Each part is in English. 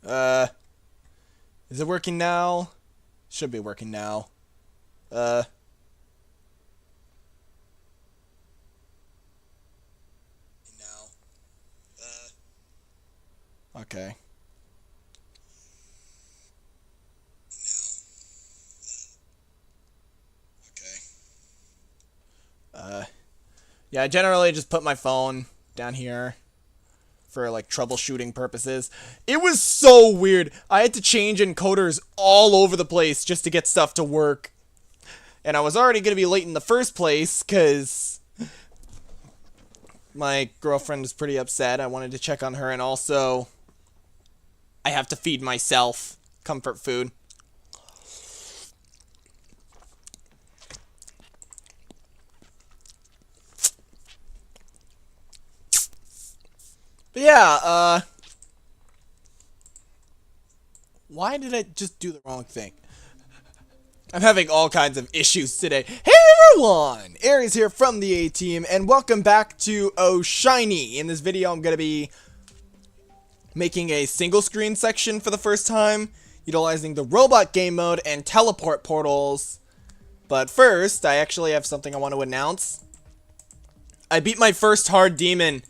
Uh, is it working now? Should be working now. Uh, now. Okay. Okay. Yeah, I generally just put my phone down here for like troubleshooting purposes. It was so weird. I had to change encoders all over the place just to get stuff to work. And I was already going to be late in the first place because my girlfriend was pretty upset. I wanted to check on her, and also I have to feed myself comfort food. But yeah, why did I just do the wrong thing? I'm having all kinds of issues today. Hey everyone! Aries here from the A-Team, and welcome back to Oh Shiny. In this video, I'm going to be making a single screen section for the first time, utilizing the robot game mode and teleport portals. But first, I actually have something I want to announce. I beat my first hard demon.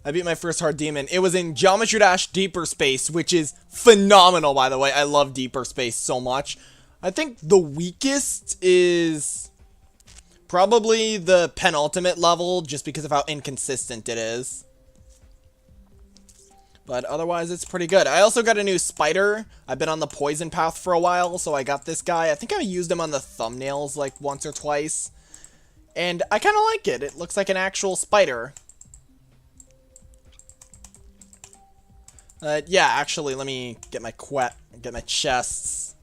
It was in Geometry Dash Deeper Space, which is phenomenal, by the way. I love Deeper Space so much. I think the weakest is probably the penultimate level, just because of how inconsistent it is. But otherwise, it's pretty good. I also got a new spider. I've been on the poison path for a while, so I got this guy. I think I used him on the thumbnails like once or twice. And I kind of like it. It looks like an actual spider. Yeah, actually, let me get my chests.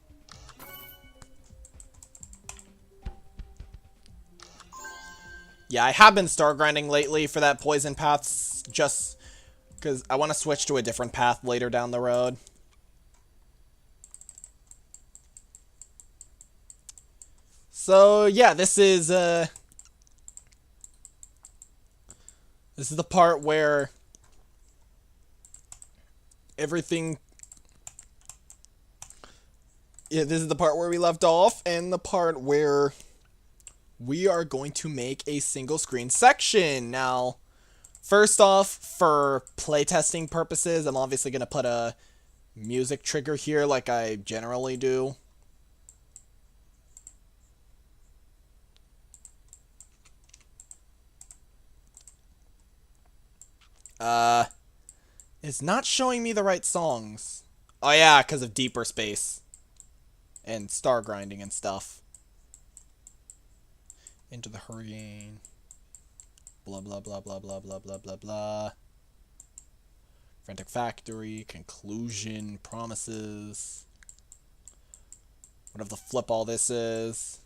Yeah, I have been star grinding lately for that poison paths, just because I want to switch to a different path later down the road. So, yeah, this is the part where everything... Yeah, this is the part where we left off, and the part where we are going to make a single screen section. Now, first off, for playtesting purposes, I'm obviously going to put a music trigger here like I generally do. It's not showing me the right songs. Oh yeah, because of Deeper Space and star grinding and stuff. Into the Hurricane. Blah blah blah blah blah blah blah blah blah. Frantic Factory, Conclusion, Promises. Whatever the flip all this is.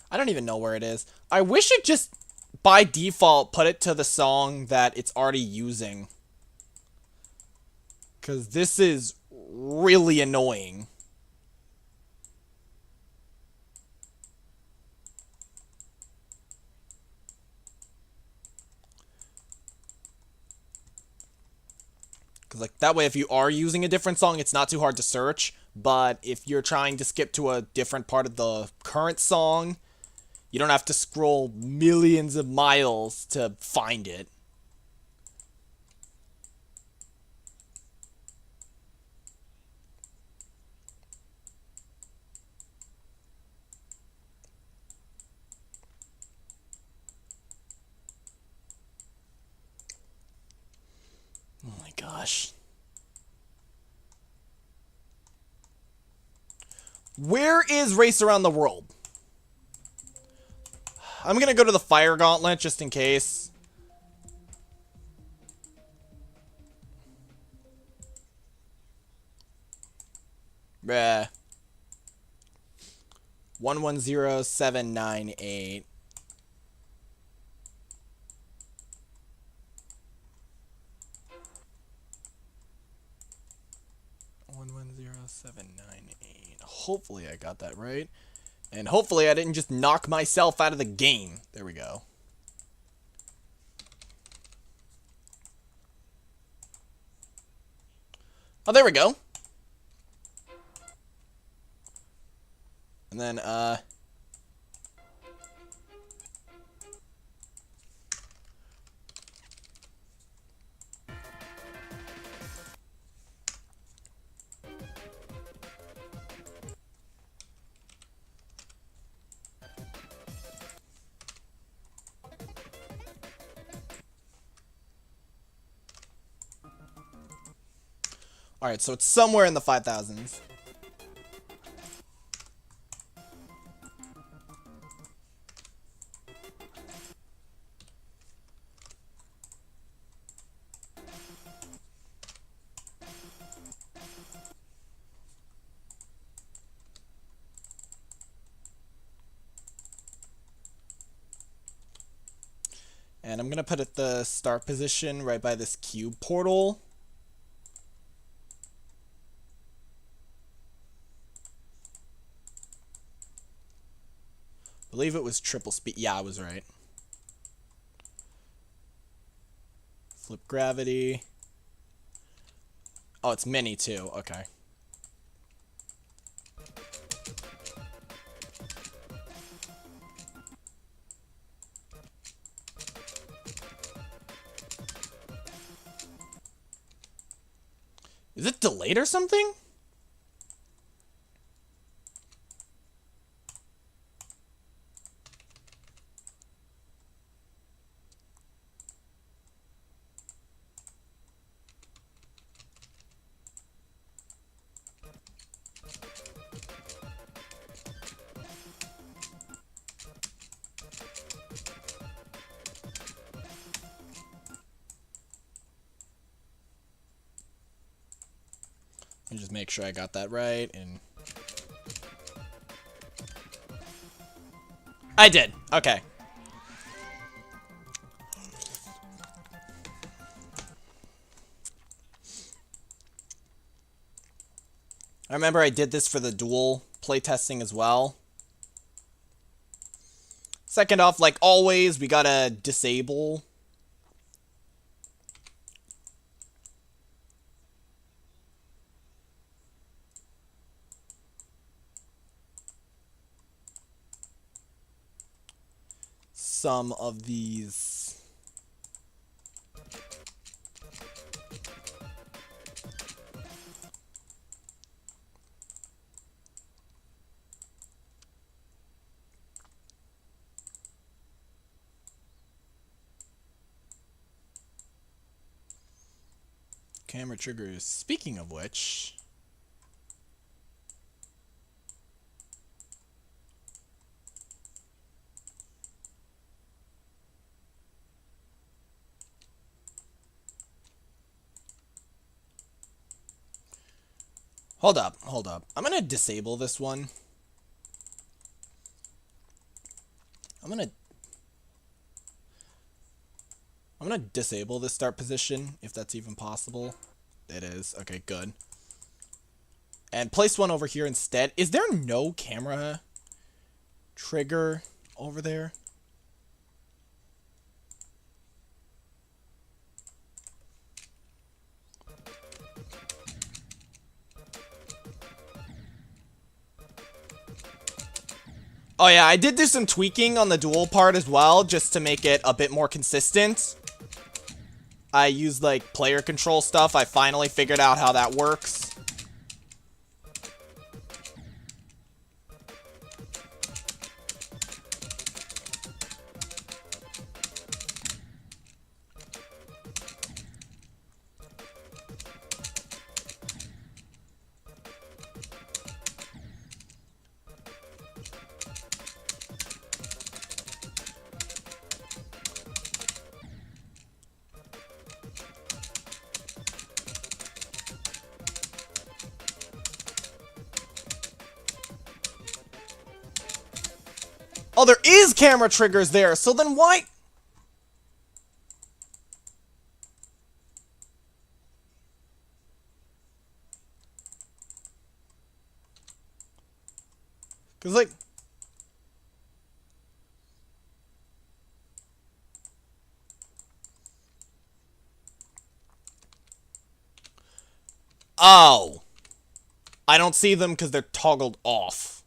I don't even know where it is. I wish it just, by default, put it to the song that it's already using. Because this is really annoying. Because, like, that way if you are using a different song, it's not too hard to search. But if you're trying to skip to a different part of the current song, you don't have to scroll millions of miles to find it. Oh my gosh. Where is Race Around the World? I'm gonna go to the Fire Gauntlet just in case. Bruh. 110798. hopefully I got that right. And hopefully I didn't just knock myself out of the game. There we go. Oh, there we go. And then, alright, so it's somewhere in the 5,000s. And I'm going to put it the start position right by this cube portal. I believe it was triple speed. Yeah, I was right. Flip gravity. Oh, it's mini too. Okay. Is it delayed or something? Let me just make sure I got that right. And I did. Okay. I remember I did this for the dual playtesting as well. Second off, like always, we gotta disable some of these. Camera triggers. Speaking of which, hold up. I'm gonna disable this one. I'm gonna disable this start position, if that's even possible. It is. Okay, good. And place one over here instead. Is there no camera trigger over there? Oh yeah, I did do some tweaking on the dual part as well, just to make it a bit more consistent. I used like player control stuff. I finally figured out how that works. Oh, there is camera triggers there, so then why? Because, like... Oh! I don't see them because they're toggled off.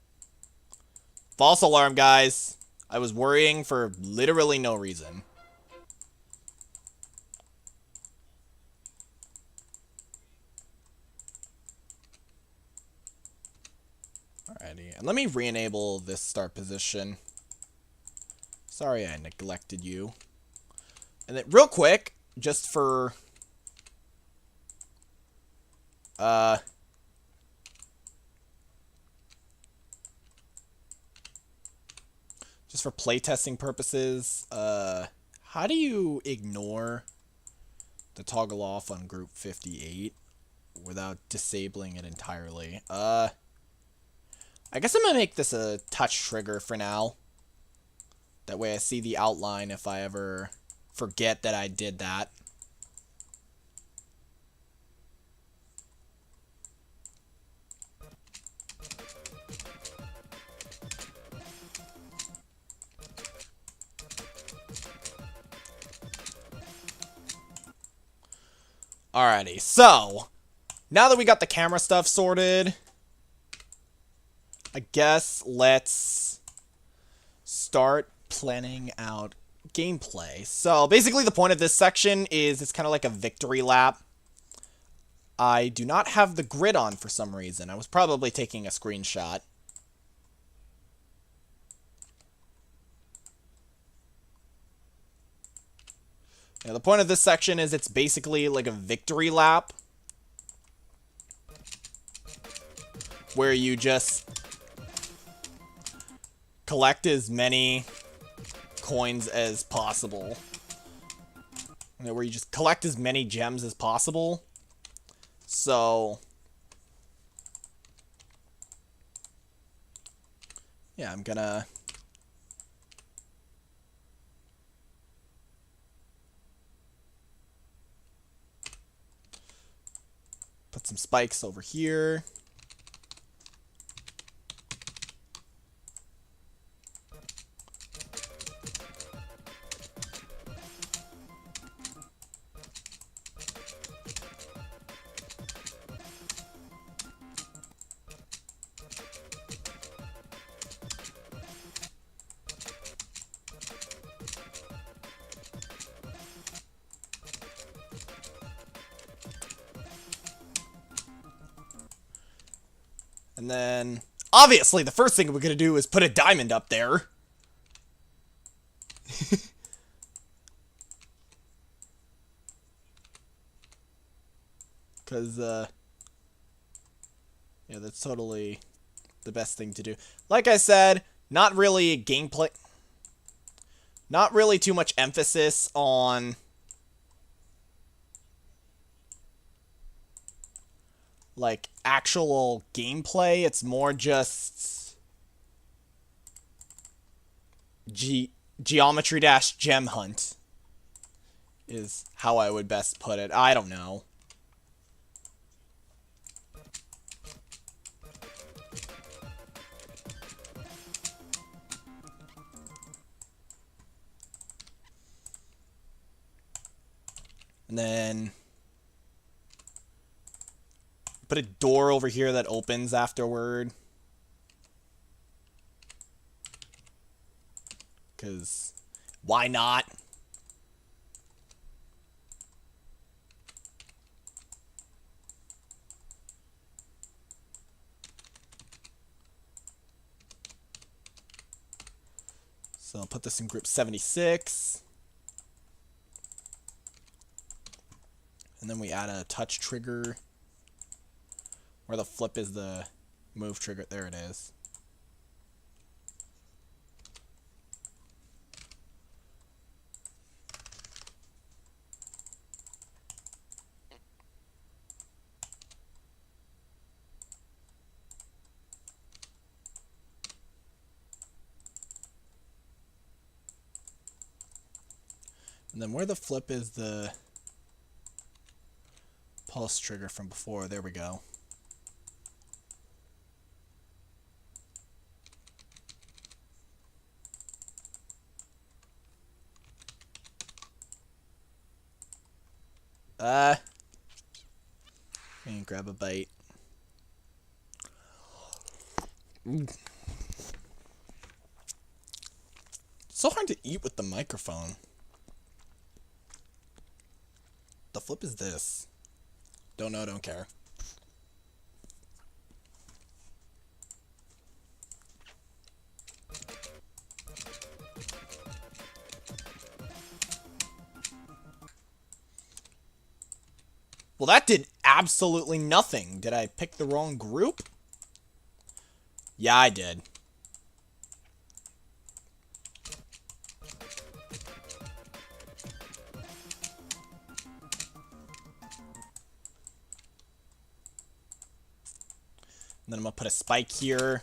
False alarm, guys. I was worrying for literally no reason. Alrighty, and let me re-enable this start position. Sorry I neglected you. And then, real quick, just for... just for playtesting purposes, how do you ignore the toggle off on group 58 without disabling it entirely? I guess I'm gonna make this a touch trigger for now. That way I see the outline if I ever forget that I did that. Alrighty, so now that we got the camera stuff sorted, I guess let's start planning out gameplay. So basically the point of this section is it's kind of like a victory lap. I do not have the grid on for some reason. I was probably taking a screenshot. Now, the point of this section is it's basically like a victory lap where you just collect as many coins as possible. Where you just collect as many gems as possible. So, yeah, I'm gonna... put some spikes over here. And then, obviously, the first thing we're going to do is put a diamond up there. Because, yeah, that's totally the best thing to do. Like I said, not really gameplay... not really too much emphasis on... like, actual gameplay. It's more just... geometry-gem hunt is how I would best put it. I don't know. And then put a door over here that opens afterward. Because why not? So I'll put this in group 76. And then we add a touch trigger. Where the flip is the move trigger. There it is. And then where the flip is the pulse trigger from before. There we go. And grab a bite. So hard to eat with the microphone. The flip is this. Don't know, don't care. Well, that did absolutely nothing. Did I pick the wrong group? Yeah, I did. And then I'm gonna put a spike here.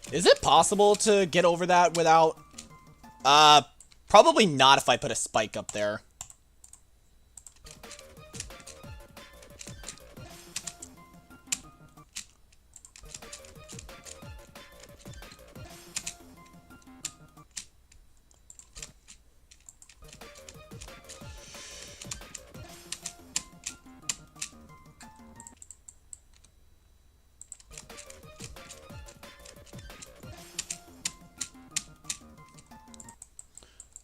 Is it possible to get over that without... probably not if I put a spike up there.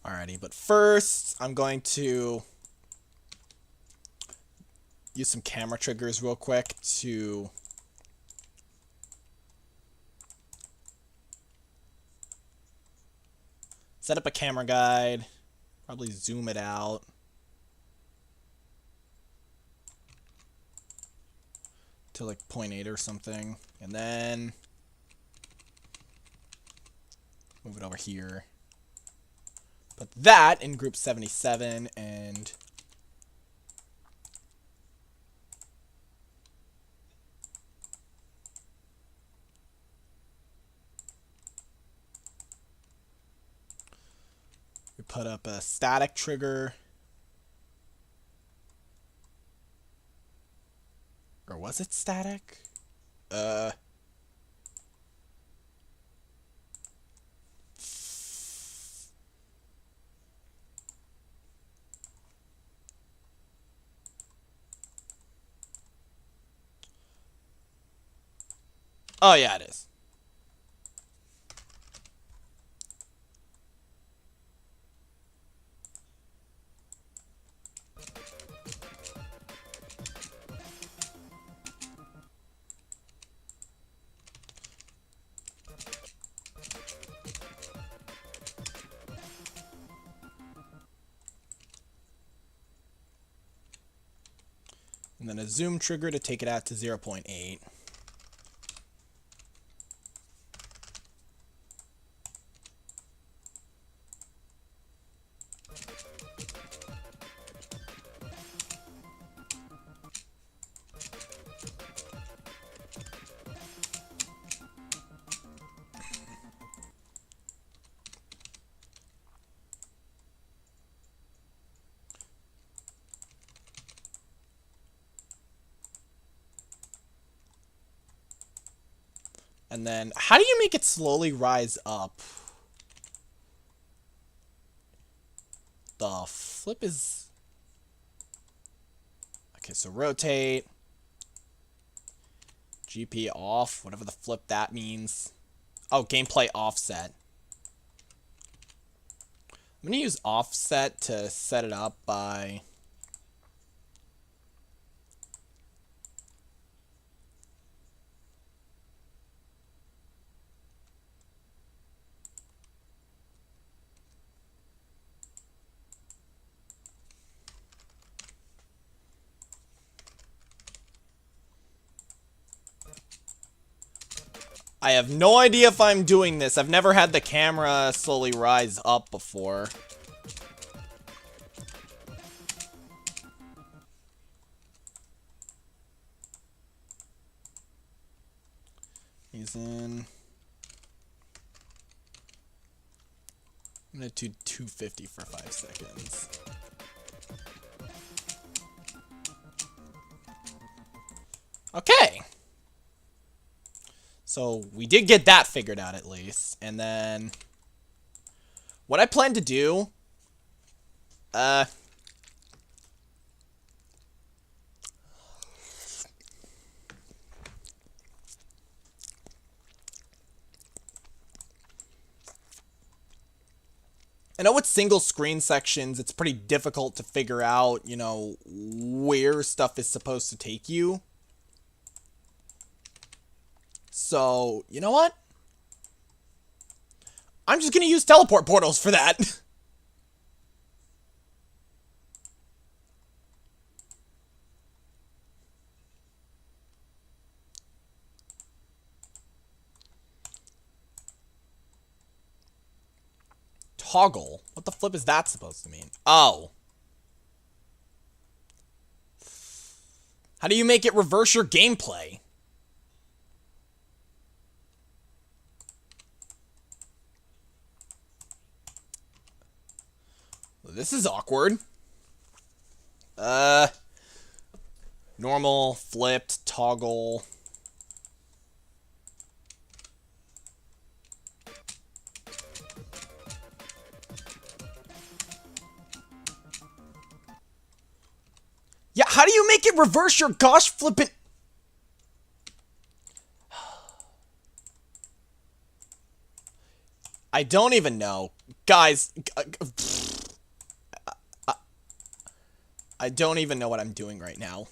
Alrighty, but first, I'm going to use some camera triggers real quick to set up a camera guide, probably zoom it out. To like 0.8 or something, and then move it over here. Put that in group 77 and we put up a static trigger. Or was it static? Oh, yeah, it is. And then a zoom trigger to take it out to 0.8. And then, how do you make it slowly rise up? The flip is... Okay, so rotate. GP off, whatever the flip that means. Oh, gameplay offset. I'm going to use offset to set it up by... I have no idea if I'm doing this. I've never had the camera slowly rise up before. He's in. I'm gonna do 250 for 5 seconds. Okay. So we did get that figured out at least. And then what I plan to do, I know with single screen sections, it's pretty difficult to figure out, you know, where stuff is supposed to take you. So, you know what? I'm just gonna use teleport portals for that. Toggle? What the flip is that supposed to mean? Oh. How do you make it reverse your gameplay? This is awkward. Normal, flipped, toggle. Yeah, how do you make it reverse your gosh flippin'... I don't even know. Guys, I don't even know what I'm doing right now.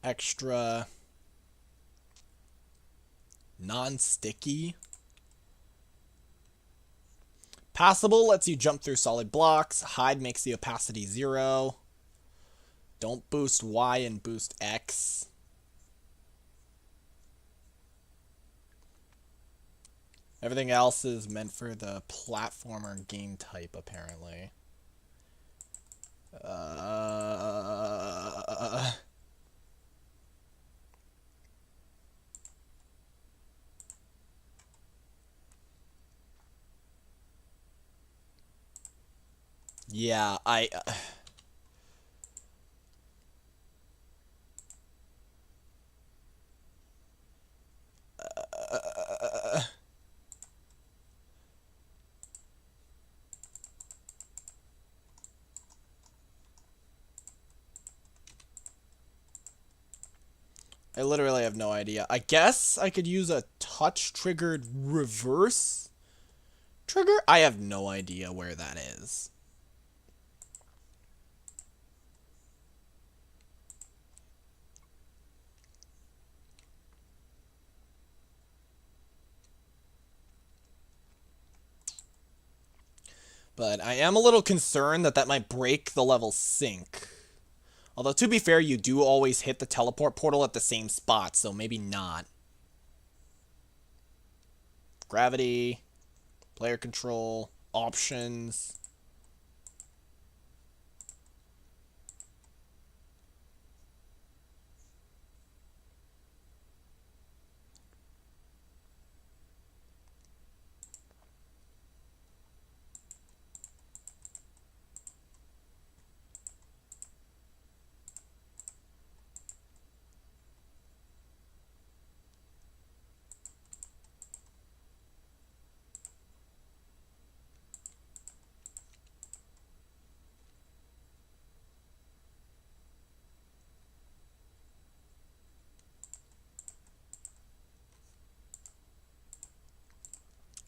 Extra non-sticky. Passable lets you jump through solid blocks. Hide makes the opacity 0. Don't boost Y and boost X. Everything else is meant for the platformer game type, apparently. Yeah, I literally have no idea. I guess I could use a touch-triggered reverse trigger? I have no idea where that is. But I am a little concerned that that might break the level sync. Although, to be fair, you do always hit the teleport portal at the same spot, so maybe not. Gravity, player control, options.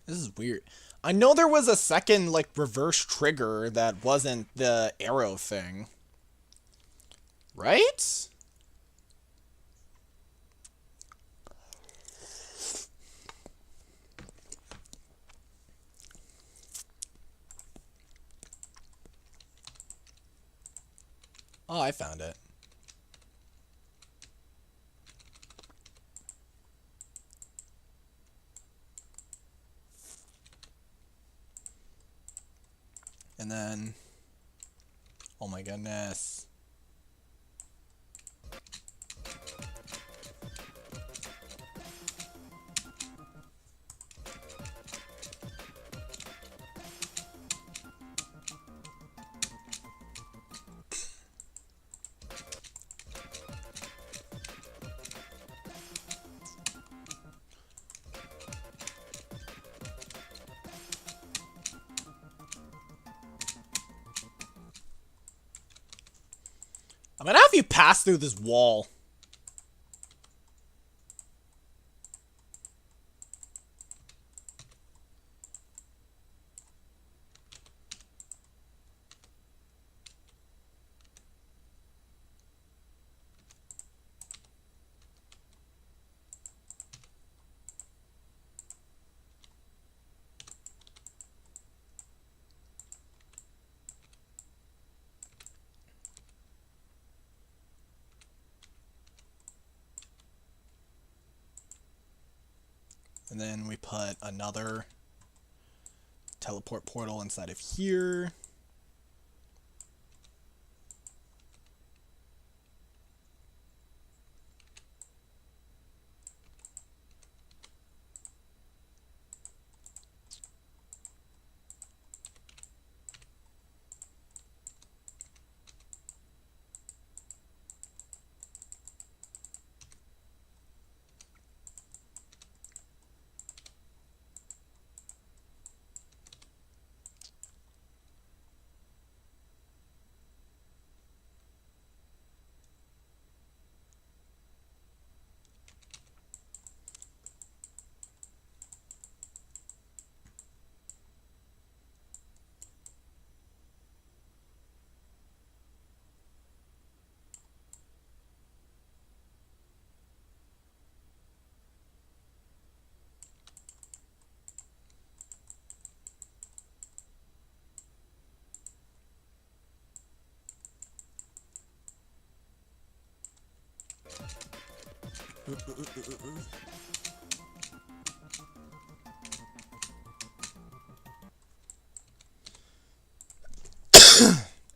This is weird. I know there was a second, like, reverse trigger that wasn't the arrow thing. Right? Oh, I found it. And then, oh my goodness. I'm gonna have you pass through this wall. And then we put another teleport portal inside of here.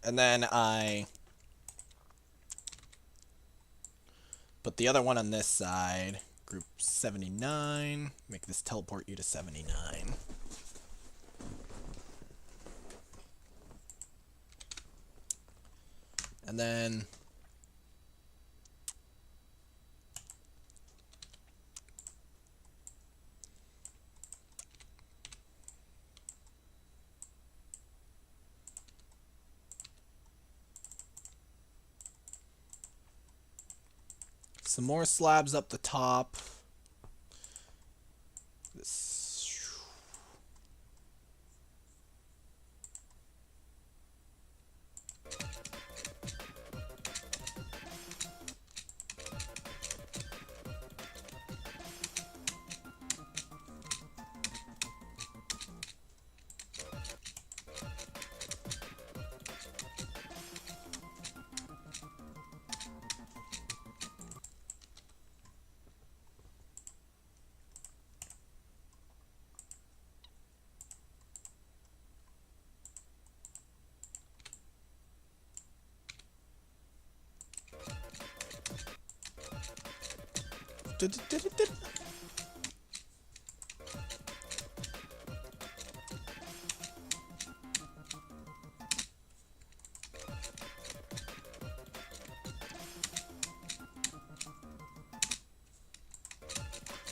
And then I put the other one on this side. Group 79. Make this teleport you to 79. And then some more slabs up the top. This.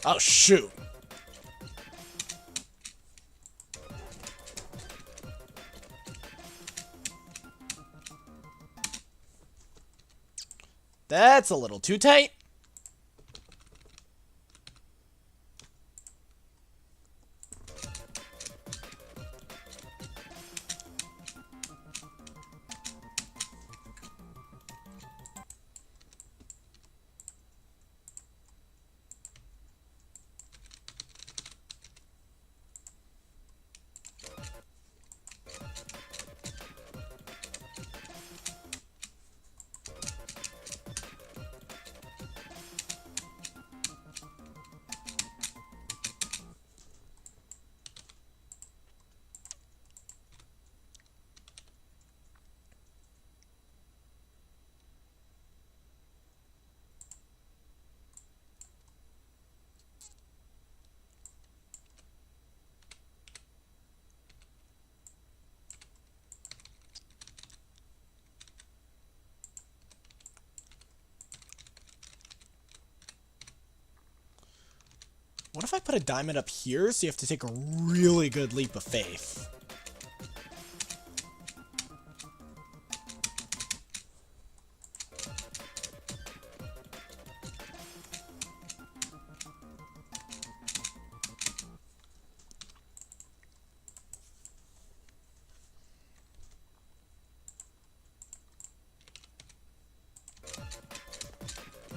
Oh, shoot. That's a little too tight. What if I put a diamond up here so you have to take a really good leap of faith?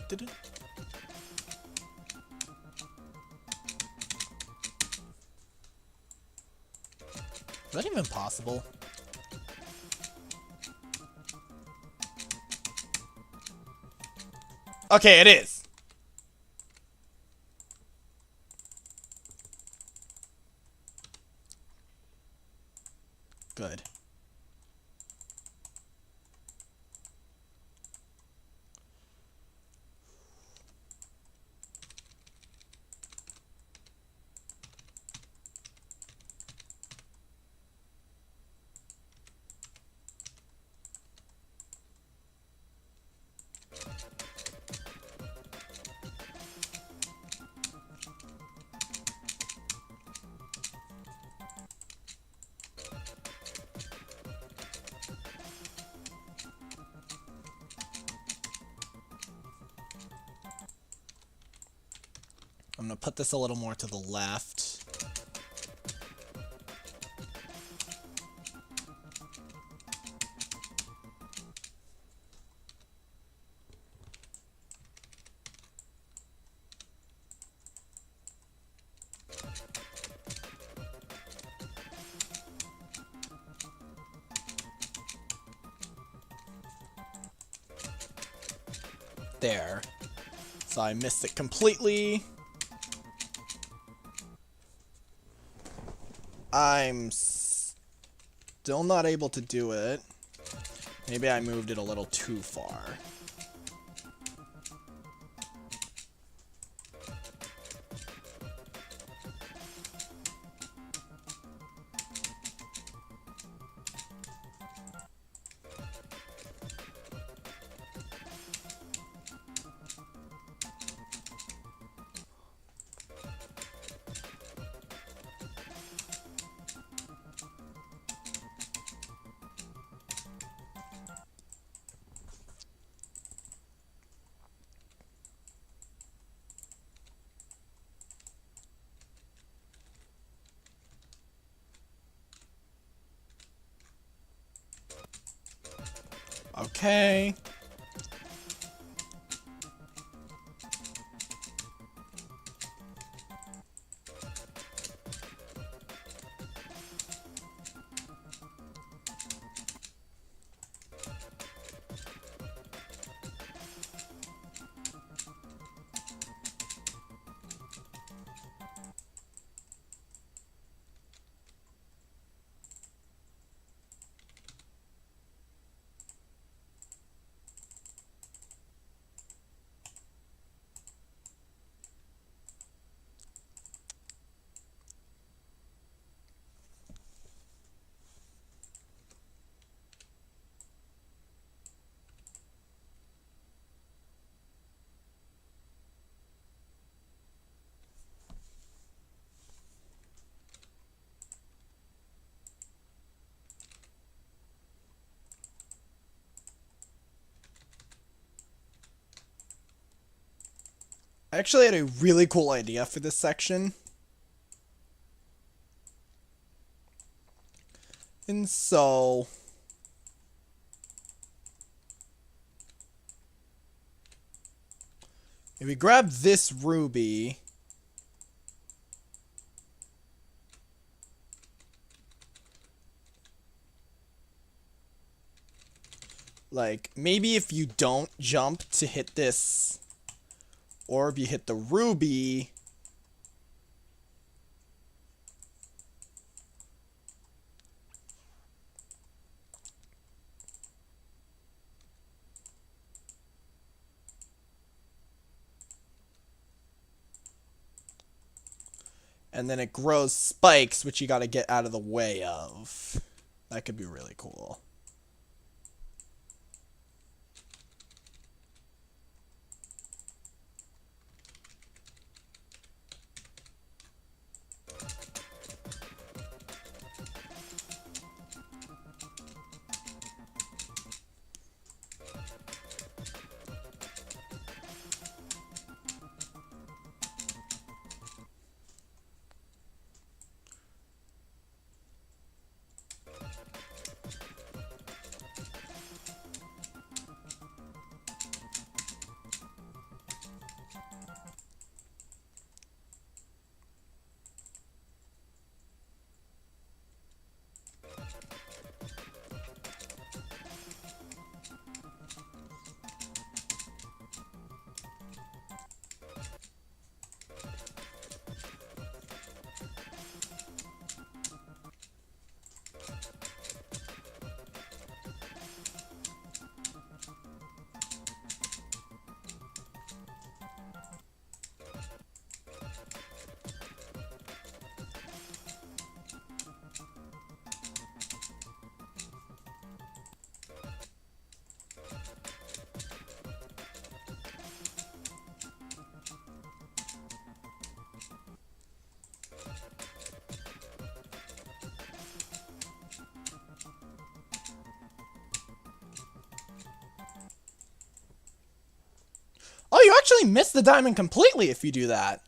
Did it? Is that even possible? Okay, it is. Good. I'm gonna put this a little more to the left. There. So I missed it completely. I'm still not able to do it. Maybe I moved it a little too far. Okay. I actually had a really cool idea for this section. And so if we grab this ruby, like maybe if you don't jump to hit this orb, you hit the ruby, and then it grows spikes, which you got to get out of the way of. That could be really cool. you actually miss the diamond completely if you do that.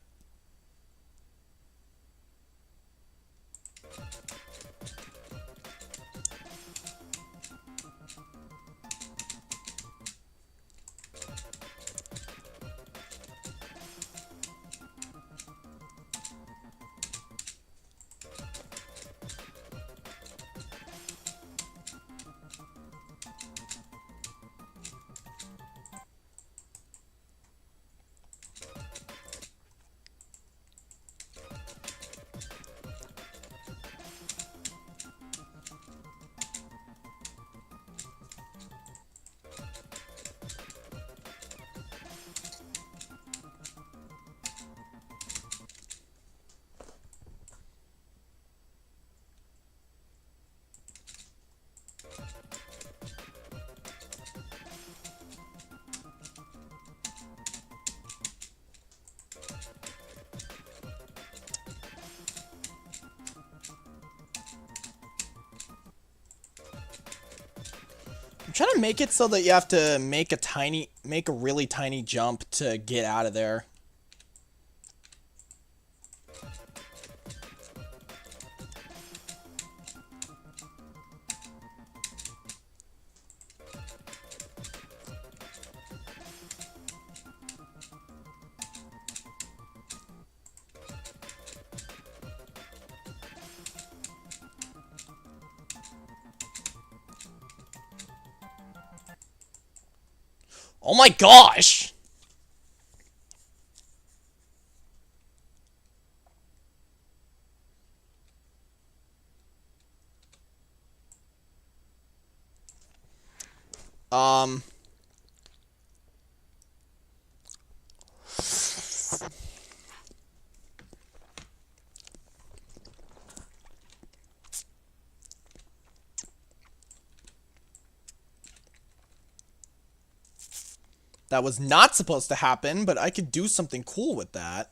I'm trying to make it so that you have to make a really tiny jump to get out of there. Oh my gosh! Um... That was not supposed to happen, but I could do something cool with that.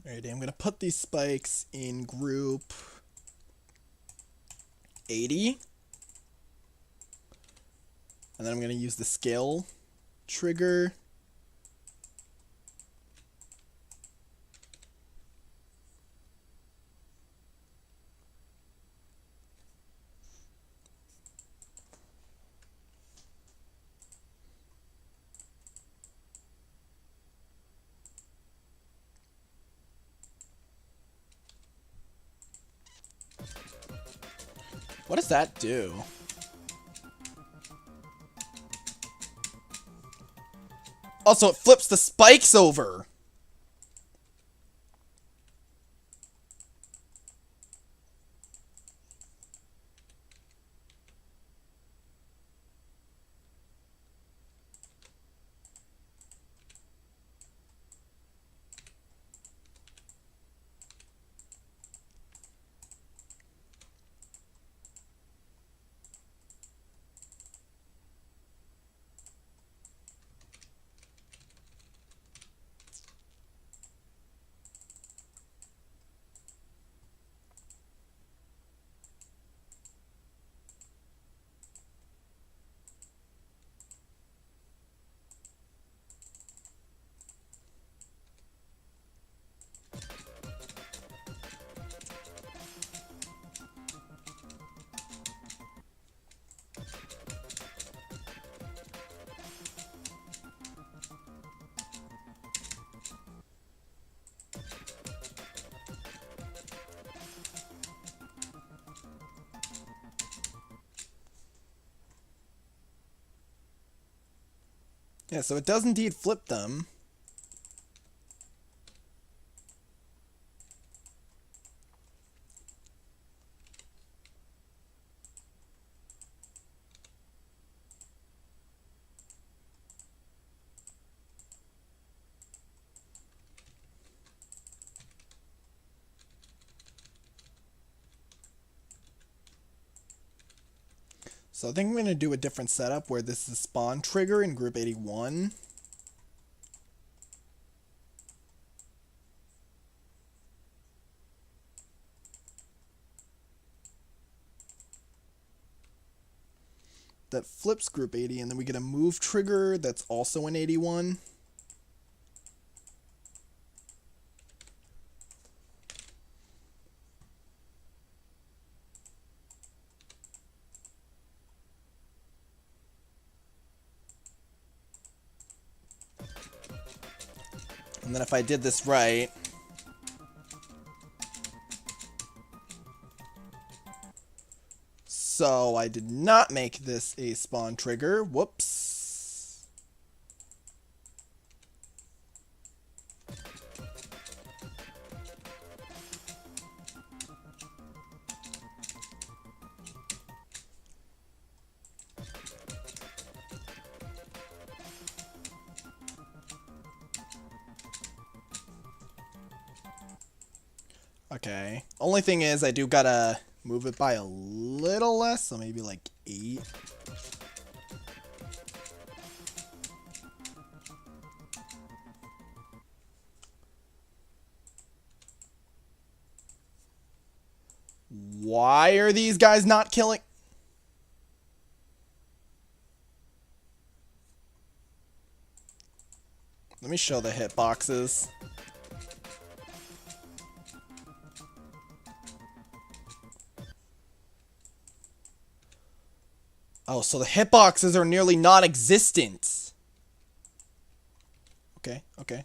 Alright, I'm gonna put these spikes in group 80. And then I'm gonna use the scale trigger. What does that do? Also, it flips the spikes over. Yeah, so it does indeed flip them. So I think I'm going to do a different setup where this is spawn trigger in group 81. That flips group 80, and then we get a move trigger that's also in 81. And then if I did this right, so I did not make this a spawn trigger. Whoops. Okay. Only thing is, I do gotta move it by a little less, so maybe like 8. Why are these guys not killing? Let me show the hitboxes. Oh, so the hitboxes are nearly non-existent. Okay, okay.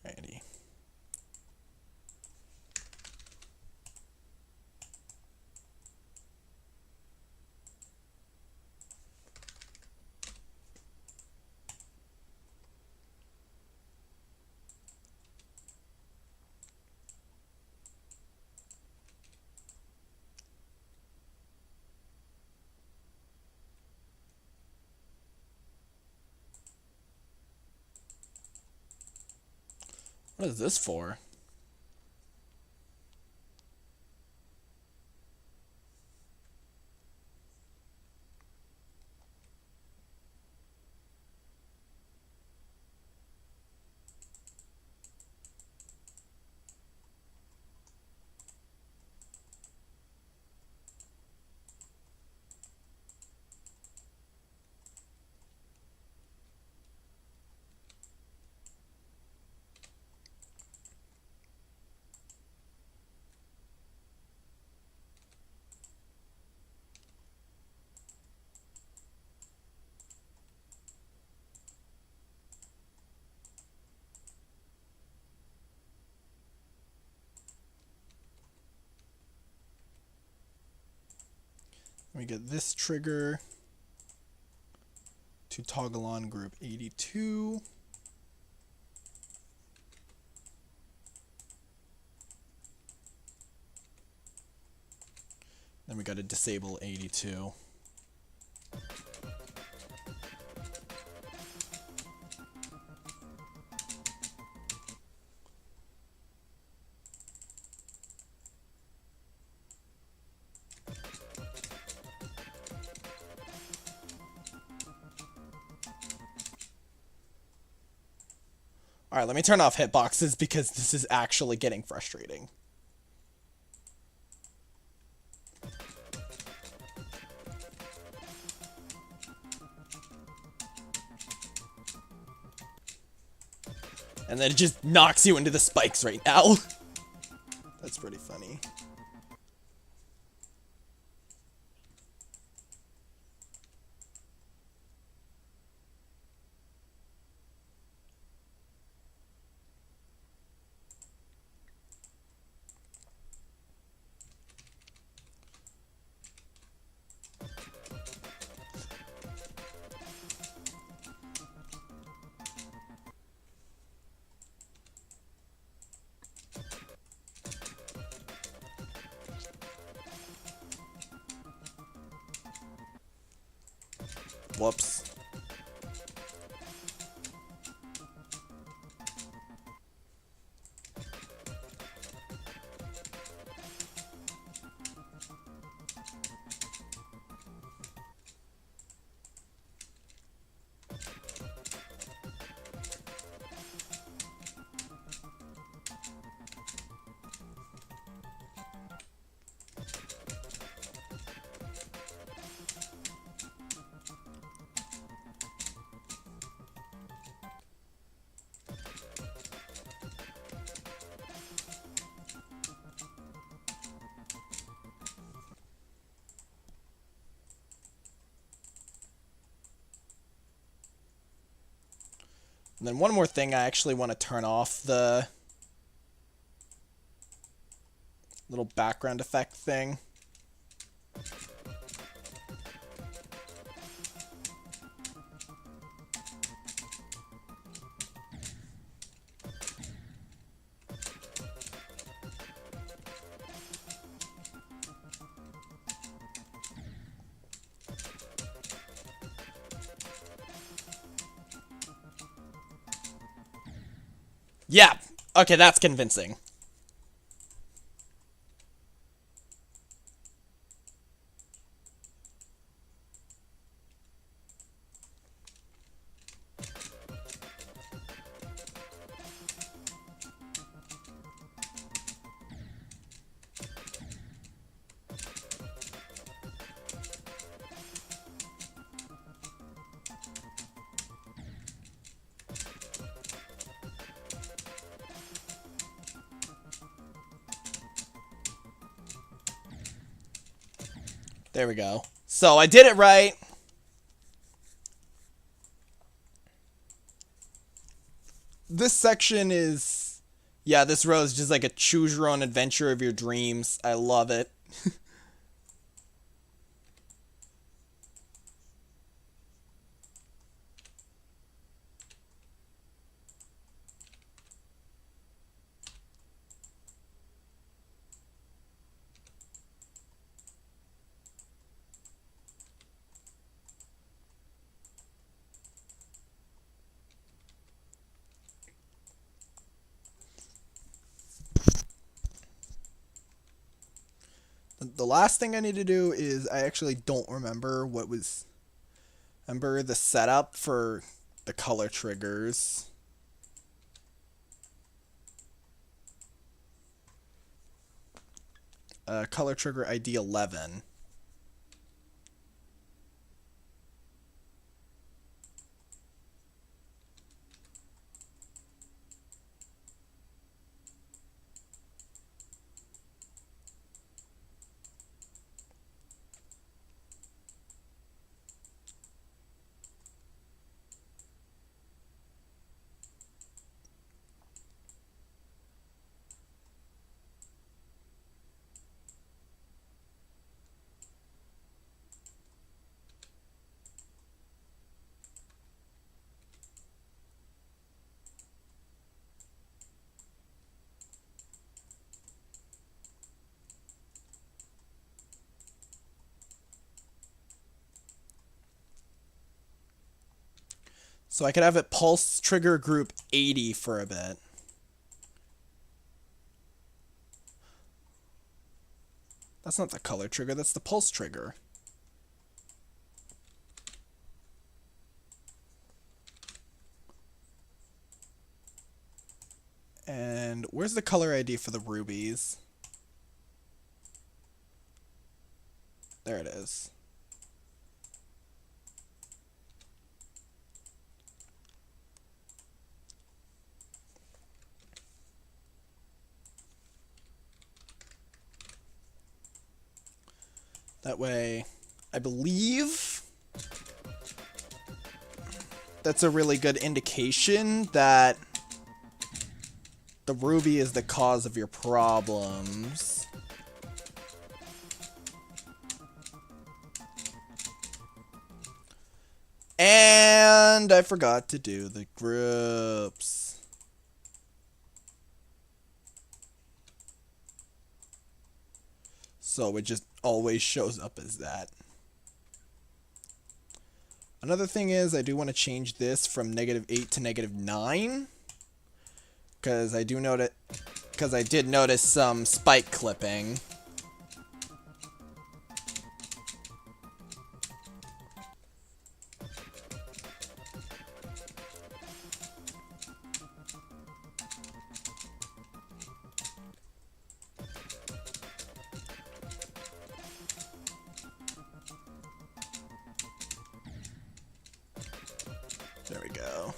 Alrighty. What is this for? We get this trigger to toggle on group 82. Then we got to disable 82. Alright, let me turn off hitboxes because this is actually getting frustrating. And then it just knocks you into the spikes right now. That's pretty funny. Whoops. And then one more thing, I actually want to turn off the little background effect thing. Yeah, okay, that's convincing. There we go. So I did it right. This section is... Yeah, this row is just like a choose your own adventure of your dreams. I love it. The last thing I need to do is I actually don't remember what was... Remember the setup for the color triggers. Color trigger ID 11. So I could have it pulse trigger group 80 for a bit. That's not the color trigger, that's the pulse trigger. And where's the color ID for the rubies? There it is. That way, I believe that's a really good indication that the ruby is the cause of your problems. And I forgot to do the groups. So it just always shows up as that. Another thing is I do want to change this from -8 to -9. Because I did notice some spike clipping. There we go.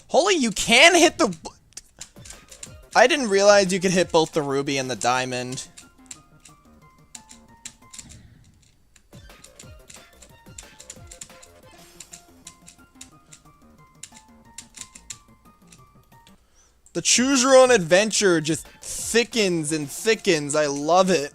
Holy, you can hit the... I didn't realize you could hit both the ruby and the diamond. The choose your own adventure just thickens and thickens. I love it.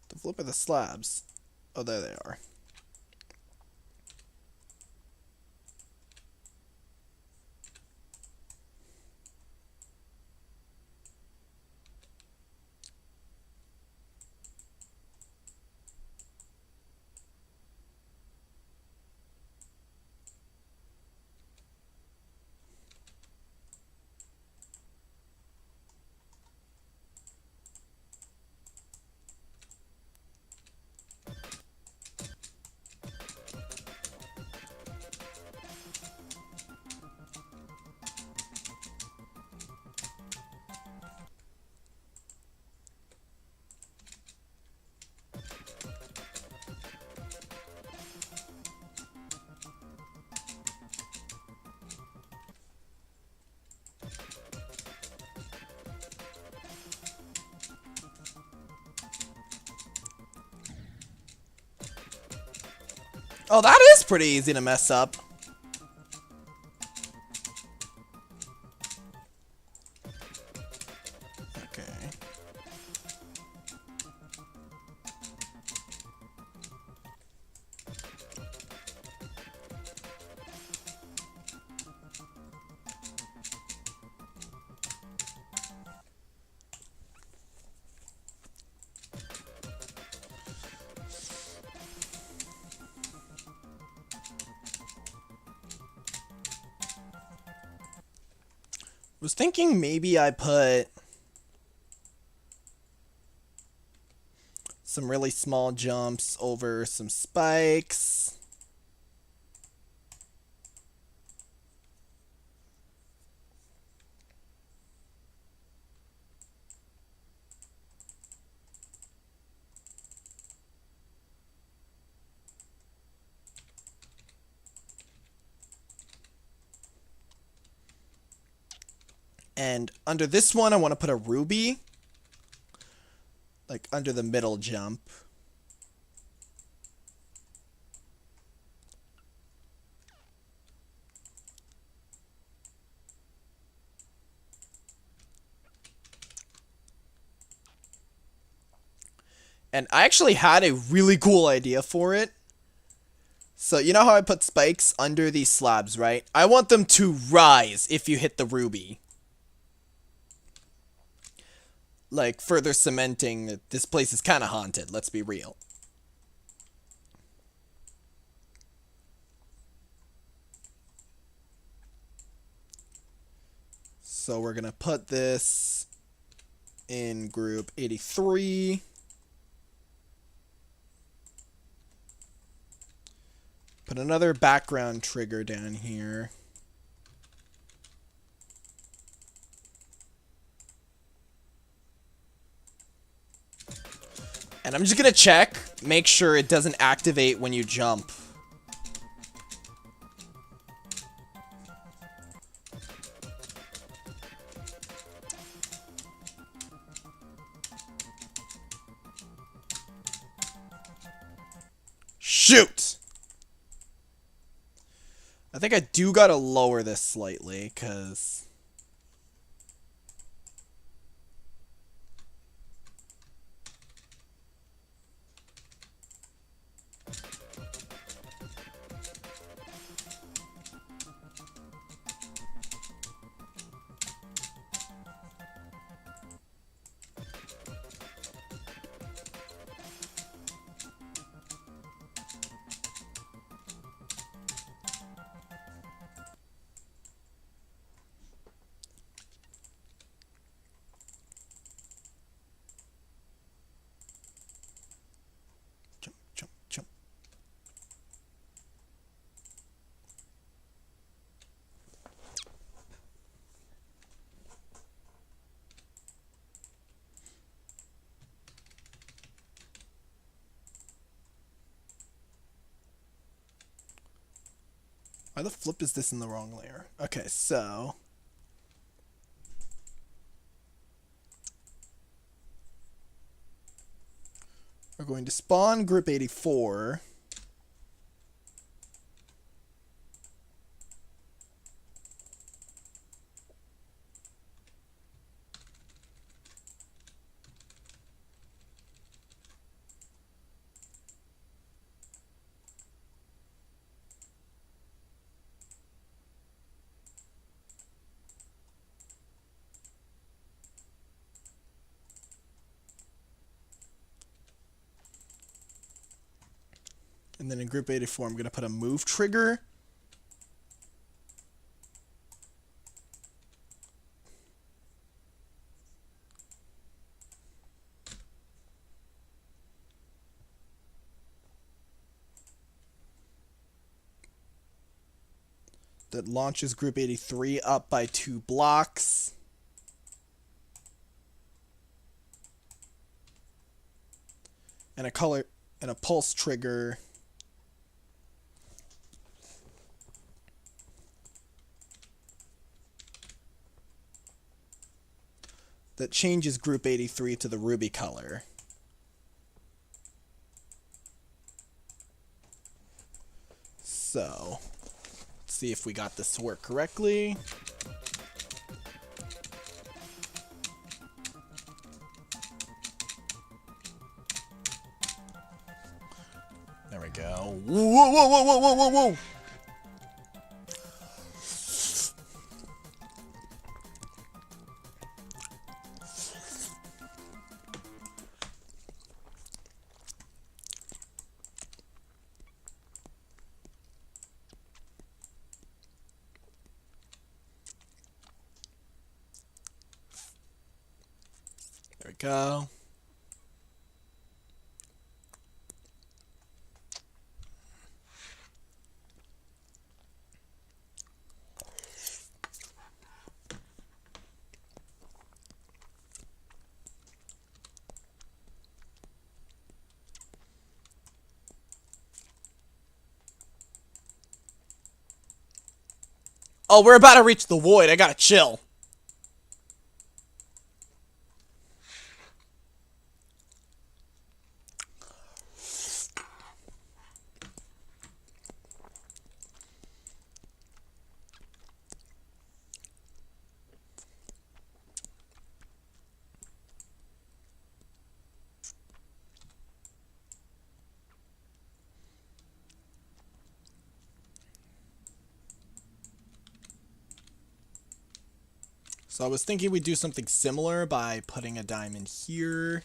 The flip of the slabs. Oh, there they are. Oh, that is pretty easy to mess up. Okay. Was thinking maybe I put some really small jumps over some spikes. And under this one, I want to put a ruby. Like under the middle jump. And I actually had a really cool idea for it. So you know how I put spikes under these slabs, right? I want them to rise if you hit the ruby. Like, further cementing that this place is kind of haunted, let's be real. So we're going to put this in group 83. Put another background trigger down here. And I'm just going to check, make sure it doesn't activate when you jump. Shoot! I think I do gotta lower this slightly, because... Jump, jump, jump. Why the flip is this in the wrong layer? Okay, so... we're going to spawn group 84. And then in group 84, I'm going to put a move trigger. That launches group 83 up by 2 blocks. And a color and a pulse trigger. That changes group 83 to the ruby color. So, let's see if we got this to work correctly. There we go. Whoa, whoa, whoa, whoa, whoa, whoa, whoa! There we go. Oh, we're about to reach the void. I gotta chill. So I was thinking we'd do something similar by putting a diamond here.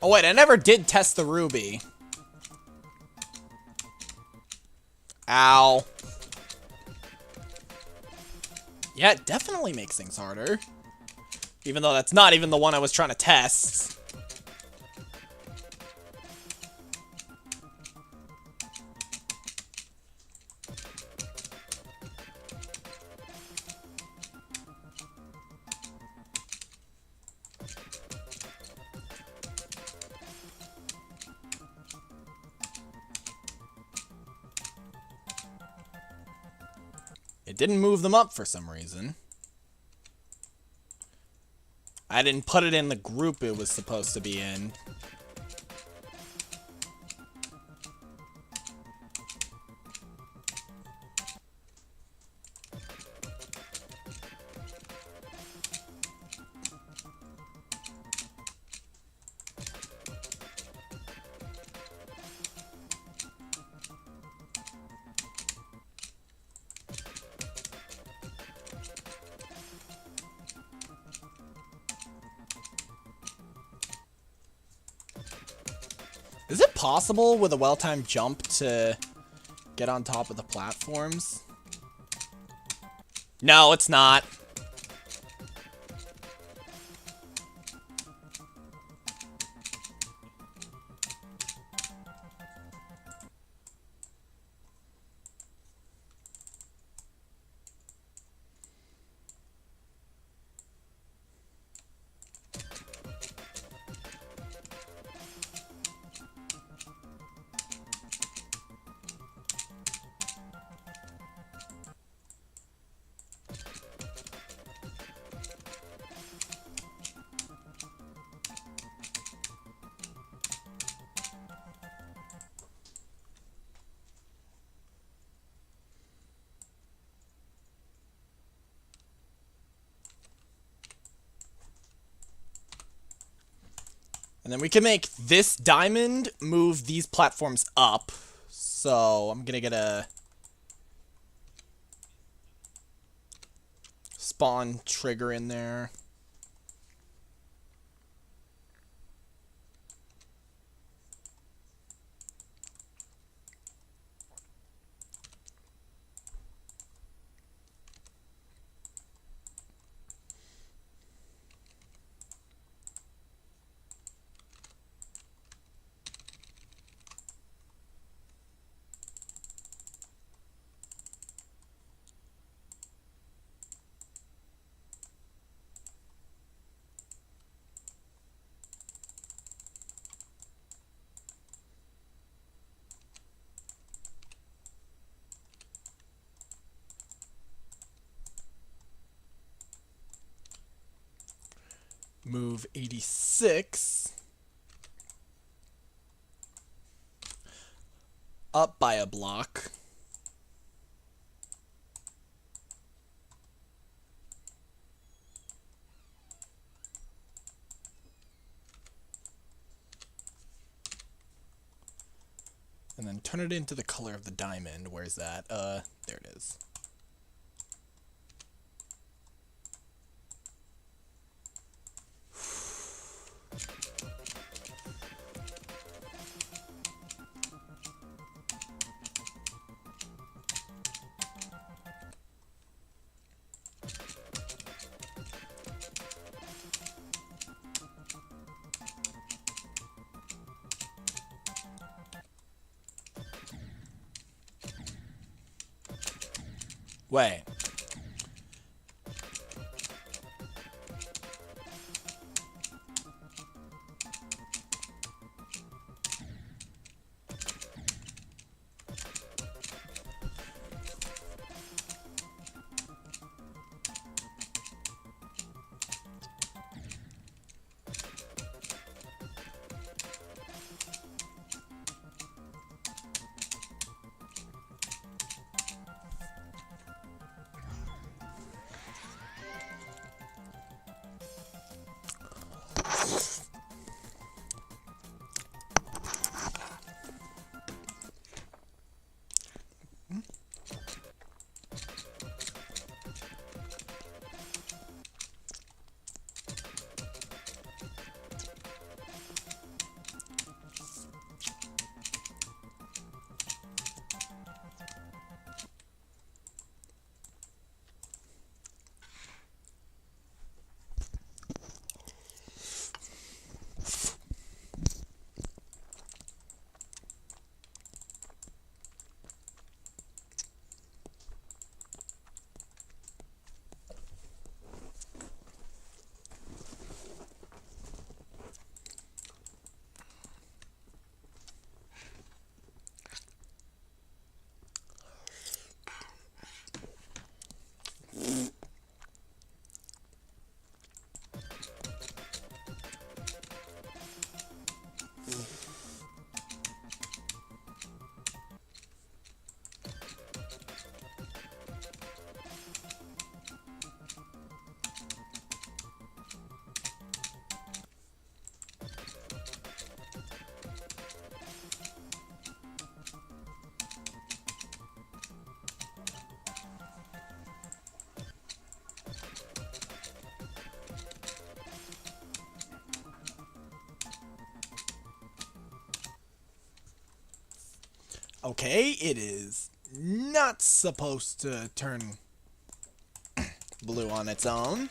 Oh wait, I never did test the ruby. Ow. Yeah, it definitely makes things harder. Even though that's not even the one I was trying to test. It didn't move them up for some reason. I didn't put it in the group it was supposed to be in. Is it possible with a well-timed jump to get on top of the platforms? No, it's not. And then we can make this diamond move these platforms up. So I'm gonna get a spawn trigger in there. Move 86 up by a block. And then turn it into the color of the diamond. Where's that? There it is. Wait. Okay, it is not supposed to turn blue on its own.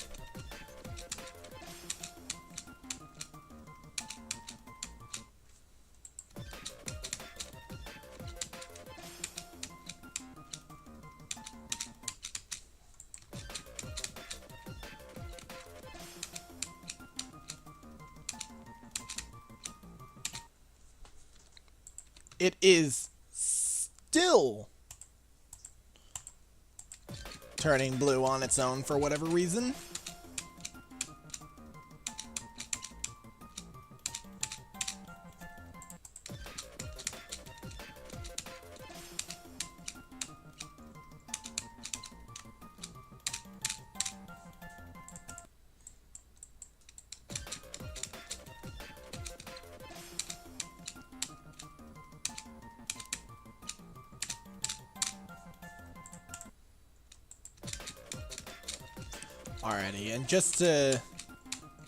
It is still turning blue on its own for whatever reason. Alrighty, and just to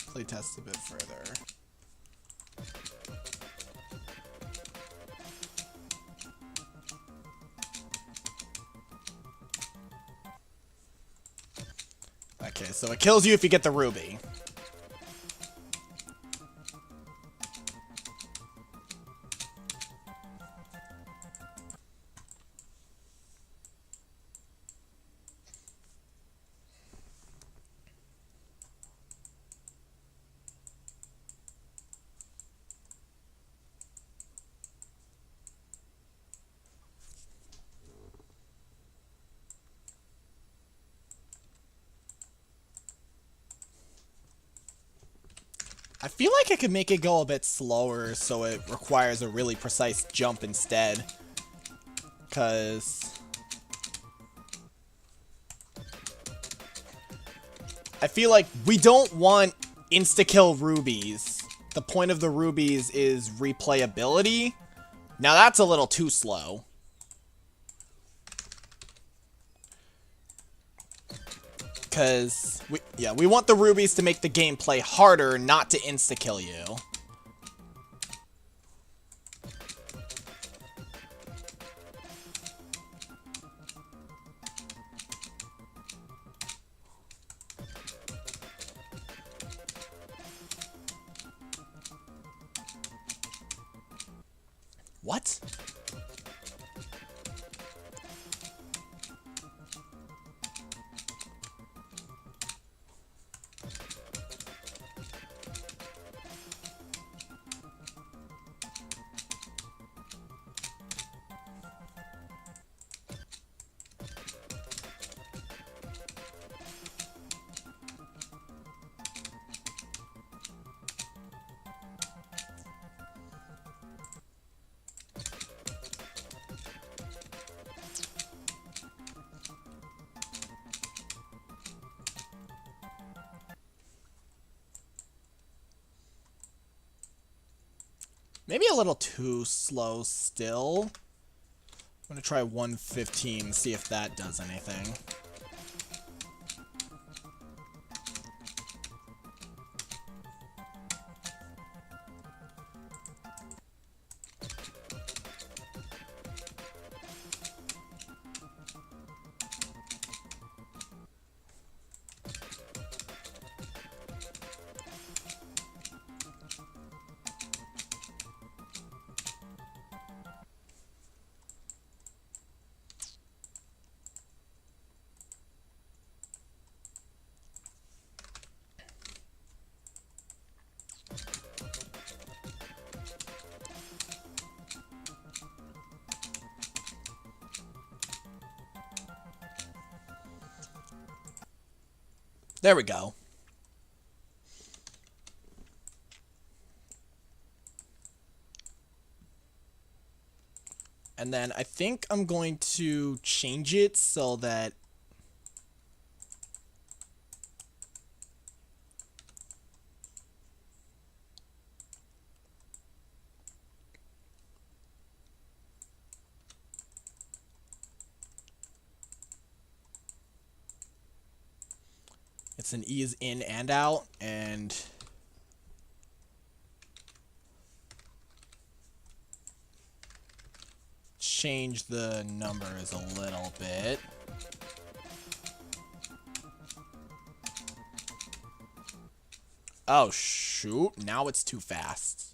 play test a bit further. Okay, so it kills you if you get the ruby. I feel like I could make it go a bit slower so it requires a really precise jump instead. Because I feel like we don't want insta-kill rubies. The point of the rubies is replayability. Now that's a little too slow. Because, we want the rubies to make the gameplay harder, not to insta-kill you. What? Maybe a little too slow still. I'm gonna try 115, see if that does anything. There we go. And then I think I'm going to change it so that it's an ease in and out, and change the numbers a little bit. Oh, shoot. Now it's too fast.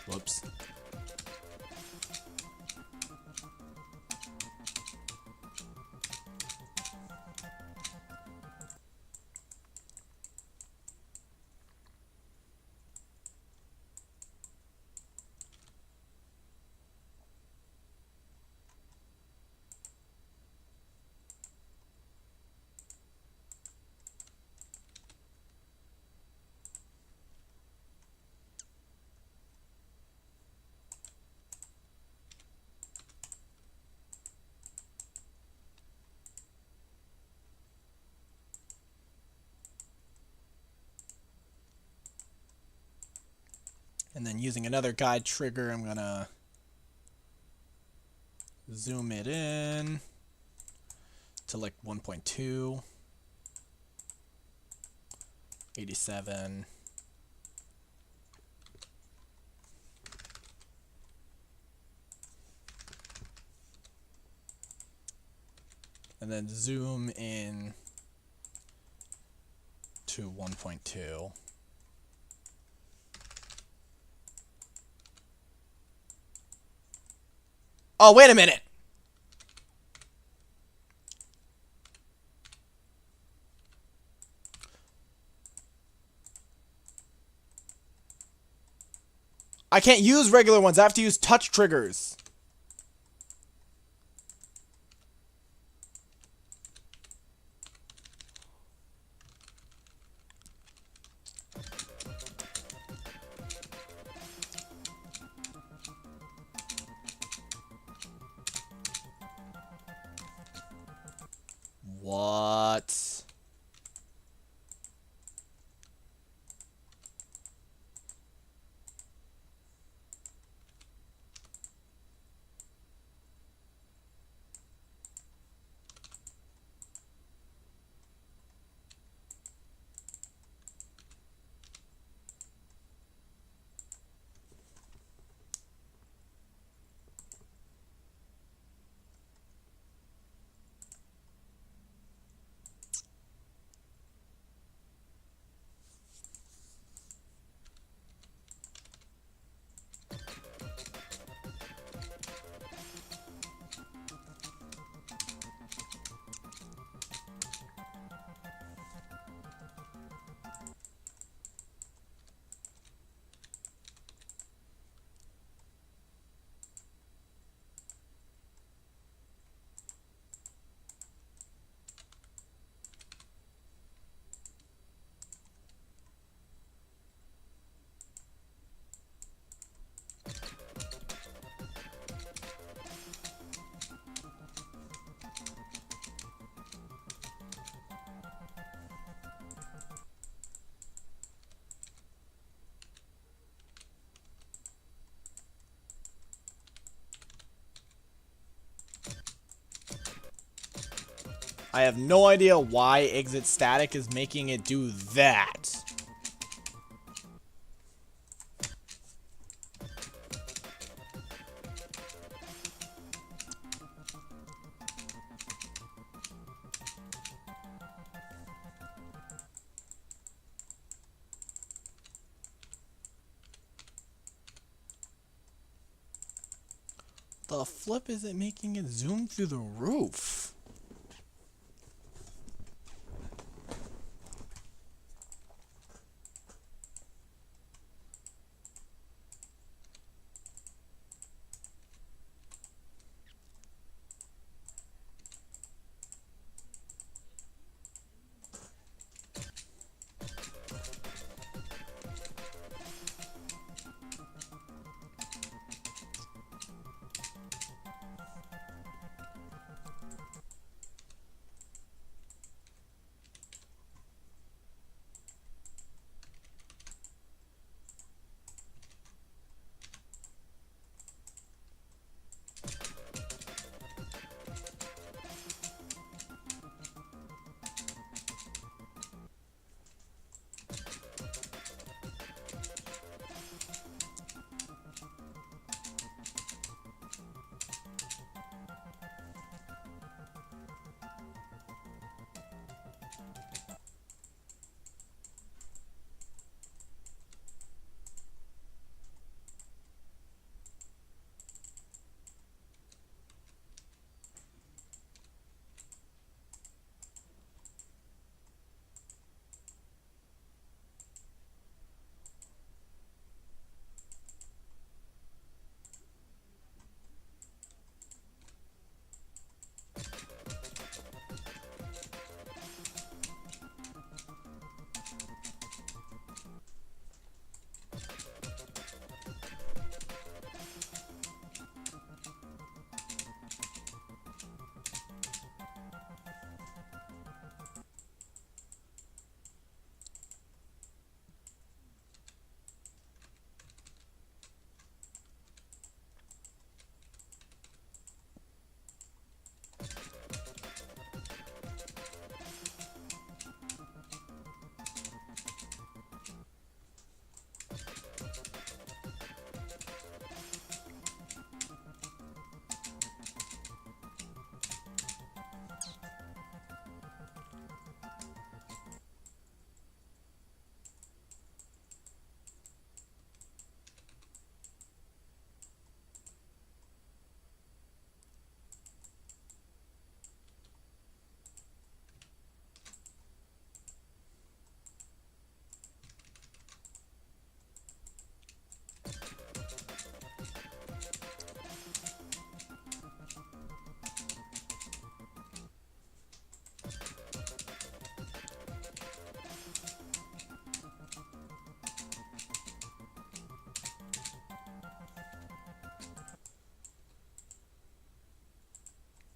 Whoops. And then using another guide trigger, I'm gonna zoom it in to like 1.2, 87. And then zoom in to 1.2. Oh, wait a minute! I can't use regular ones, I have to use touch triggers. What? I have no idea why exit static is making it do that. The flip is it making it zoom through the roof?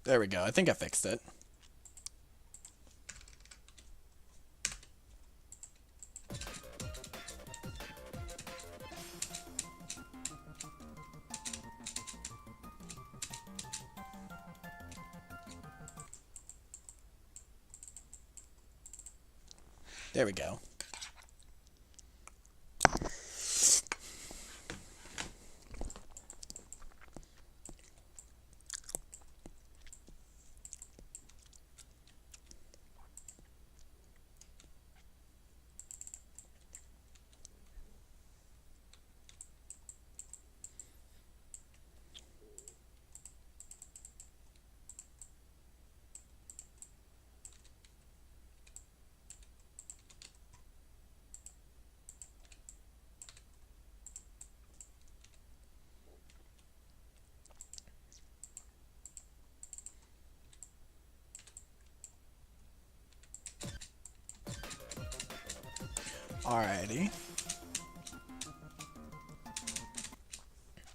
There we go. I think I fixed it. There we go. Alrighty.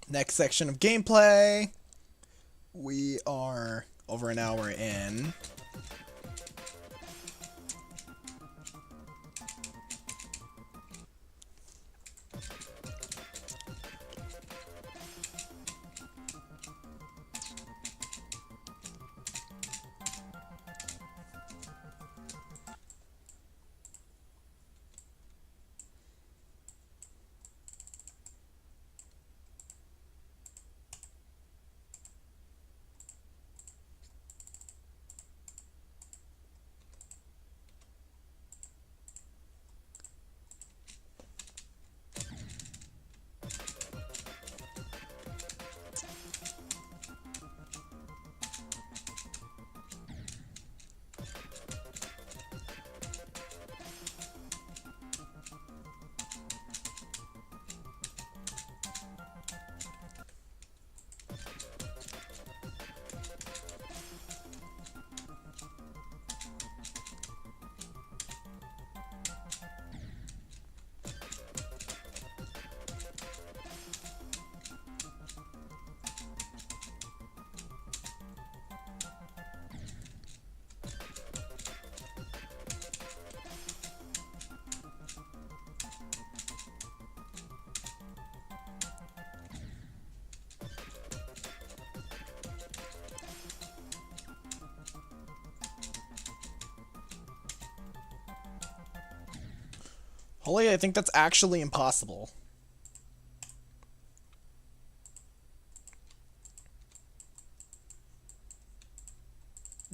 Next section of gameplay. We are over an hour in. Holy, I think that's actually impossible.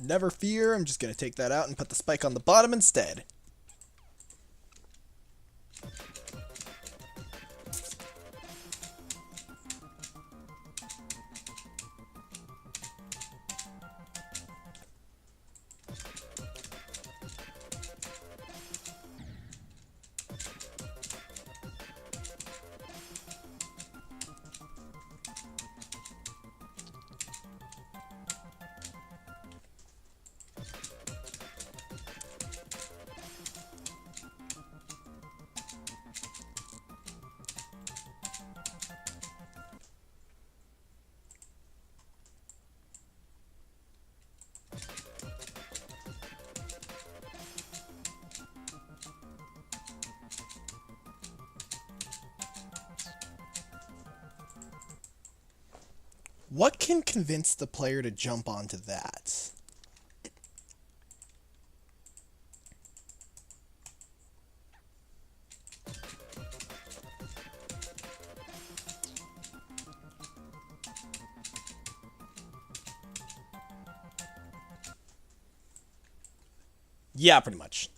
Never fear, I'm just going to take that out and put the spike on the bottom instead. What can convince the player to jump onto that? Yeah, pretty much.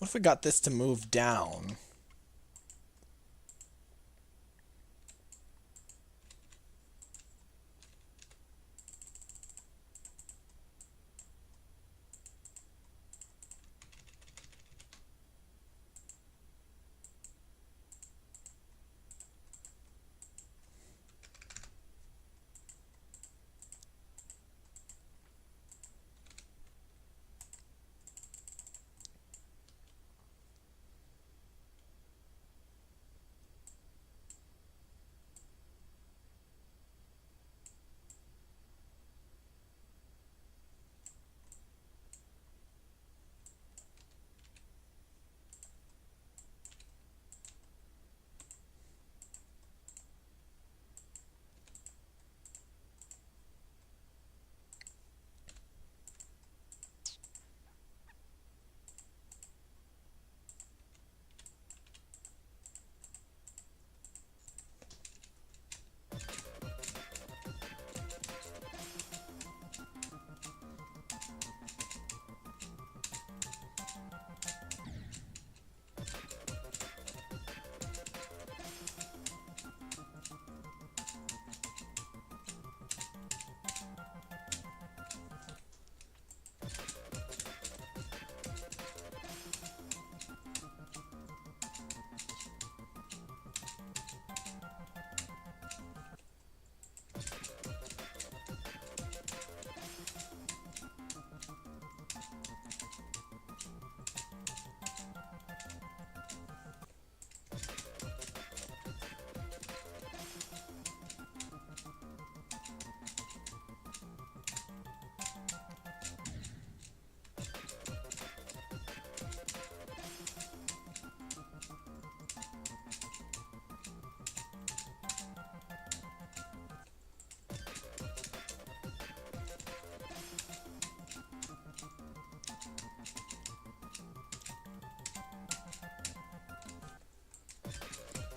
What if we got this to move down?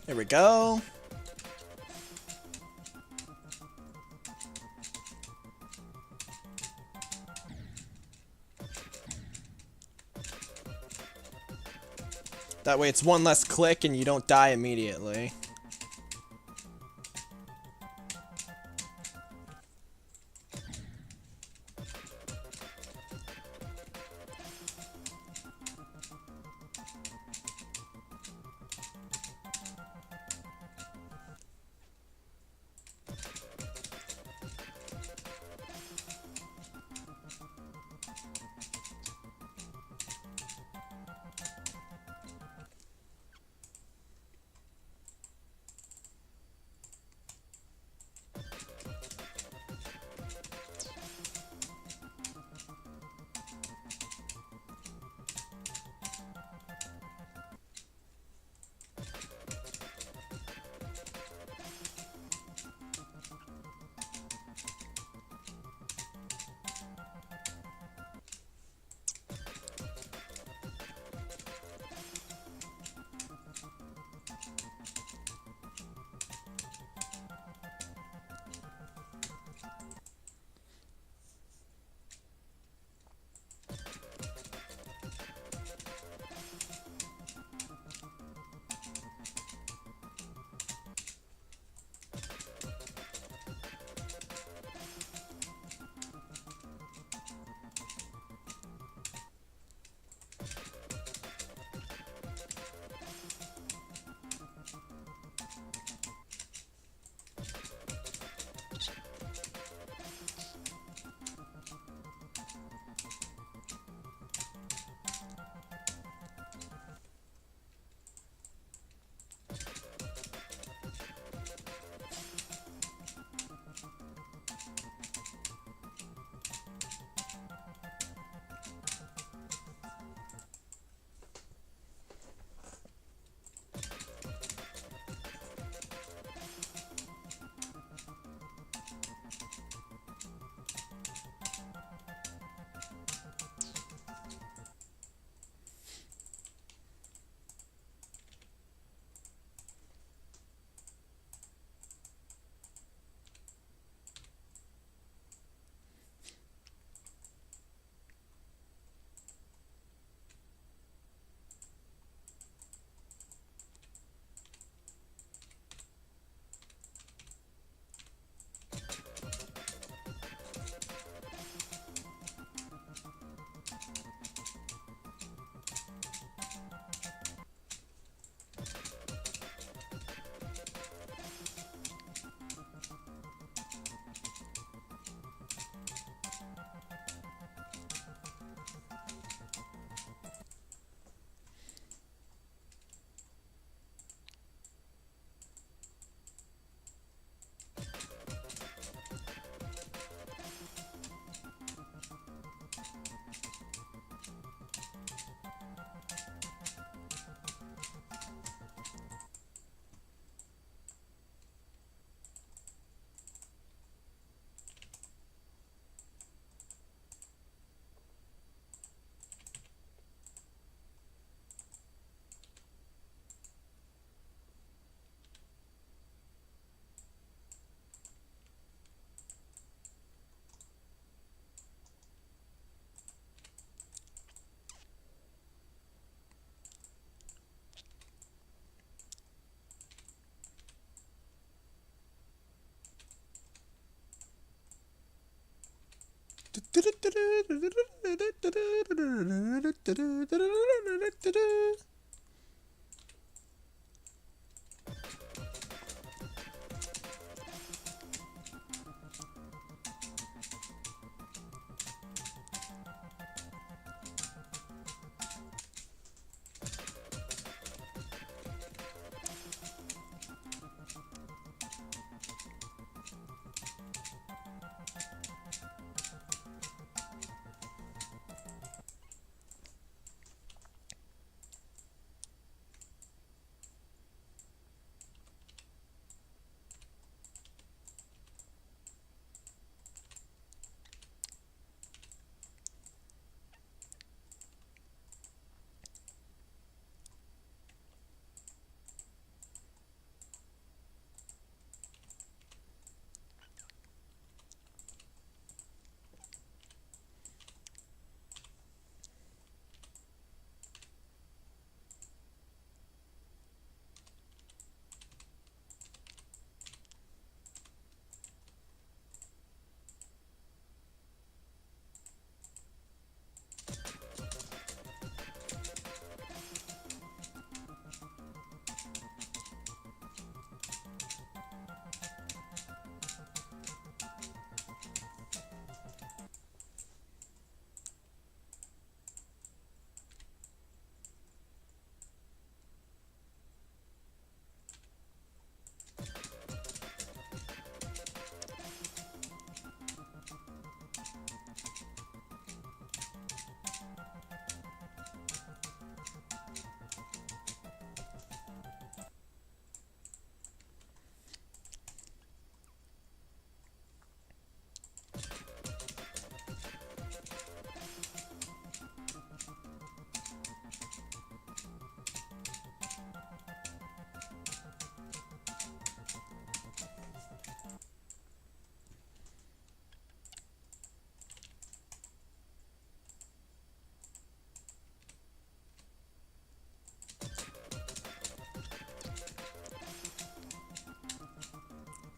There we go. That way it's one less click and you don't die immediately.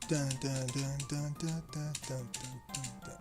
Dun, dun, dun, dun, dun, dun, dun, dun, dun.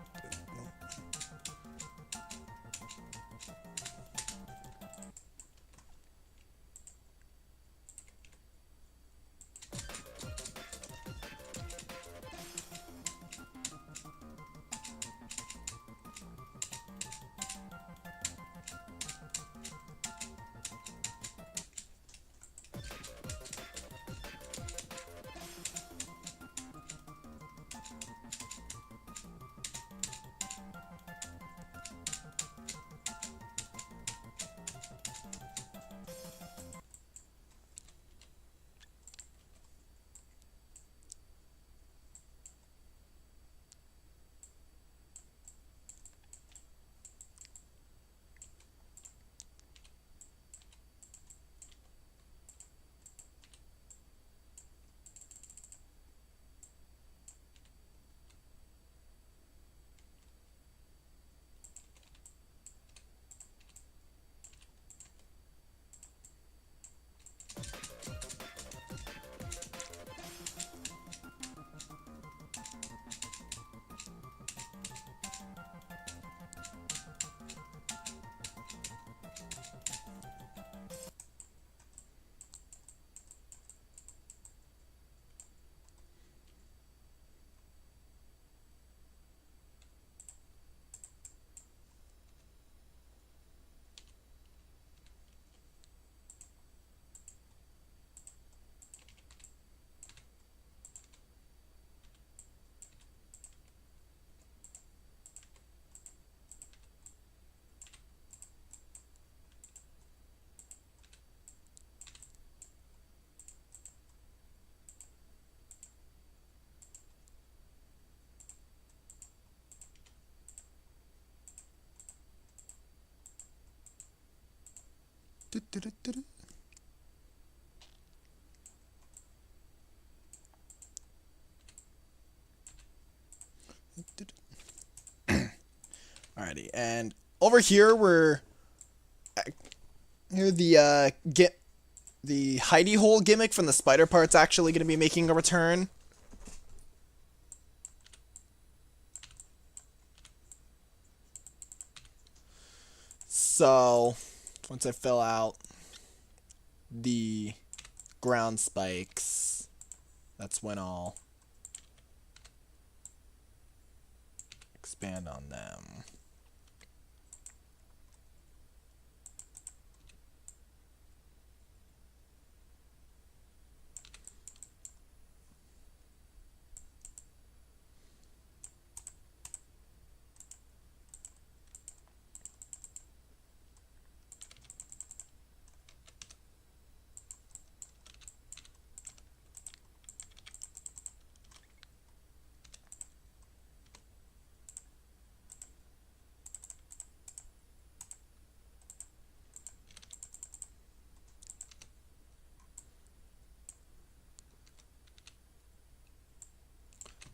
Alrighty, and over here we're here get the hidey hole gimmick from the spider part's actually going to be making a return. So once I fill out the ground spikes, that's when I'll expand on them.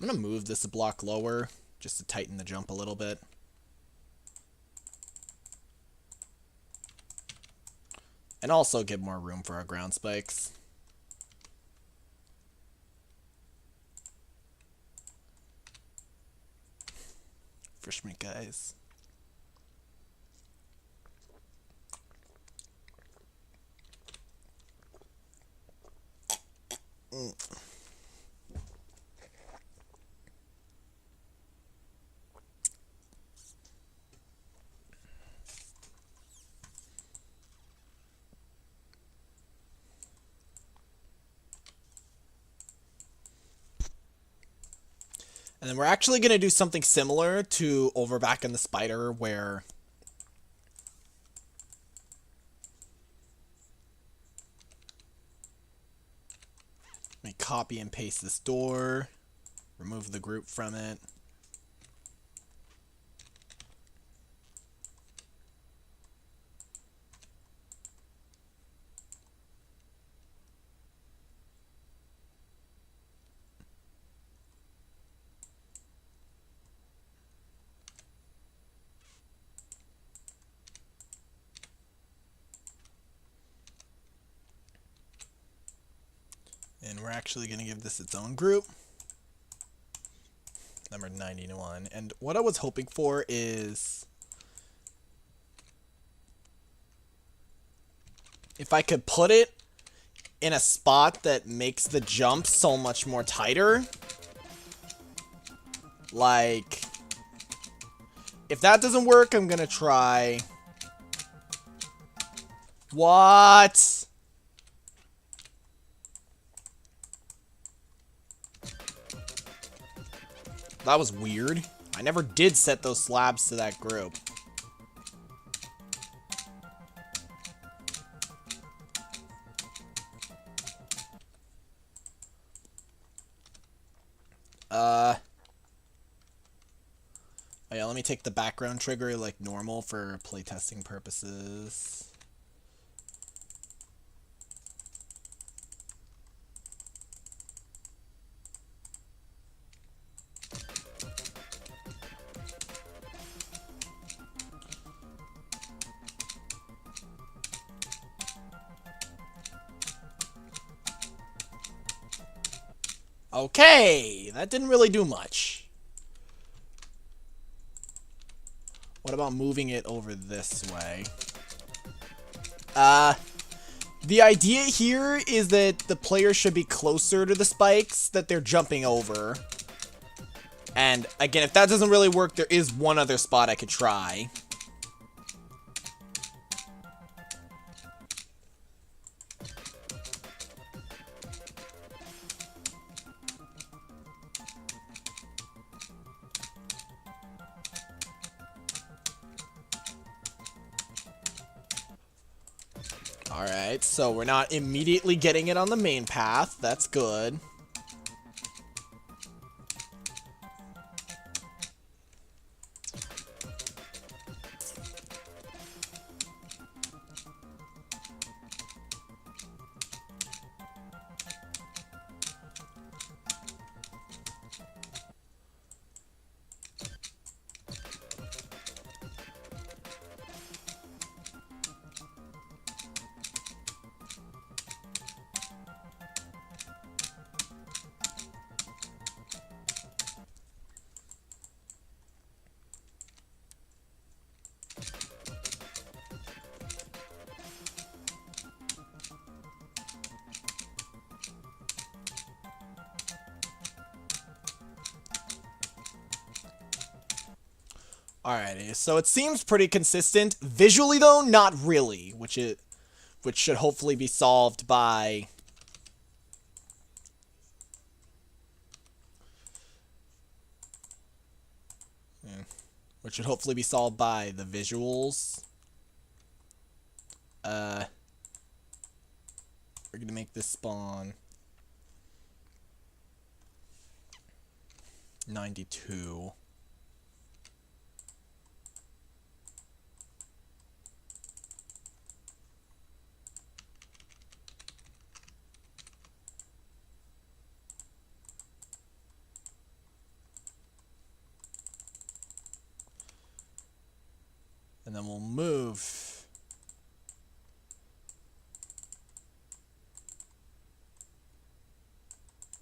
I'm going to move this a block lower just to tighten the jump a little bit. And also give more room for our ground spikes. Fish me, guys. And then we're actually going to do something similar to over back in the spider where we copy and paste this door, remove the group from it. And we're actually going to give this its own group. number 91. And what I was hoping for is if I could put it in a spot that makes the jump so much more tighter. Like, if that doesn't work, I'm gonna try... What? That was weird. I never did set those slabs to that group. Oh yeah, let me take the background trigger like normal for playtesting purposes. Okay, that didn't really do much. What about moving it over this way? The idea here is that the player should be closer to the spikes that they're jumping over. And again, if that doesn't really work, there is one other spot I could try. Alright, so we're not immediately getting it on the main path. That's good. Alrighty, so it seems pretty consistent. Visually, though, not really, which should hopefully be solved by... Which should hopefully be solved by the visuals. We're gonna make this spawn 92. And then we'll move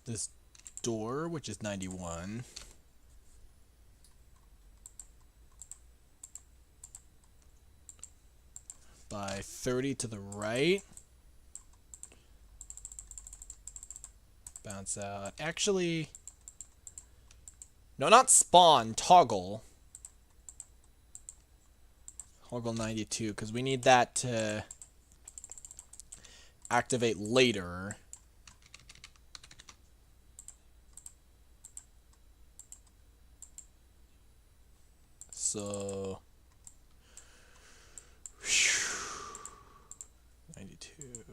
this door, which is 91, by 30 to the right. Bounce out. Actually, no, not spawn, toggle. Toggle 92, because we need that to activate later. So 92.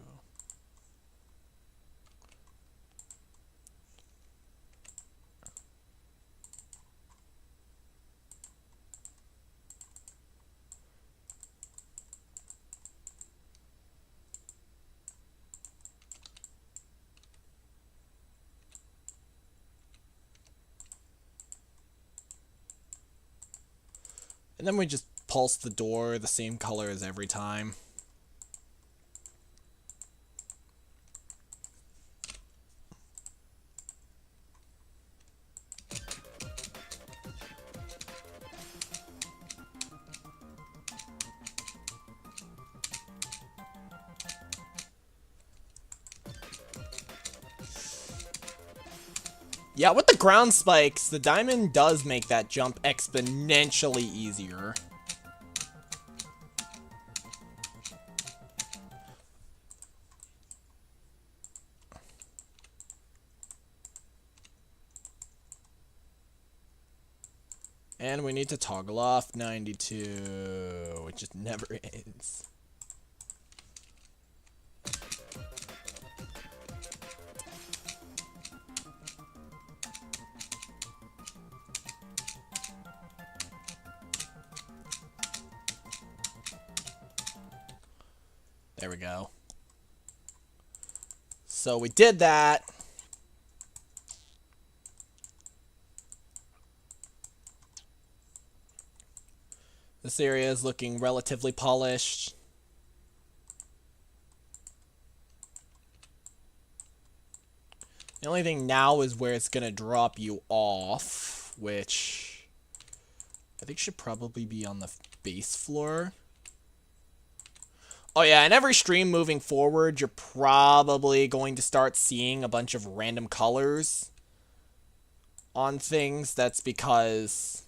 And then we just pulse the door the same color as every time. Yeah, with the ground spikes, the diamond does make that jump exponentially easier. And we need to toggle off 92, which just never ends. There we go. So we did that. This area is looking relatively polished. The only thing now is where it's gonna drop you off, which I think should probably be on the base floor. Oh yeah, in every stream moving forward, you're probably going to start seeing a bunch of random colors on things. That's because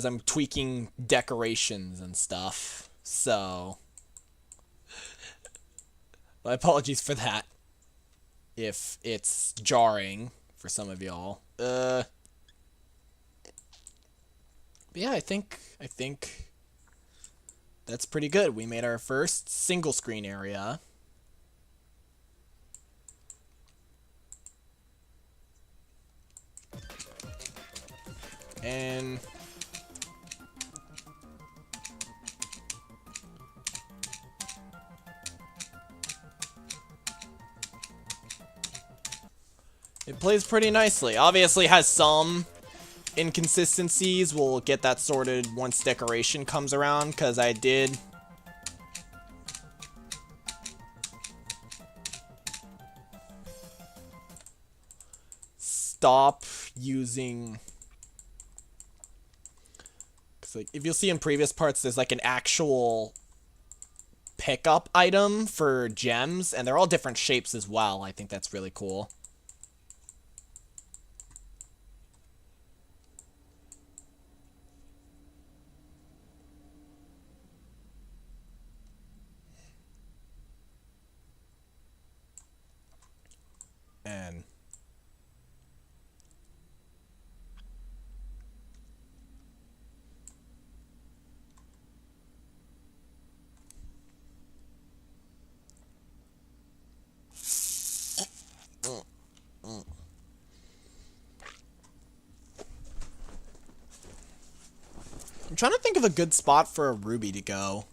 I'm tweaking decorations and stuff. So my apologies for that if it's jarring for some of y'all. But yeah, I think that's pretty good. We made our first single screen area. And it plays pretty nicely. Obviously has some inconsistencies. We'll get that sorted once decoration comes around, because I did stop using, because like if you'll see in previous parts, there's like an actual pickup item for gems, and they're all different shapes as well. I think that's really cool. And I'm trying to think of a good spot for a ruby to go.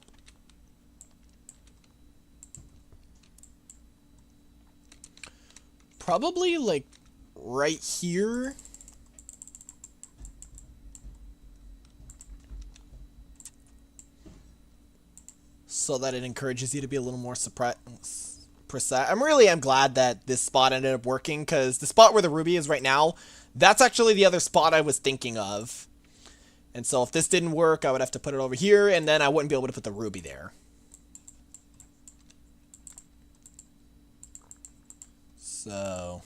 Probably like right here. So that it encourages you to be a little more precise. I'm glad that this spot ended up working, because the spot where the ruby is right now, that's actually the other spot I was thinking of. And so if this didn't work, I would have to put it over here, and then I wouldn't be able to put the ruby there. So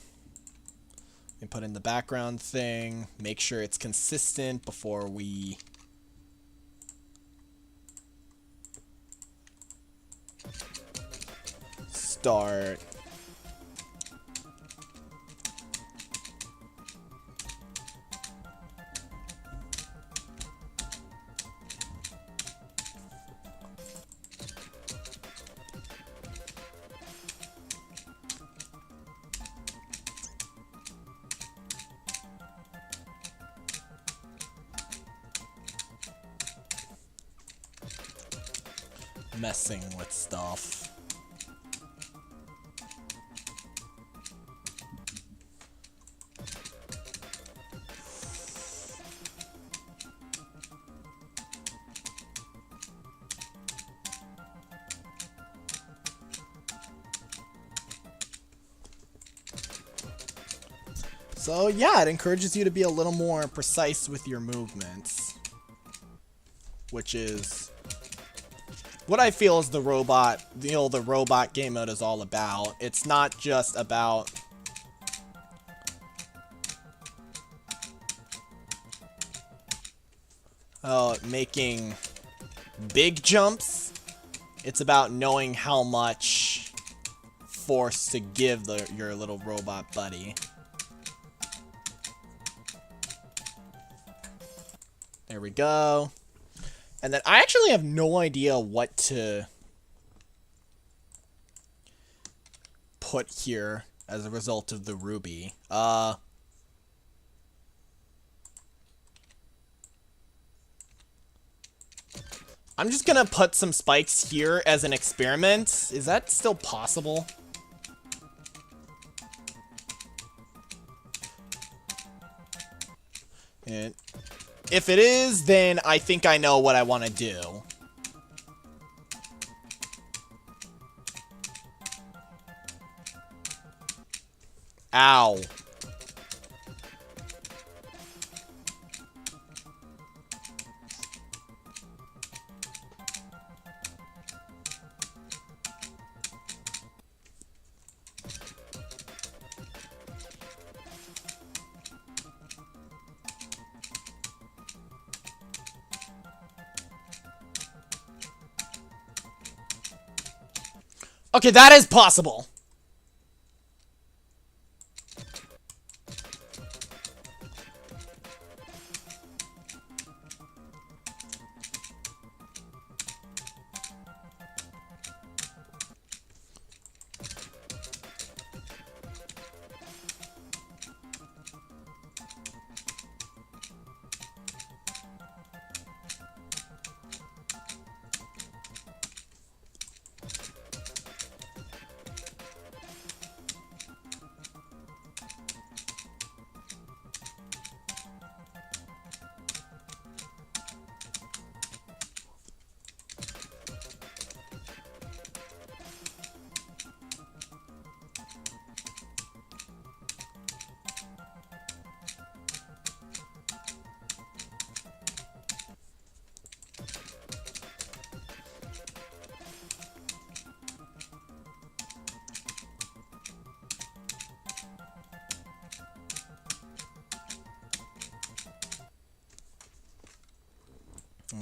we put in the background thing, make sure it's consistent before we start. Messing with stuff. So yeah, it encourages you to be a little more precise with your movements, which is what I feel is the robot game mode is all about. It's not just about making big jumps. It's about knowing how much force to give your little robot buddy. There we go. And then I actually have no idea what to put here as a result of the ruby. I'm just gonna put some spikes here as an experiment. Is that still possible? And if it is, then I think I know what I want to do. Ow. Okay, that is possible.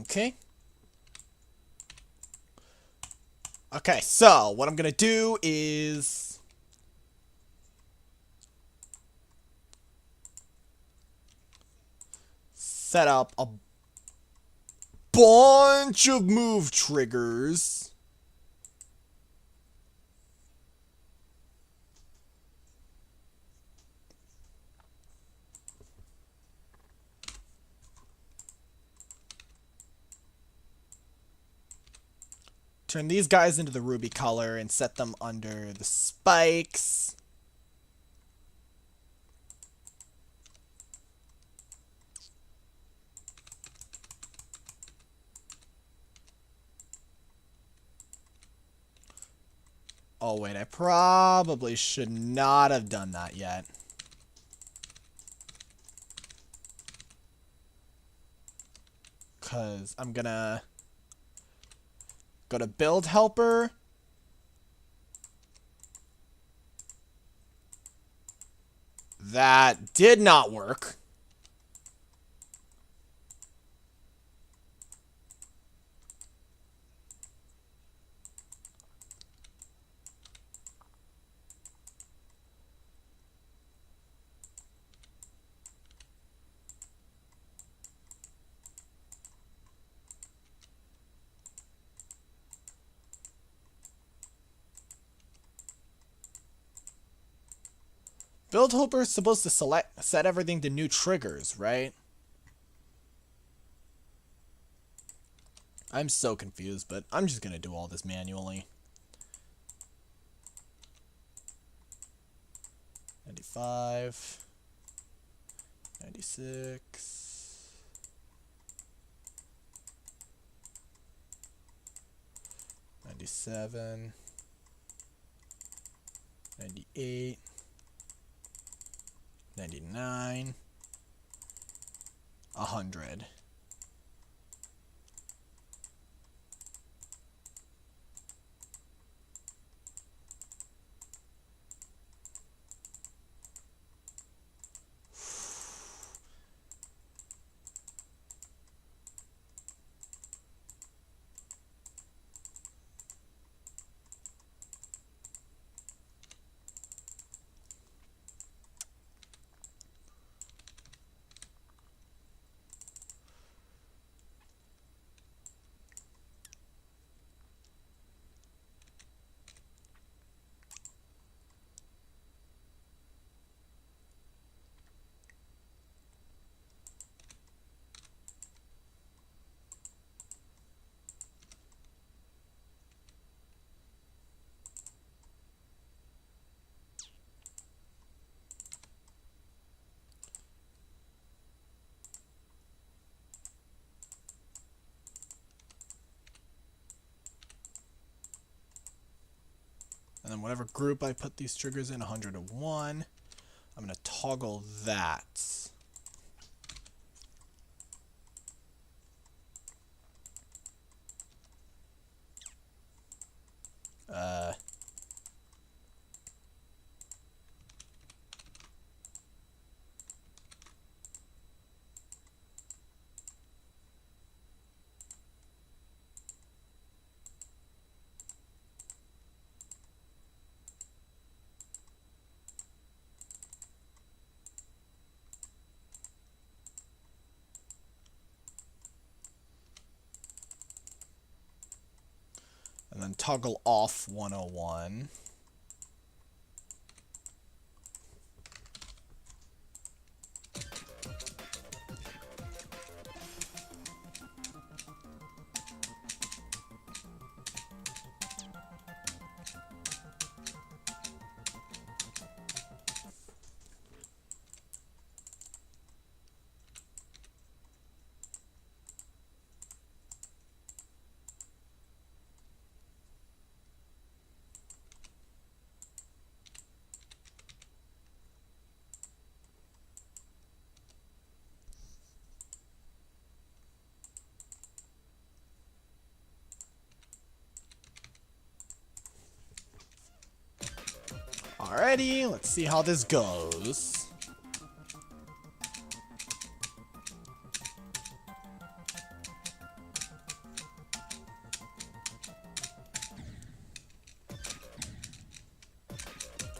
Okay. Okay, so what I'm gonna do is set up a bunch of move triggers. Turn these guys into the ruby color and set them under the spikes. Oh wait, I probably should not have done that yet. Because I'm gonna go to build helper. That did not work. Build helper is supposed to set everything to new triggers, right? I'm so confused, but I'm just gonna do all this manually. 95, 96, 97, 98, 99, 100. And then whatever group I put these triggers in, 101, I'm going to toggle that. And then toggle off 101. Alrighty, let's see how this goes.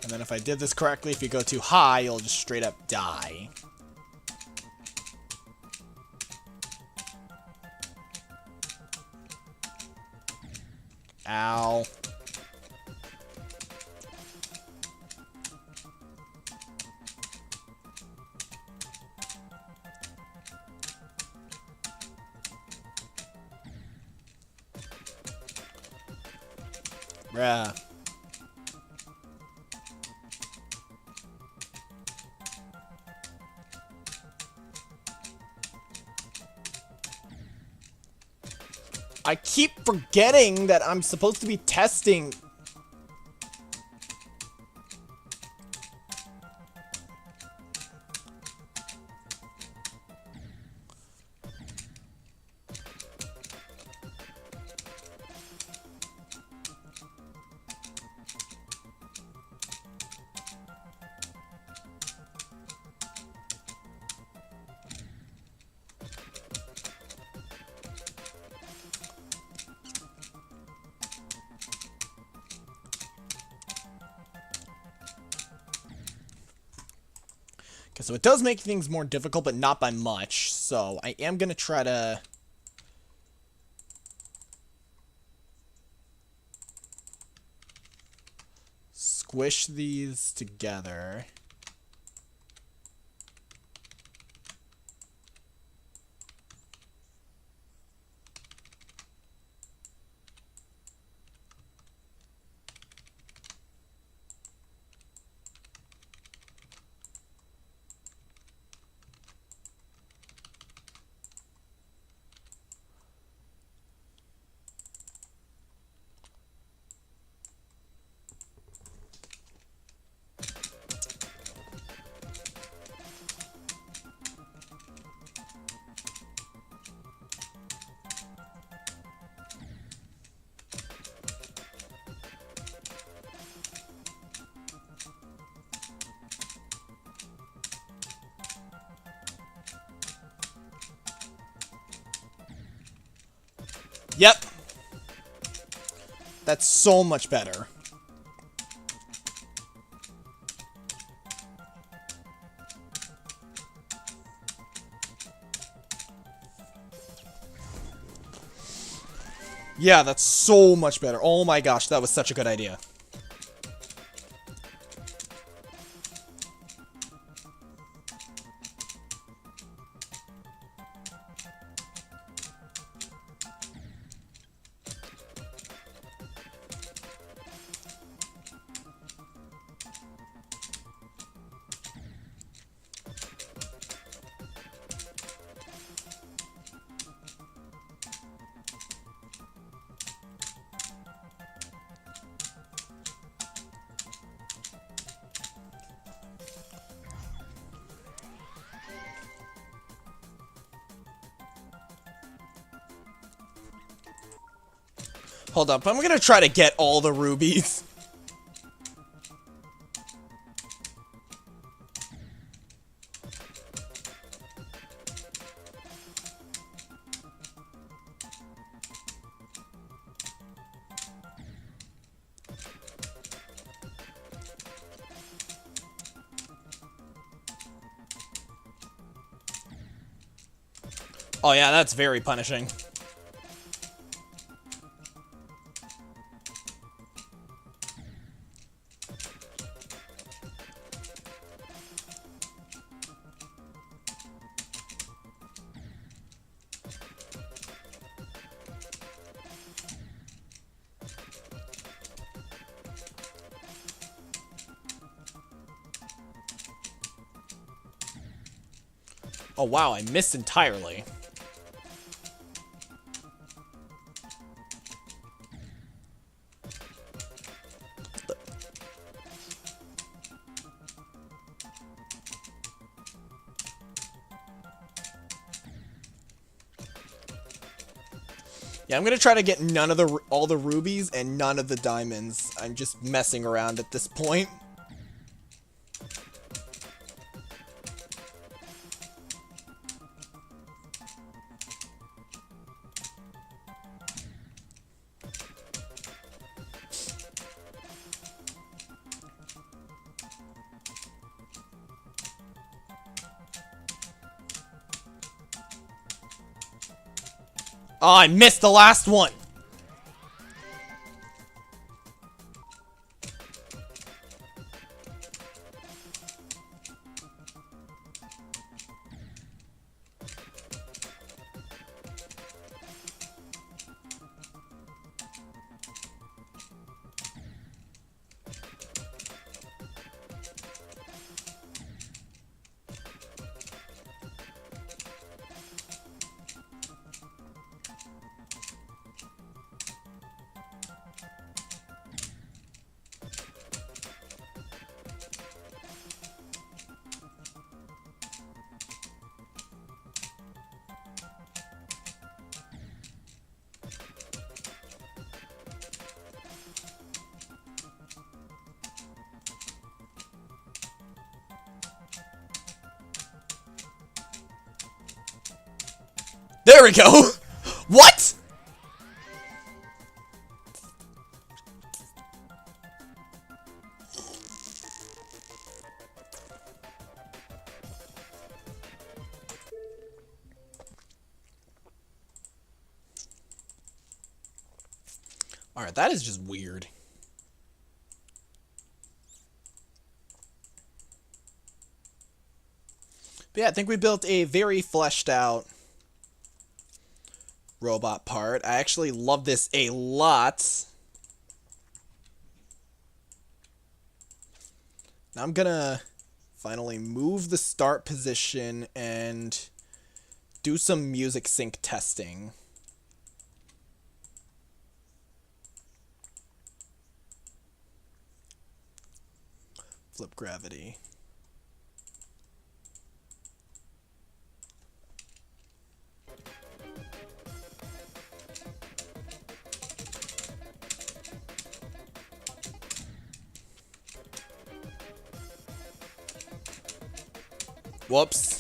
And then if I did this correctly, if you go too high, you'll just straight up die. Ow. Bruh. I keep forgetting that I'm supposed to be testing. Okay, so it does make things more difficult, but not by much. So I am going to try to... squish these together. Yep. That's so much better. Yeah, that's so much better. Oh my gosh, that was such a good idea. Hold up, I'm gonna try to get all the rubies. Oh yeah, that's very punishing. Oh wow, I missed entirely. Yeah, I'm gonna try to get none of all the rubies and none of the diamonds. I'm just messing around at this point. Oh, I missed the last one! There we go! What?! Alright, that is just weird. But yeah, I think we built a very fleshed out robot part. I actually love this a lot. Now I'm gonna finally move the start position and do some music sync testing. Flip gravity. Whoops.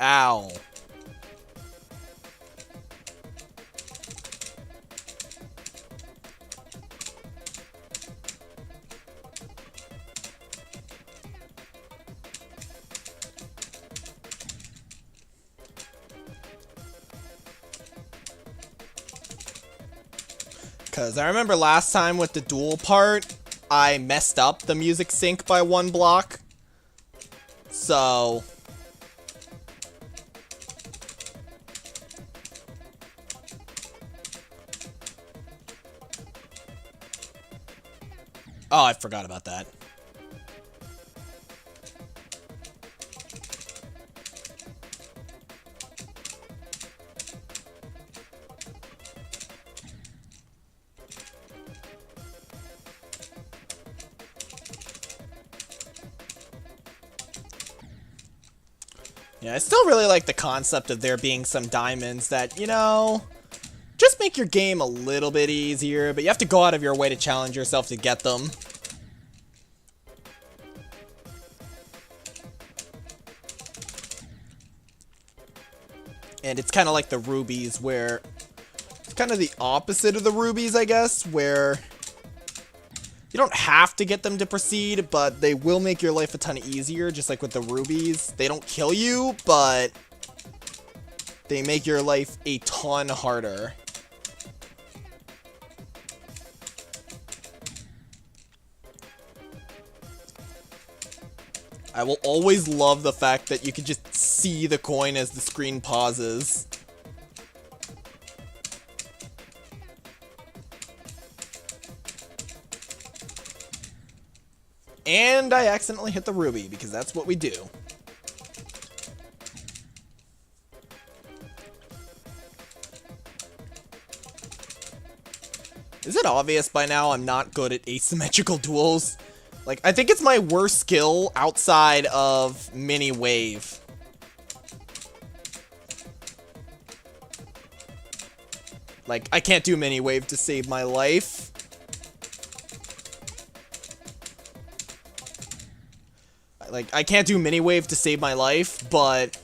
Ow. Because I remember last time with the dual part, I messed up the music sync by 1 block. So Oh, I forgot about that. Yeah, I still really like the concept of there being some diamonds that, you know, just make your game a little bit easier, but you have to go out of your way to challenge yourself to get them. And it's kind of like the rubies where it's kind of the opposite of the rubies, I guess, where you don't have to get them to proceed, but they will make your life a ton easier, just like with the rubies. They don't kill you, but they make your life a ton harder. I will always love the fact that you can just see the coin as the screen pauses. And I accidentally hit the ruby, because that's what we do. Is it obvious by now I'm not good at asymmetrical duels? Like, I think it's my worst skill outside of mini wave. Like, I can't do mini wave to save my life. Like, I can't do mini wave to save my life, but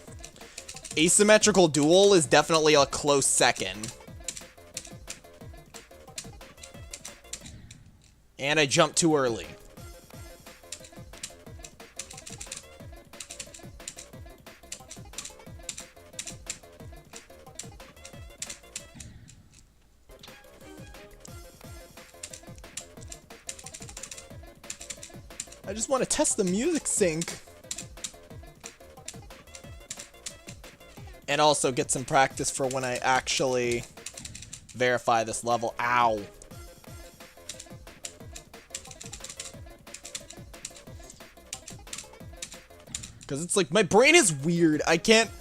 asymmetrical duel is definitely a close second. And I jumped too early. I just want to test the music sync. And also get some practice for when I actually verify this level. Ow. Because it's like, my brain is weird. I can't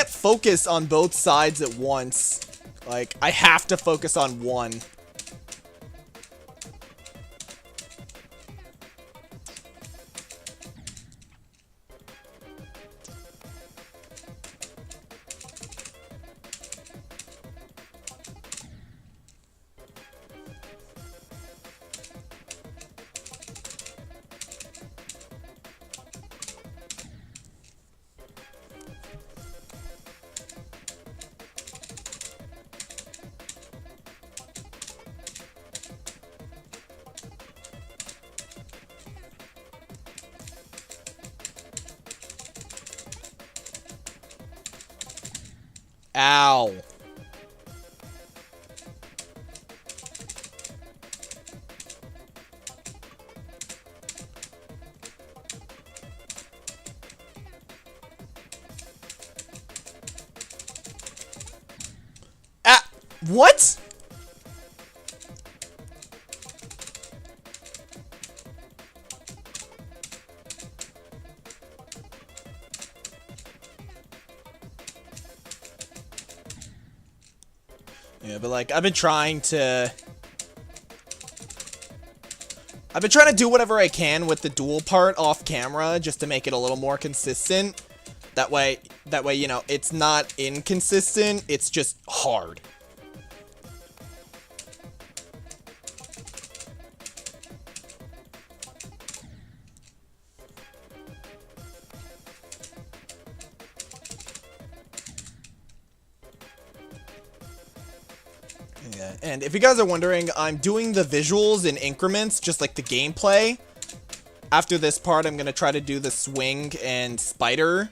focus on both sides at once. Like, I have to focus on one. Ow. Ah, what? Yeah, but like, I've been trying to do whatever I can with the dual part off camera just to make it a little more consistent. That way, you know, it's not inconsistent, it's just hard. Yeah, and if you guys are wondering, I'm doing the visuals in increments, just like the gameplay. After this part, I'm gonna try to do the swing and spider.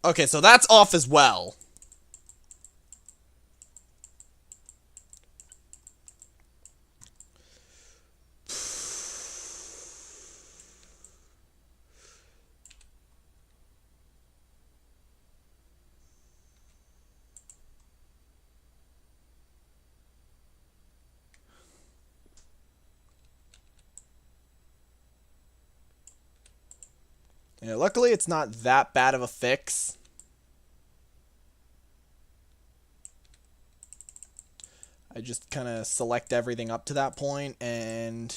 Okay, so that's off as well. Yeah, luckily it's not that bad of a fix. I just kind of select everything up to that point and...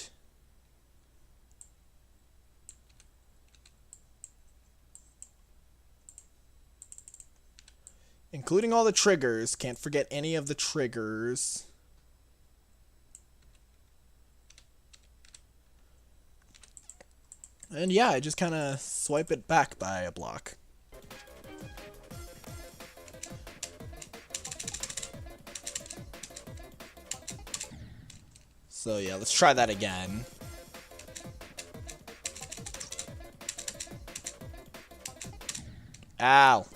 including all the triggers. Can't forget any of the triggers. And yeah, I just kind of swipe it back by a block. So yeah, let's try that again. Ow.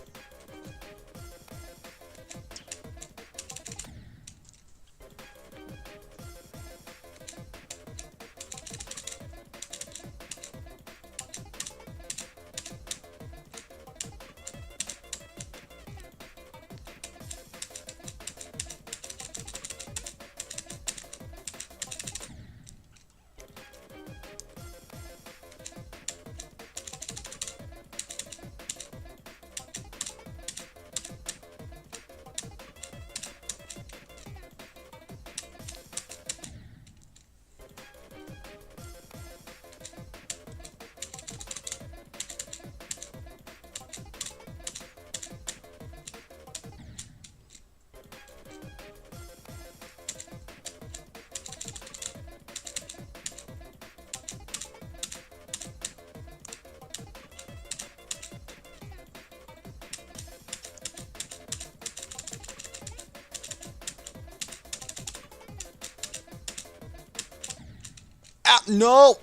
Ah, no!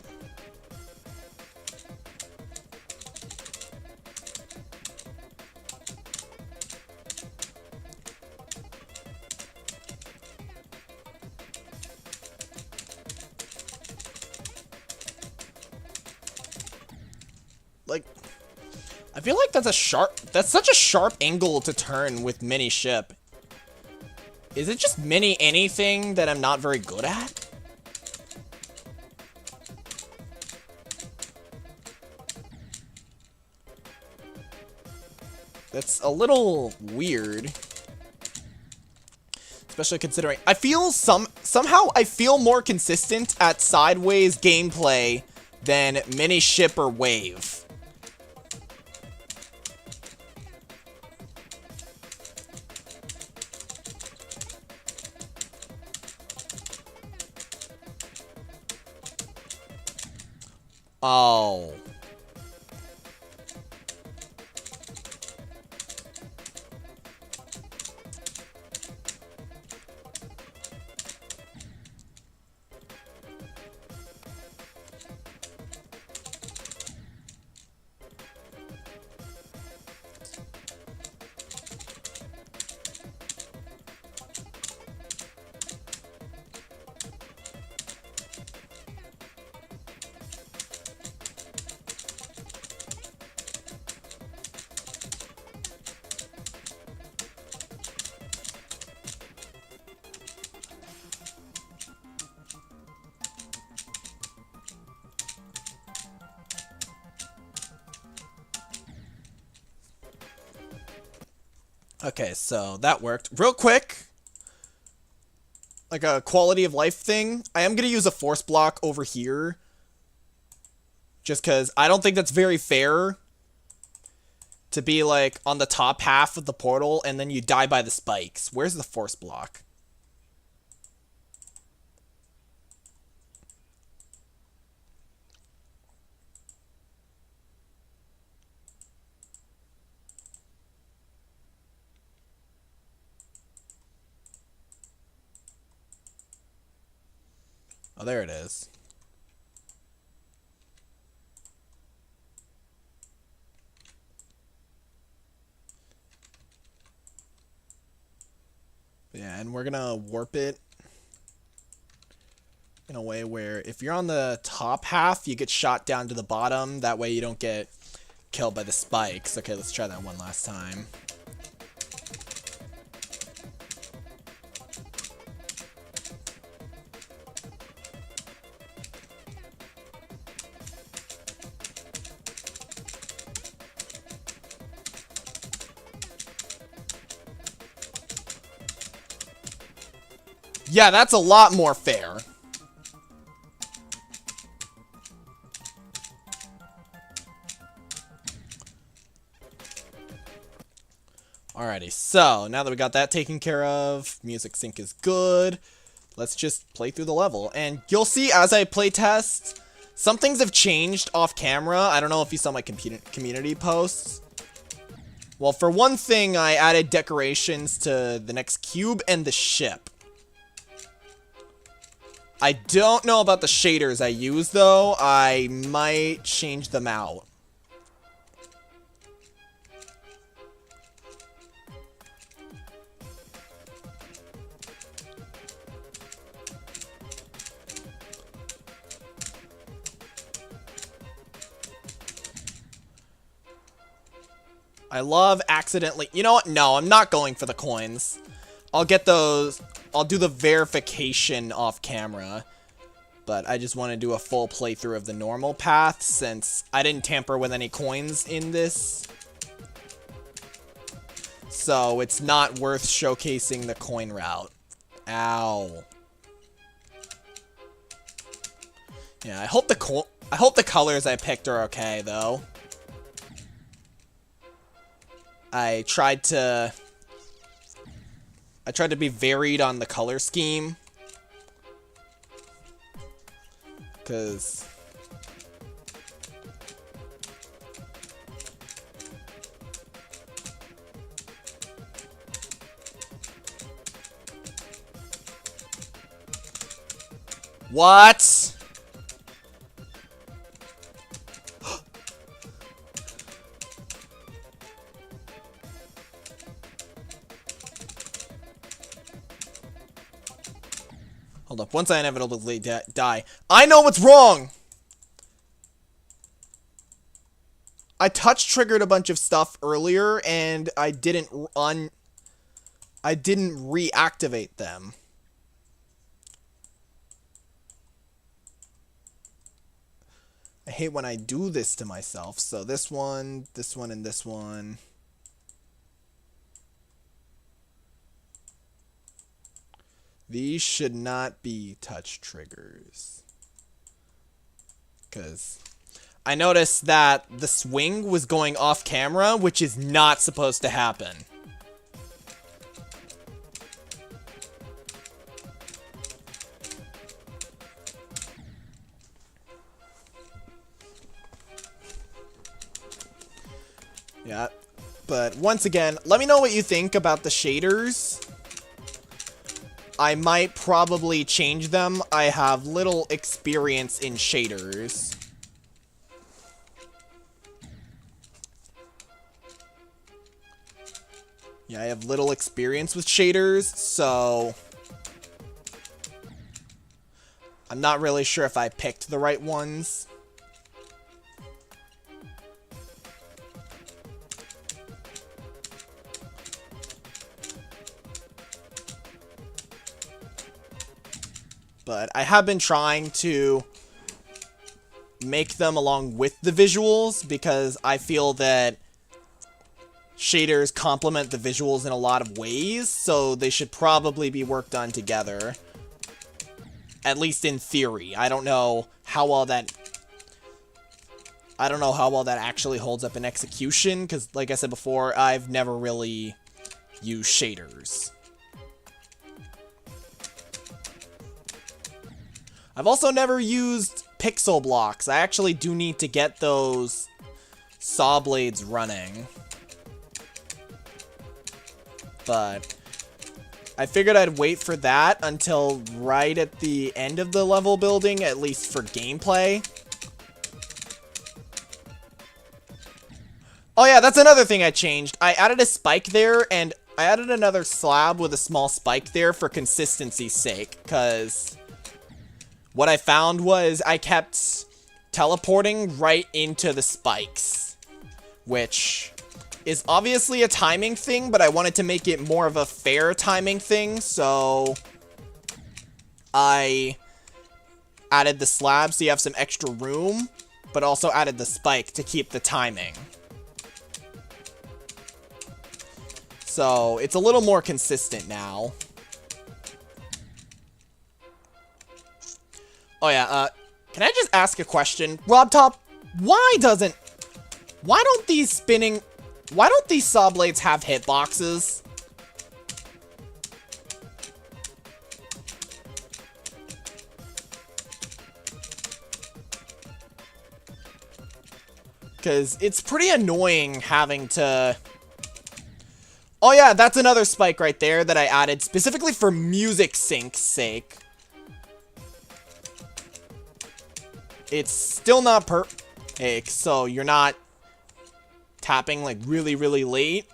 Like, I feel like that's such a sharp angle to turn with mini ship. Is it just mini anything that I'm not very good at? That's a little weird. Especially considering I feel somehow I feel more consistent at sideways gameplay than mini ship or wave. Oh. Okay, so that worked. Real quick, like a quality of life thing, I am going to use a force block over here. Just because I don't think that's very fair to be like on the top half of the portal and then you die by the spikes. Where's the force block? Oh, there it is. Yeah, and we're gonna warp it in a way where if you're on the top half, you get shot down to the bottom. That way you don't get killed by the spikes. Okay, let's try that one last time. Yeah, that's a lot more fair. Alrighty, so now that we got that taken care of, music sync is good. Let's just play through the level. And you'll see as I play test, some things have changed off camera. I don't know if you saw my community posts. Well, for one thing, I added decorations to the next cube and the ship. I don't know about the shaders I use, though. I might change them out. I love accidentally... You know what? No, I'm not going for the coins. I'll get those... I'll do the verification off camera. But I just want to do a full playthrough of the normal path since I didn't tamper with any coins in this. So it's not worth showcasing the coin route. Ow. Yeah, I hope the colors I picked are okay though. I tried to be varied on the color scheme. Cause what? Hold up. Once I inevitably die, I know what's wrong! I touch triggered a bunch of stuff earlier and I didn't reactivate them. I hate when I do this to myself. So this one, and this one. These should not be touch triggers. Because I noticed that the swing was going off camera, which is not supposed to happen. Yeah, but once again, let me know what you think about the shaders. I might probably change them. I have little experience in shaders. Yeah, I have little experience with shaders, so I'm not really sure if I picked the right ones. But I have been trying to make them along with the visuals because I feel that shaders complement the visuals in a lot of ways, so they should probably be worked on together. At least in theory. I don't know how well that actually holds up in execution, because like I said before, I've never really used shaders. I've also never used pixel blocks. I actually do need to get those saw blades running. But I figured I'd wait for that until right at the end of the level building, at least for gameplay. Oh yeah, that's another thing I changed. I added a spike there, and I added another slab with a small spike there for consistency's sake, because what I found was I kept teleporting right into the spikes, which is obviously a timing thing, but I wanted to make it more of a fair timing thing, so I added the slab so you have some extra room, but also added the spike to keep the timing. So it's a little more consistent now. Oh yeah, can I just ask a question? RobTop, why don't these saw blades have hitboxes? Because it's pretty annoying having to... Oh yeah, that's another spike right there that I added specifically for music sync's sake. It's still not perfect, so you're not tapping like really, really late.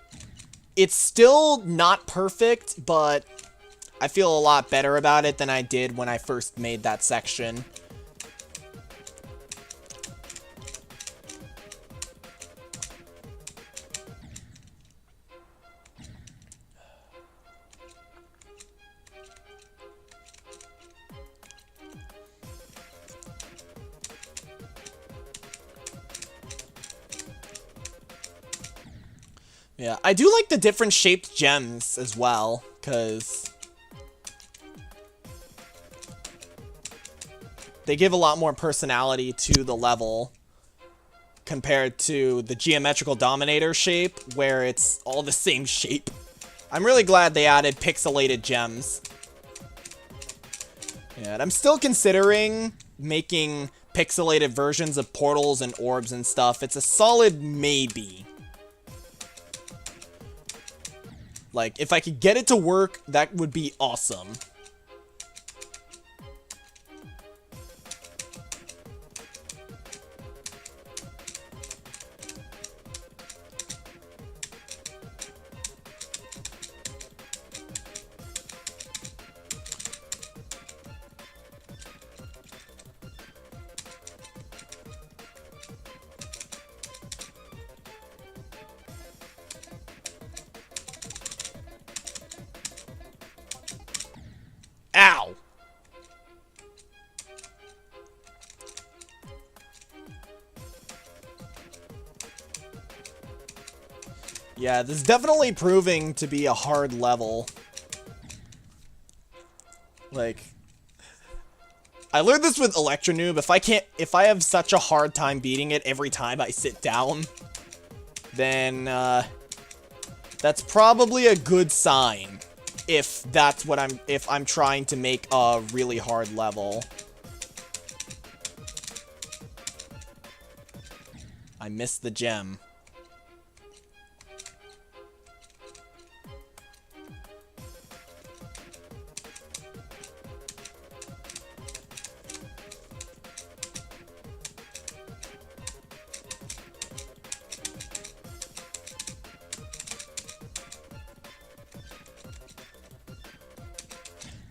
It's still not perfect, but I feel a lot better about it than I did when I first made that section. Yeah, I do like the different shaped gems as well, because they give a lot more personality to the level compared to the geometrical dominator shape, where it's all the same shape. I'm really glad they added pixelated gems. Yeah, and I'm still considering making pixelated versions of portals and orbs and stuff. It's a solid maybe. Like, if I could get it to work, that would be awesome. Ow! Yeah, this is definitely proving to be a hard level. Like, I learned this with Electronoob. If I have such a hard time beating it every time I sit down, then, that's probably a good sign. If I'm trying to make a really hard level. I missed the gem.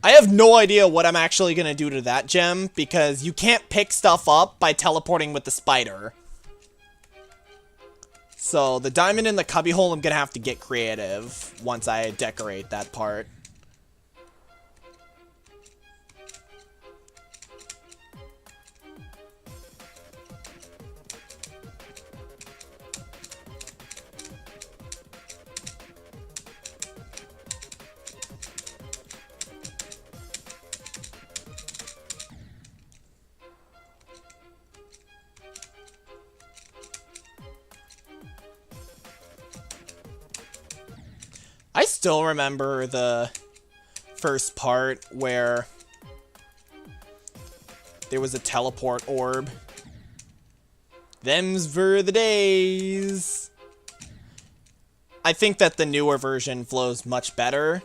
I have no idea what I'm actually going to do to that gem, because you can't pick stuff up by teleporting with the spider. So, the diamond in the cubbyhole, I'm going to have to get creative once I decorate that part. I still remember the first part where there was a teleport orb. Them's for the days. I think that the newer version flows much better,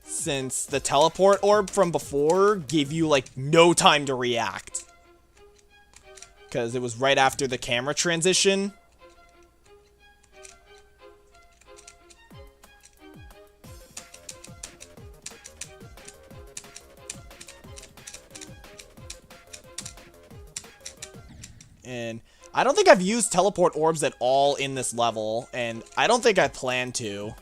since the teleport orb from before gave you, like, no time to react. Because it was right after the camera transition. And I don't think I've used teleport orbs at all in this level, and I don't think I plan to.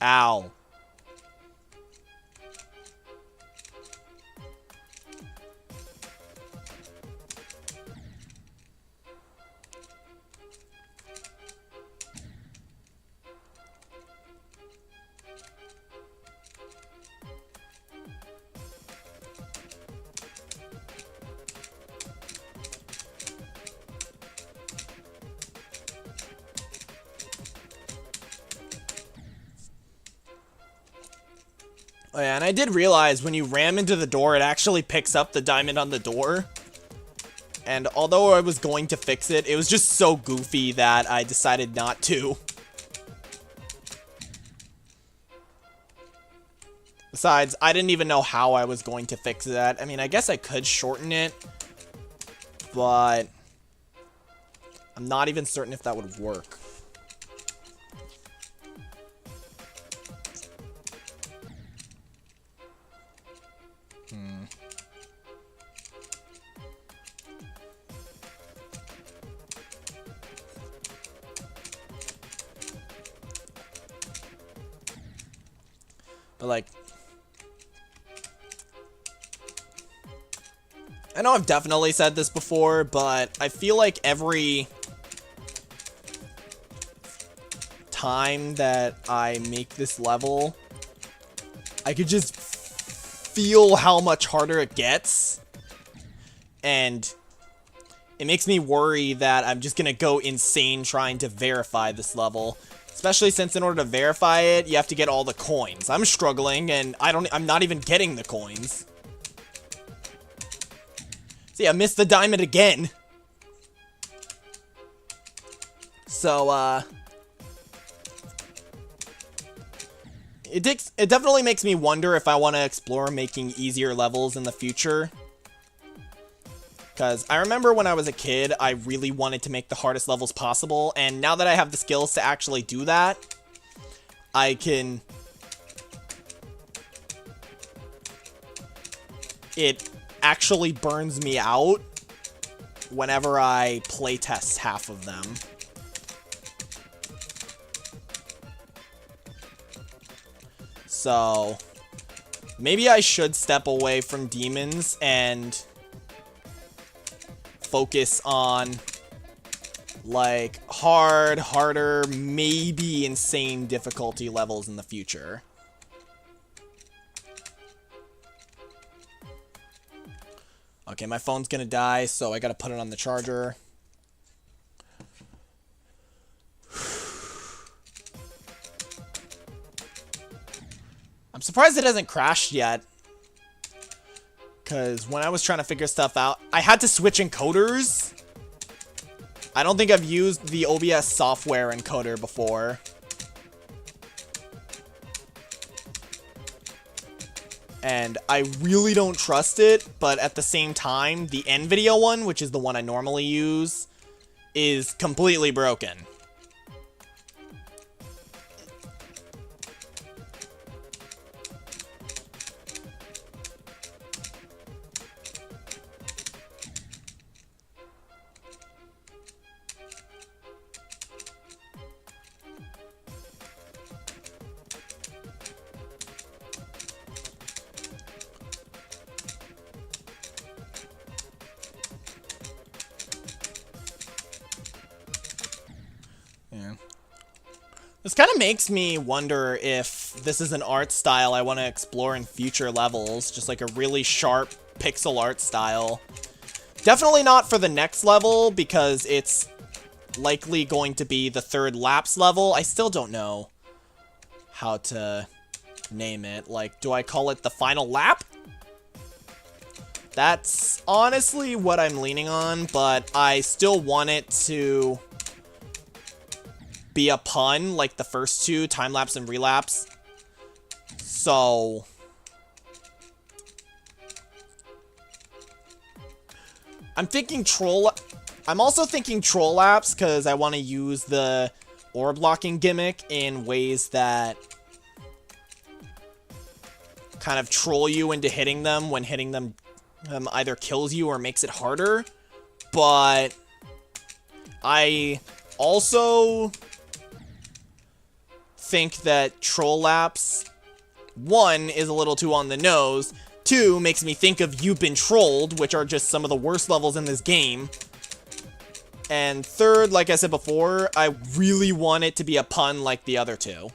Ow. Oh yeah, and I did realize when you ram into the door, it actually picks up the diamond on the door. And although I was going to fix it, it was just so goofy that I decided not to. Besides, I didn't even know how I was going to fix that. I mean, I guess I could shorten it, but I'm not even certain if that would work. But like, I know I've definitely said this before, but I feel like every time that I make this level, I could just feel how much harder it gets. And it makes me worry that I'm just gonna go insane trying to verify this level. Especially since in order to verify it, you have to get all the coins. I'm struggling, and I'm not even getting the coins. See, I missed the diamond again. So, it definitely makes me wonder if I want to explore making easier levels in the future. Because I remember when I was a kid, I really wanted to make the hardest levels possible, and now that I have the skills to actually do that, I can... It actually burns me out whenever I playtest half of them. So, maybe I should step away from demons and focus on, like, harder, maybe insane difficulty levels in the future. Okay, my phone's gonna die, so I gotta put it on the charger. I'm surprised it hasn't crashed yet. Because when I was trying to figure stuff out, I had to switch encoders. I don't think I've used the OBS software encoder before. And I really don't trust it, but at the same time, the NVIDIA one, which is the one I normally use, is completely broken. This kind of makes me wonder if this is an art style I want to explore in future levels, just like a really sharp pixel art style. Definitely not for the next level, because it's likely going to be the third lapse level. I still don't know how to name it. Like, do I call it the final lap? That's honestly what I'm leaning on, but I still want it to be a pun like the first two, time lapse and relapse. So I'm also thinking troll laps because I want to use the orb blocking gimmick in ways that kind of troll you into hitting them when hitting them either kills you or makes it harder. But I also think that troll laps, 1, is a little too on the nose, 2, makes me think of You've Been Trolled, which are just some of the worst levels in this game. And 3rd, like I said before, I really want it to be a pun like the other 2.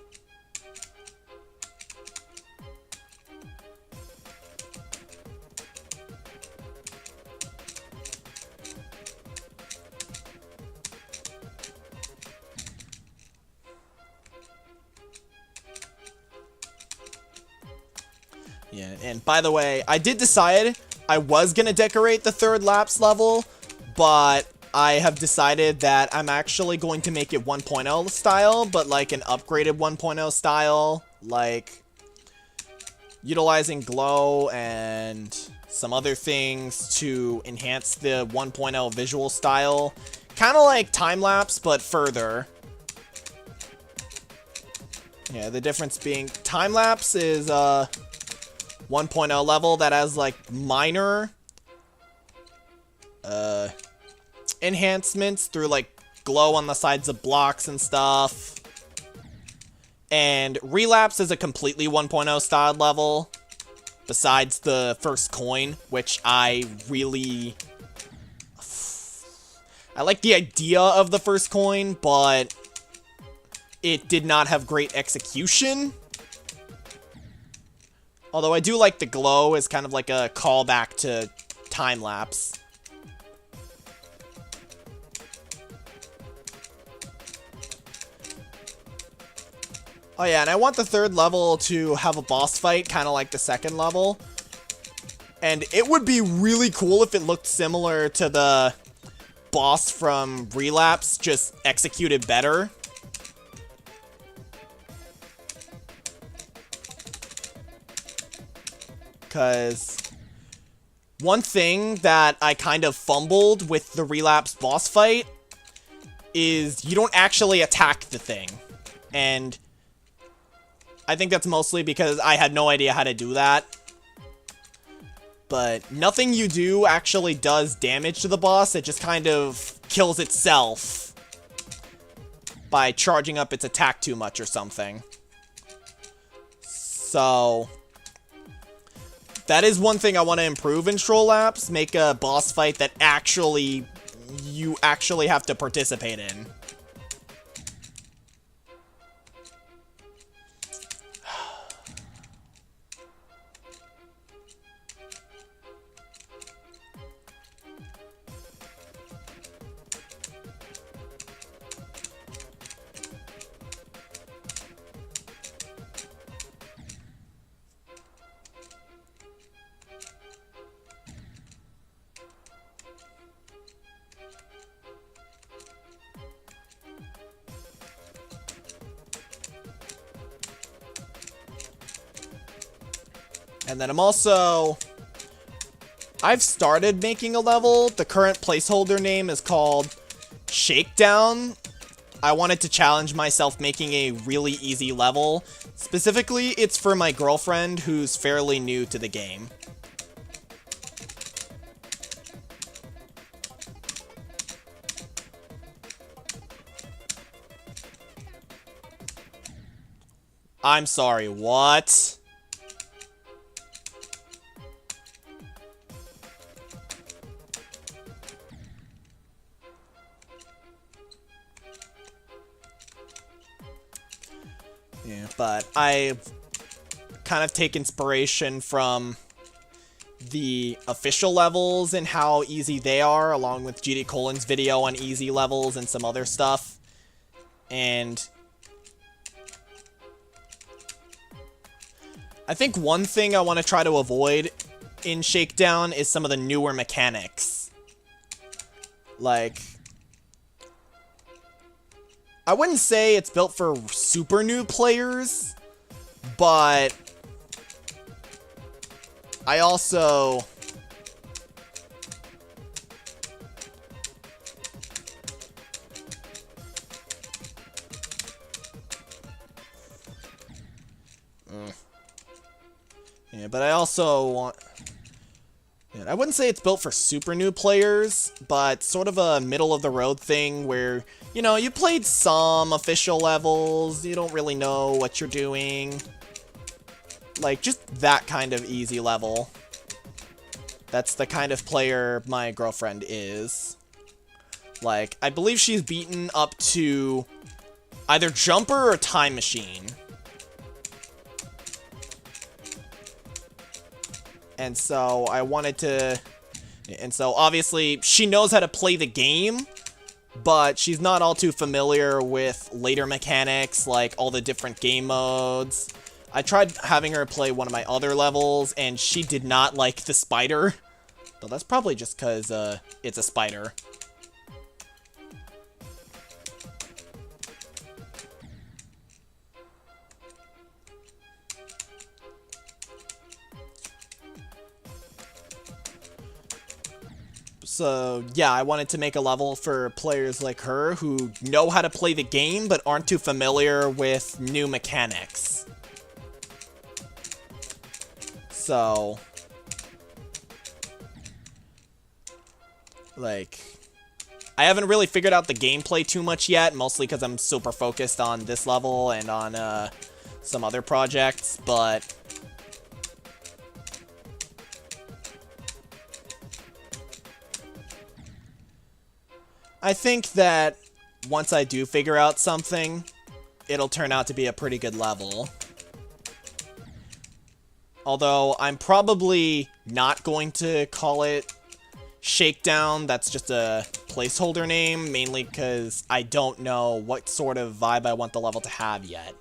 Yeah, and by the way, I did decide I was gonna decorate the 3rd laps level, but I have decided that I'm actually going to make it 1.0 style, but like an upgraded 1.0 style, like utilizing glow and some other things to enhance the 1.0 visual style. Kind of like time-lapse, but further. Yeah, the difference being time-lapse is 1.0 level that has like minor enhancements through like glow on the sides of blocks and stuff. And relapse is a completely 1.0 style level besides the first coin, which I like the idea of the first coin, but it did not have great execution. Although I do like the glow as kind of like a callback to time-lapse. Oh yeah, and I want the 3rd level to have a boss fight, kind of like the 2nd level. And it would be really cool if it looked similar to the boss from Relapse, just executed better. Because one thing that I kind of fumbled with the Relapse boss fight is you don't actually attack the thing. And I think that's mostly because I had no idea how to do that. But nothing you do actually does damage to the boss. It just kind of kills itself by charging up its attack too much or something. So that is one thing I want to improve in Troll Laps. Make a boss fight that you actually have to participate in. And then I've started making a level. The current placeholder name is called Shakedown. I wanted to challenge myself making a really easy level. Specifically, it's for my girlfriend who's fairly new to the game. I'm sorry, what? Yeah, but I kind of take inspiration from the official levels and how easy they are, along with GD Colin's video on easy levels and some other stuff. And I think one thing I want to try to avoid in Shakedown is some of the newer mechanics. Like, I wouldn't say it's built for super new players, but I also... Yeah, but I also want... Yeah, I wouldn't say it's built for super new players, but sort of a middle-of-the-road thing where, you know, you played some official levels, you don't really know what you're doing. Like, just that kind of easy level. That's the kind of player my girlfriend is. Like, I believe she's beaten up to either Jumper or Time Machine. And so I wanted to... And so obviously she knows how to play the game, but she's not all too familiar with later mechanics, like all the different game modes. I tried having her play one of my other levels, and she did not like the spider. But that's probably just because it's a spider. So, yeah, I wanted to make a level for players like her who know how to play the game but aren't too familiar with new mechanics. So, like, I haven't really figured out the gameplay too much yet, mostly because I'm super focused on this level and on some other projects, but... I think that once I do figure out something, it'll turn out to be a pretty good level. Although, I'm probably not going to call it Shakedown. That's just a placeholder name, mainly because I don't know what sort of vibe I want the level to have yet.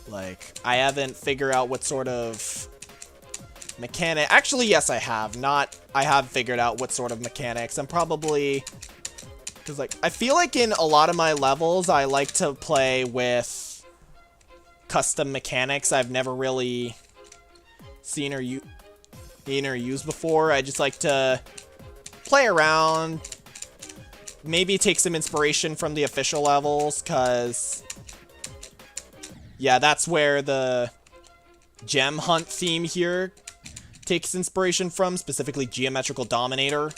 Like, I haven't figured out what sort of mechanic... Actually, yes, I have. I have figured out what sort of mechanics. I'm probably... Because, like, I feel like in a lot of my levels, I like to play with custom mechanics I've never really seen or used before. I just like to play around, maybe take some inspiration from the official levels, because, yeah, that's where the gem hunt theme here takes inspiration from, specifically Geometrical Dominator,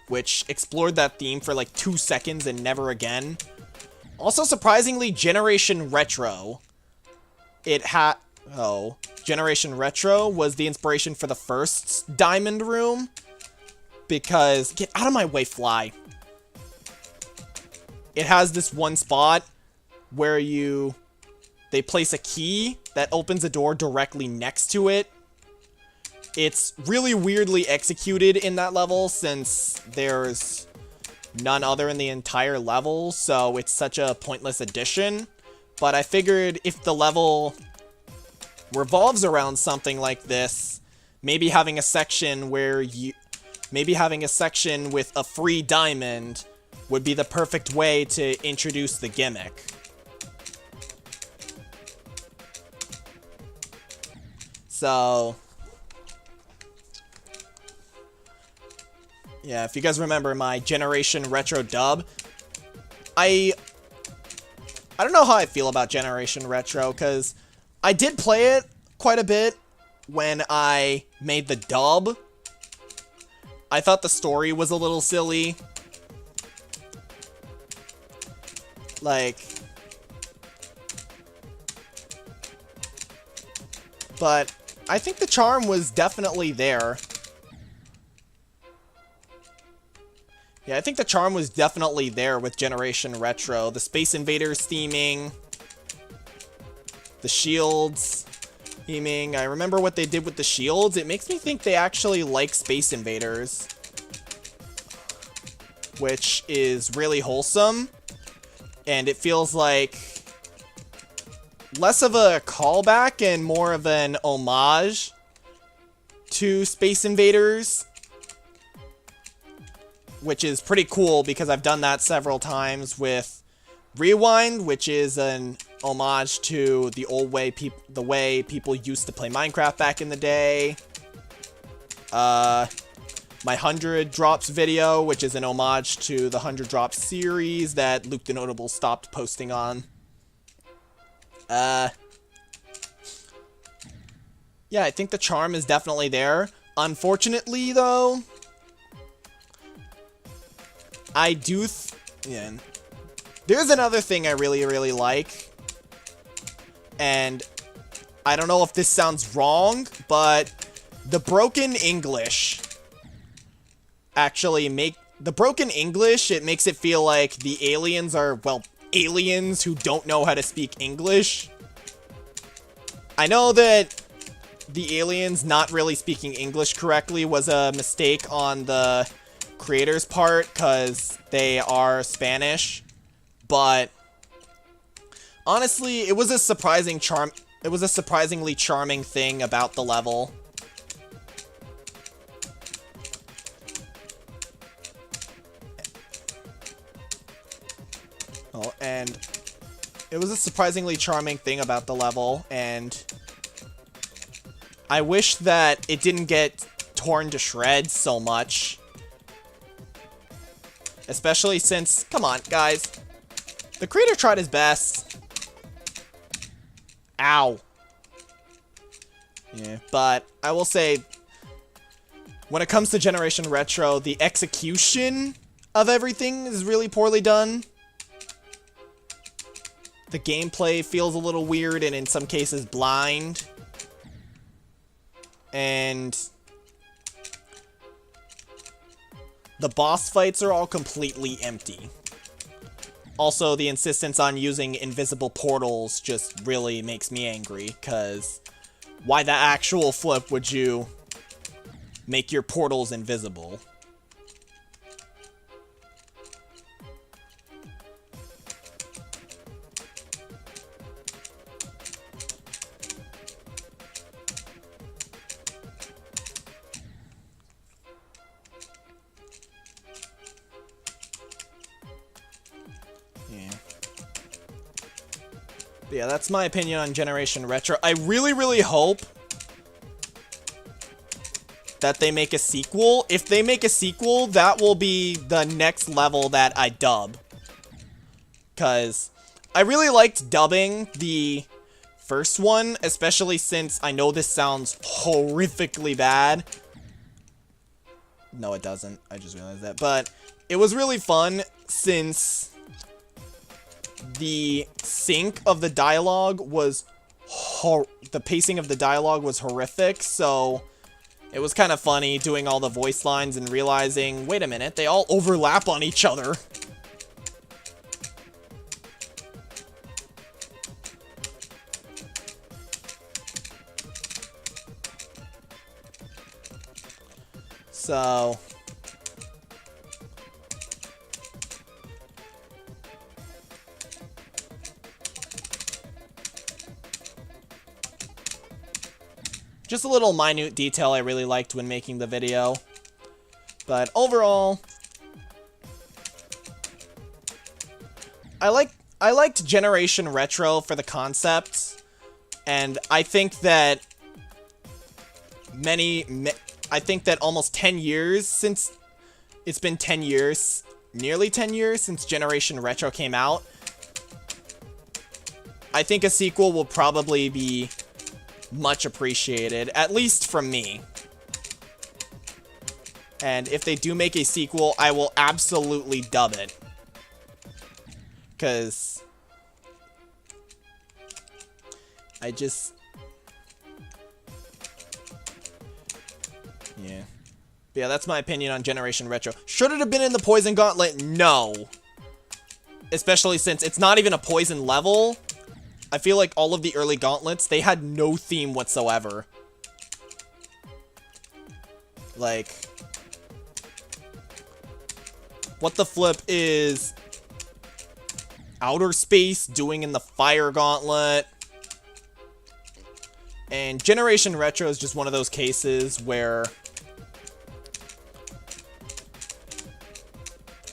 which explored that theme for like 2 seconds and never again. Also, surprisingly, Generation Retro. Generation Retro was the inspiration for the first Diamond Room, because... Get out of my way, fly. It has this one spot where they place a key that opens a door directly next to it. It's really weirdly executed in that level, since there's none other in the entire level, so it's such a pointless addition. But I figured if the level revolves around something like this, maybe having a section with a free diamond would be the perfect way to introduce the gimmick. So, yeah, if you guys remember my Generation Retro dub, I don't know how I feel about Generation Retro, because I did play it quite a bit when I made the dub. I thought the story was a little silly. Like... But I think the charm was definitely there. Yeah, I think the charm was definitely there with Generation Retro. The Space Invaders theming, the shields theming. I remember what they did with the shields. It makes me think they actually like Space Invaders, which is really wholesome. And it feels like less of a callback and more of an homage to Space Invaders, which is pretty cool because I've done that several times with Rewind, which is an homage to the old way the way people used to play Minecraft back in the day. My 100 drops video, which is an homage to the 100 drops series that Luke the Notable stopped posting on. Yeah, I think the charm is definitely there. Unfortunately, though, I do yeah. There's another thing I really like, and I don't know if this sounds wrong, but the broken English actually it makes it feel like the aliens are, well, aliens who don't know how to speak English. I know that the aliens not really speaking English correctly was a mistake on the creator's part, because they are Spanish. But honestly, it was a surprisingly charming thing about the level. Oh, and it was a surprisingly charming thing about the level, and I wish that it didn't get torn to shreds so much. Especially since, come on, guys. The creator tried his best. Ow. Yeah, but I will say, when it comes to Generation Retro, the execution of everything is really poorly done. The gameplay feels a little weird and in some cases blind. And the boss fights are all completely empty. Also, the insistence on using invisible portals just really makes me angry, because why the actual flip would you make your portals invisible? But yeah, that's my opinion on Generation Retro. I really hope that they make a sequel. If they make a sequel, that will be the next level that I dub. Because I really liked dubbing the first one, especially since I know this sounds horrifically bad. No, it doesn't. I just realized that. But it was really fun since the sync of the dialogue was the pacing of the dialogue was horrific, so it was kind of funny doing all the voice lines and realizing, wait a minute, they all overlap on each other. So just a little minute detail I really liked when making the video. But overall, I liked Generation Retro for the concept, and I think that I think that almost 10 years since it's been 10 years, nearly 10 years since Generation Retro came out, I think a sequel will probably be much appreciated, at least from me. And if they do make a sequel, I will absolutely dub it. Because I just... yeah. But yeah, that's my opinion on Generation Retro. Should it have been in the Poison Gauntlet? No. Especially since it's not even a Poison level. I feel like all of the early gauntlets, they had no theme whatsoever. Like, what the flip is Outer Space doing in the Fire Gauntlet? And Generation Retro is just one of those cases where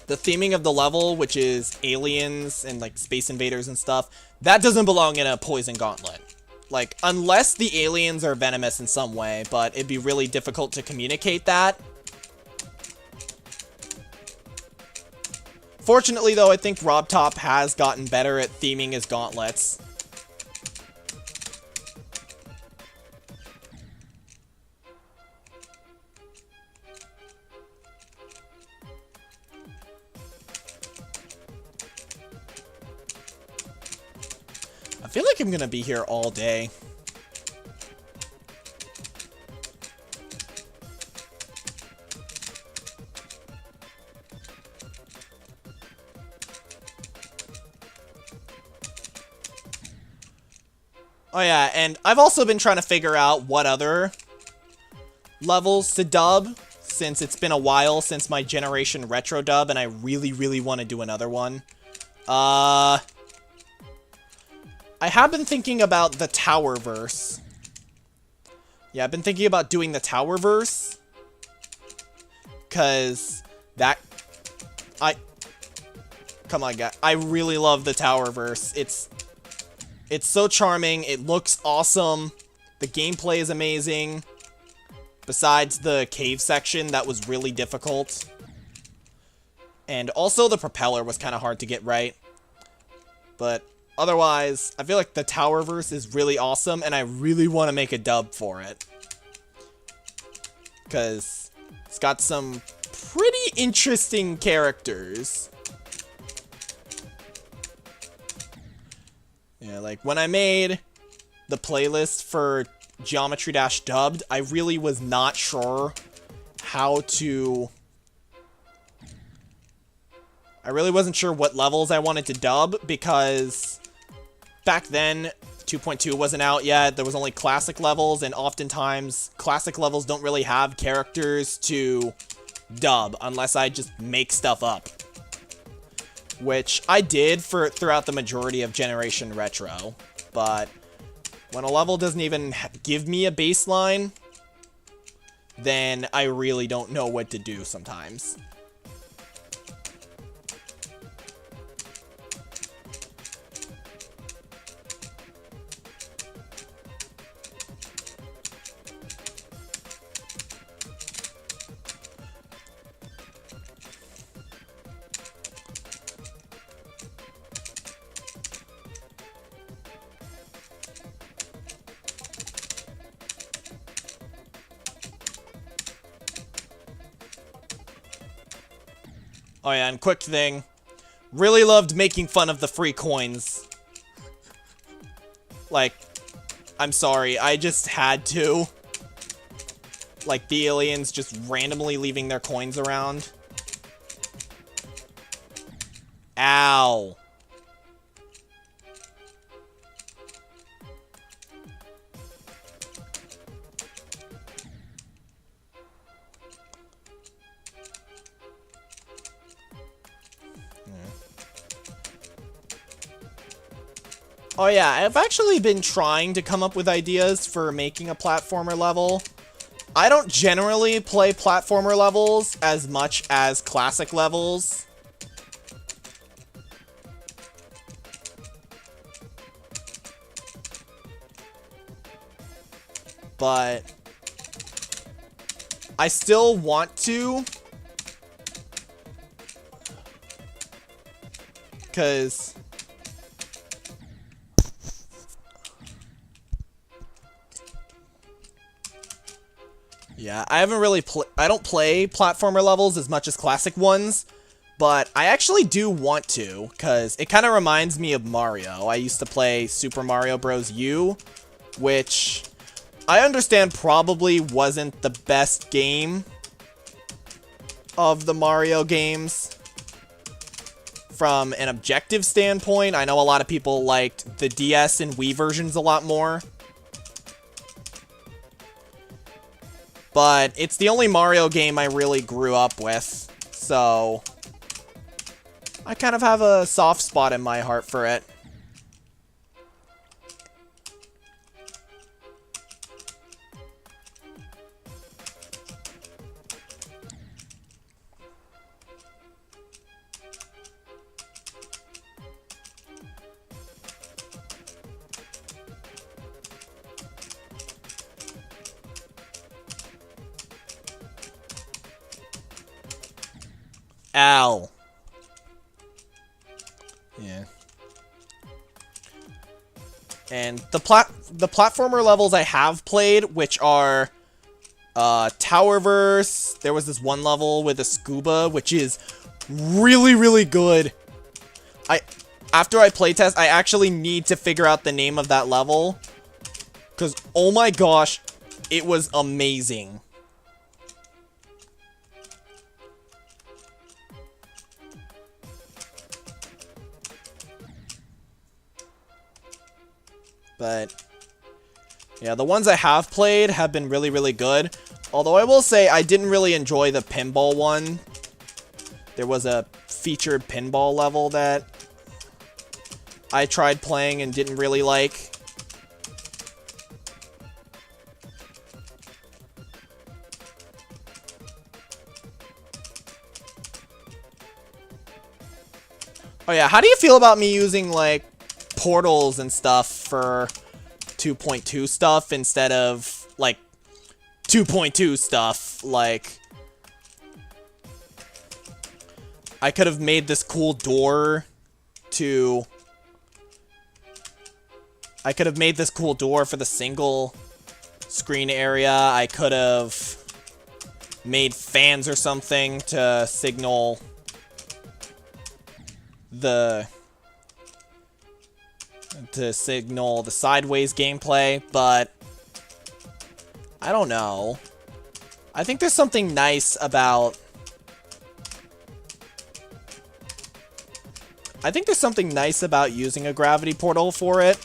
The theming of the level, which is aliens and like space invaders and stuff, that doesn't belong in a poison gauntlet. Like, unless the aliens are venomous in some way, but it'd be really difficult to communicate that. Fortunately, though, I think RobTop has gotten better at theming his gauntlets. I feel like I'm gonna be here all day. Oh yeah, and I've also been trying to figure out what other levels to dub, since it's been a while since my Generation Retro dub, and I really, really want to do another one. I have been thinking about the Towerverse. Yeah, I've been thinking about doing the Towerverse. Because come on, guys. I really love the Towerverse. It's so charming. It looks awesome. The gameplay is amazing. Besides the cave section, that was really difficult. And also the propeller was kind of hard to get right. But otherwise, I feel like the Towerverse is really awesome, and I really want to make a dub for it. Because it's got some pretty interesting characters. Yeah, like when I made the playlist for Geometry Dash dubbed, I really was not sure how to... I really wasn't sure what levels I wanted to dub, because back then 2.2 wasn't out yet. There was only classic levels, and oftentimes classic levels don't really have characters to dub unless I just make stuff up. Which I did throughout the majority of Generation Retro, but when a level doesn't even give me a baseline, then I really don't know what to do sometimes. Oh yeah, and quick thing. Really loved making fun of the free coins. Like, I'm sorry, I just had to. Like, the aliens just randomly leaving their coins around. Ow. Oh yeah, I've actually been trying to come up with ideas for making a platformer level. I don't generally play platformer levels as much as classic levels. But I still want to. Because yeah, I haven't really I don't play platformer levels as much as classic ones, but I actually do want to, because it kind of reminds me of Mario. I used to play Super Mario Bros. U, which I understand probably wasn't the best game of the Mario games. From an objective standpoint, I know a lot of people liked the DS and Wii versions a lot more. But it's the only Mario game I really grew up with, so I kind of have a soft spot in my heart for it. Ow. Yeah. And the platformer levels I have played, which are Towerverse. There was this one level with a scuba, which is really, really good. After I playtest, I actually need to figure out the name of that level. Because, oh my gosh, it was amazing. But, yeah, the ones I have played have been really, really good. Although I will say I didn't really enjoy the pinball one. There was a featured pinball level that I tried playing and didn't really like. Oh yeah, how do you feel about me using, like, portals and stuff for 2.2 stuff instead of, like, 2.2 stuff? Like, I could have made this cool door to... I could have made this cool door for the single screen area. I could have made fans or something to signal the sideways gameplay, but I don't know. I think there's something nice about using a gravity portal for it.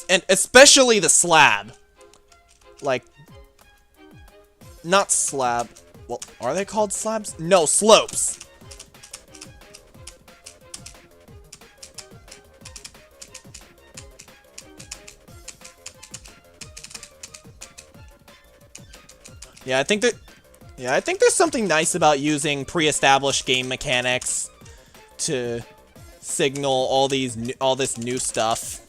And especially the slab. Like, not slab. Well, are they called slabs? No, slopes. Yeah, I think there's something nice about using pre-established game mechanics to signal all this new stuff.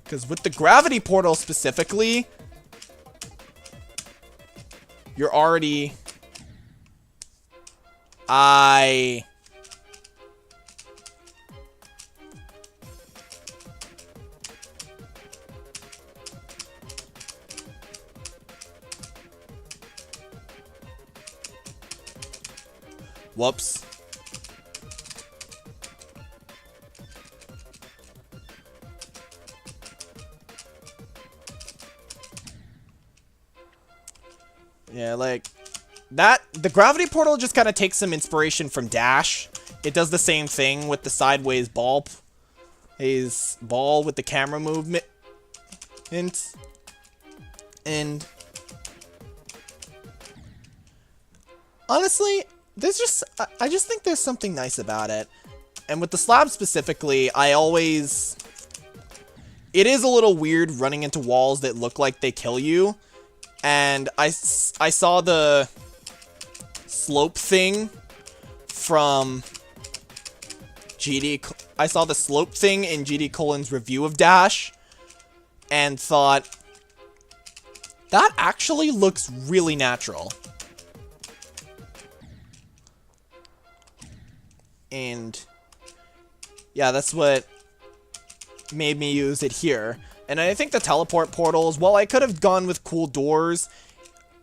Because with the gravity portal specifically, you're already... Whoops. Yeah, like, the gravity portal just kind of takes some inspiration from Dash. It does the same thing with the sideways ball. His ball with the camera movement. And honestly, I just think there's something nice about it. And with the slab specifically, it is a little weird running into walls that look like they kill you. And I saw the slope thing from I saw the slope thing in GD Colin's review of Dash and thought, that actually looks really natural. And yeah, that's what made me use it here. And I think the teleport portals, while I could have gone with cool doors,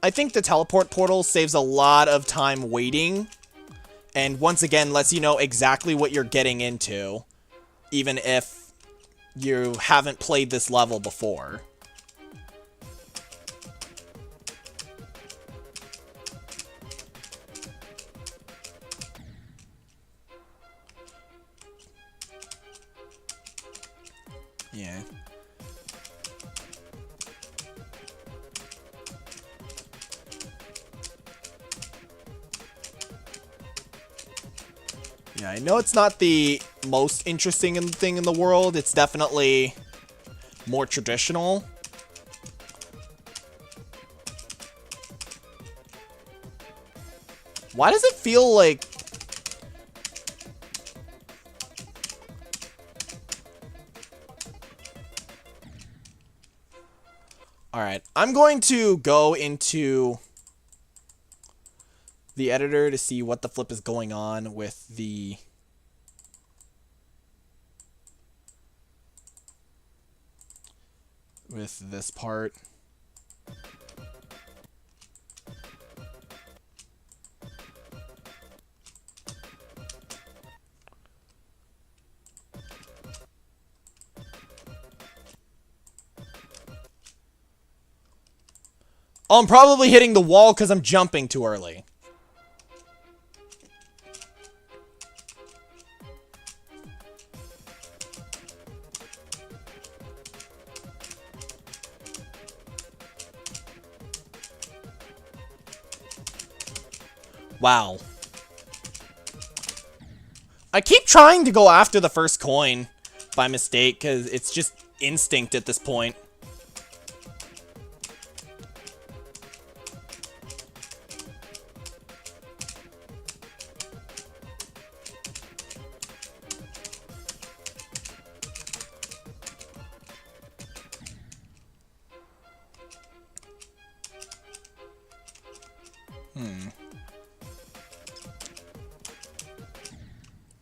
I think the teleport portal saves a lot of time waiting. And once again, lets you know exactly what you're getting into, even if you haven't played this level before. Yeah. Yeah, I know it's not the most interesting thing in the world. It's definitely more traditional. Why does it feel like... Alright, I'm going to go into the editor to see what the flip is going on with this part. Oh, I'm probably hitting the wall because I'm jumping too early. Wow. I keep trying to go after the first coin by mistake because it's just instinct at this point.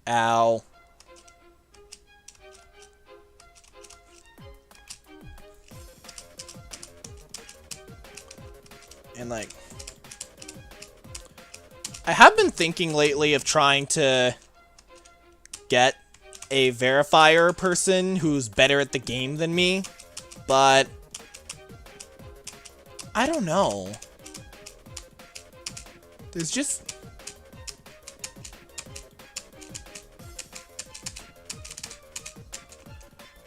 Ow. And like, I have been thinking lately of trying to get a verifier person who's better at the game than me, but I don't know. There's just...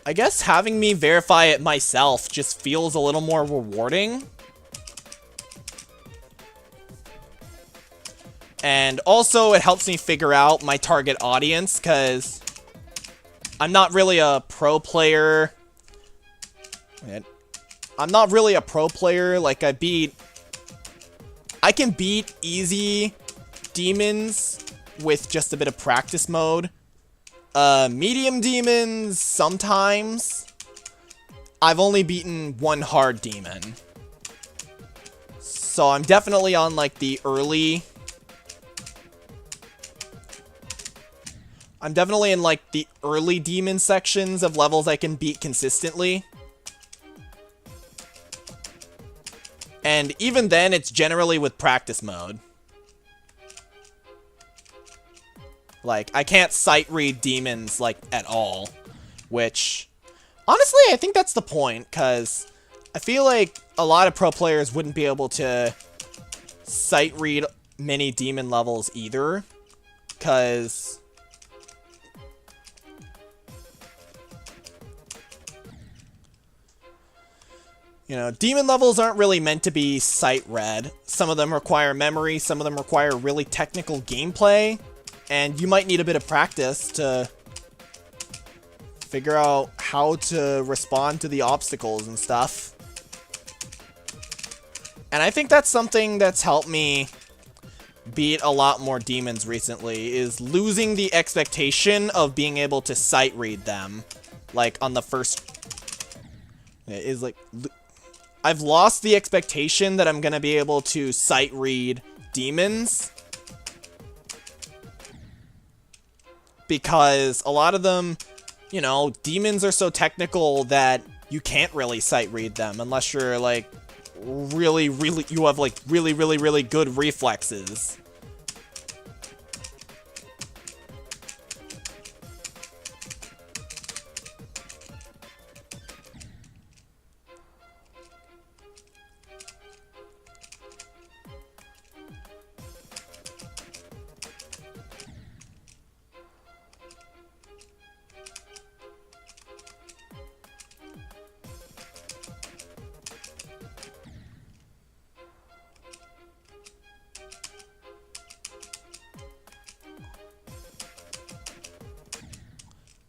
I guess having me verify it myself just feels a little more rewarding. And also it helps me figure out my target audience, because I'm not really a pro player. I'm not really a pro player. Like, I can beat easy demons with just a bit of practice mode. Medium demons, sometimes. I've only beaten one hard demon. So I'm definitely on, like, the early... I'm definitely in, like, the early demon sections of levels I can beat consistently. And even then, it's generally with practice mode. Like, I can't sight read demons, like, at all. Which, honestly, I think that's the point, because I feel like a lot of pro players wouldn't be able to sight read many demon levels either. Because... you know, demon levels aren't really meant to be sight read. Some of them require memory, some of them require really technical gameplay, and you might need a bit of practice to figure out how to respond to the obstacles and stuff. And I think that's something that's helped me beat a lot more demons recently, is losing the expectation of being able to sight read them. Like, on the first... it is like... I've lost the expectation that I'm gonna be able to sight read demons, because a lot of them, you know, demons are so technical that you can't really sight read them unless you're like really you have like really good reflexes.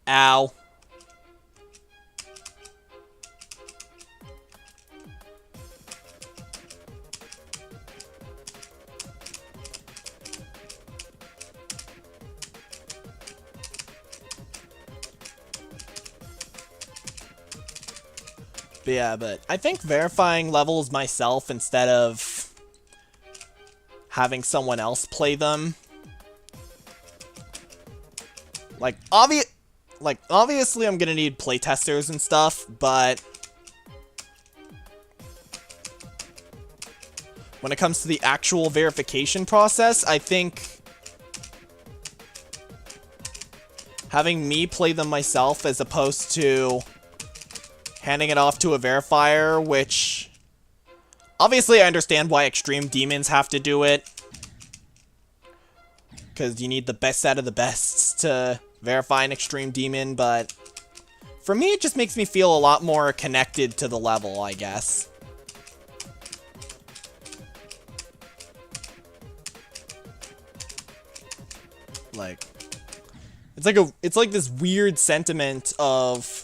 Ow. Yeah, but I think verifying levels myself instead of having someone else play them. Like, obviously I'm gonna need playtesters and stuff, but when it comes to the actual verification process, I think having me play them myself as opposed to handing it off to a verifier, which obviously I understand why Extreme Demons have to do it, because you need the best out of the bests to verify an Extreme Demon, but for me it just makes me feel a lot more connected to the level, I guess. Like, it's like this weird sentiment of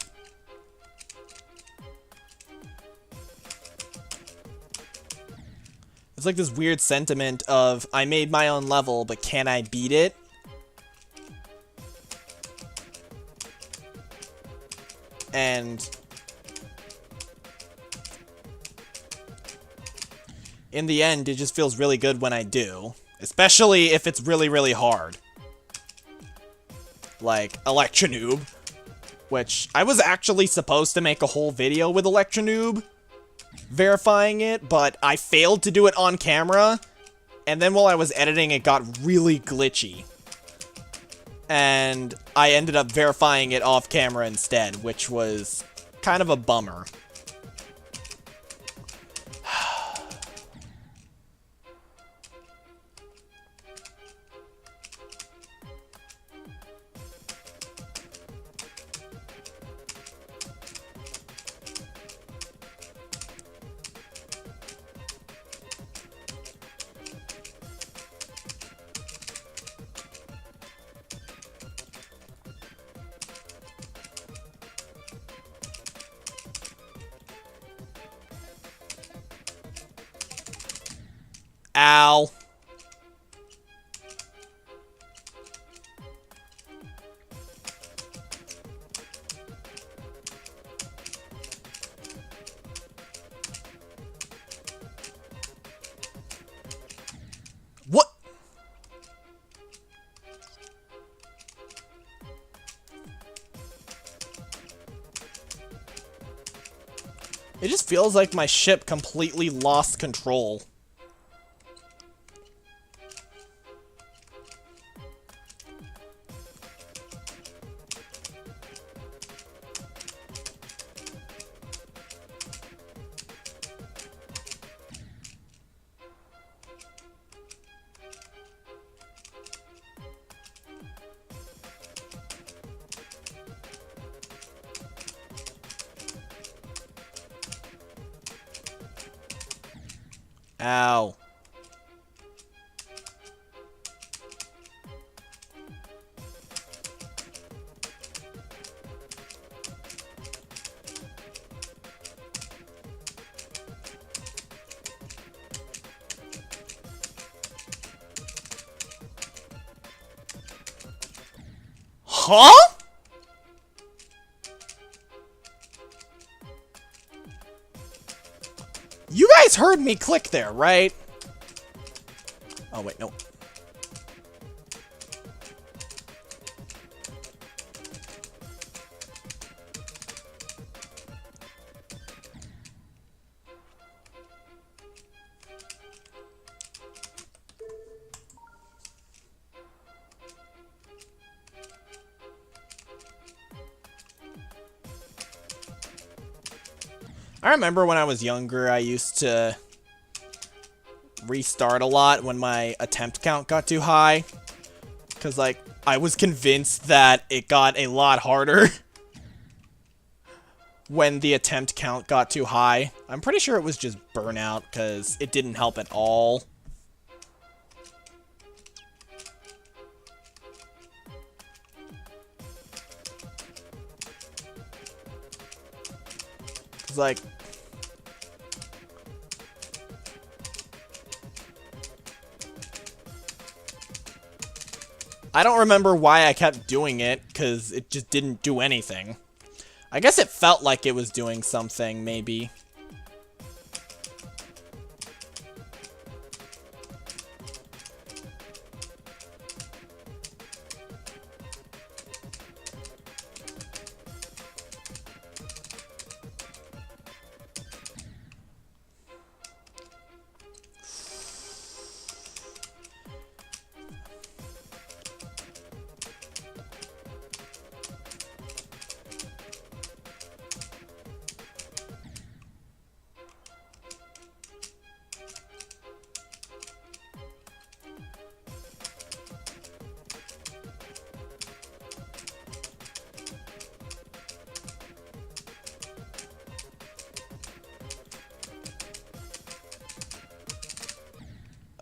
I made my own level, but can I beat it? And in the end, it just feels really good when I do. Especially if it's really, really hard. Like Electronoob, which I was actually supposed to make a whole video with Electronoob verifying it, but I failed to do it on camera, and then while I was editing it got really glitchy. And I ended up verifying it off camera instead, which was kind of a bummer. Ow. What? It just feels like my ship completely lost control. Ow. Huh? You guys heard me click there, right? Oh, wait, no. I remember when I was younger, I used to restart a lot when my attempt count got too high. Because, like, I was convinced that it got a lot harder when the attempt count got too high. I'm pretty sure it was just burnout, because it didn't help at all. It's like, I don't remember why I kept doing it, because it just didn't do anything. I guess it felt like it was doing something, maybe.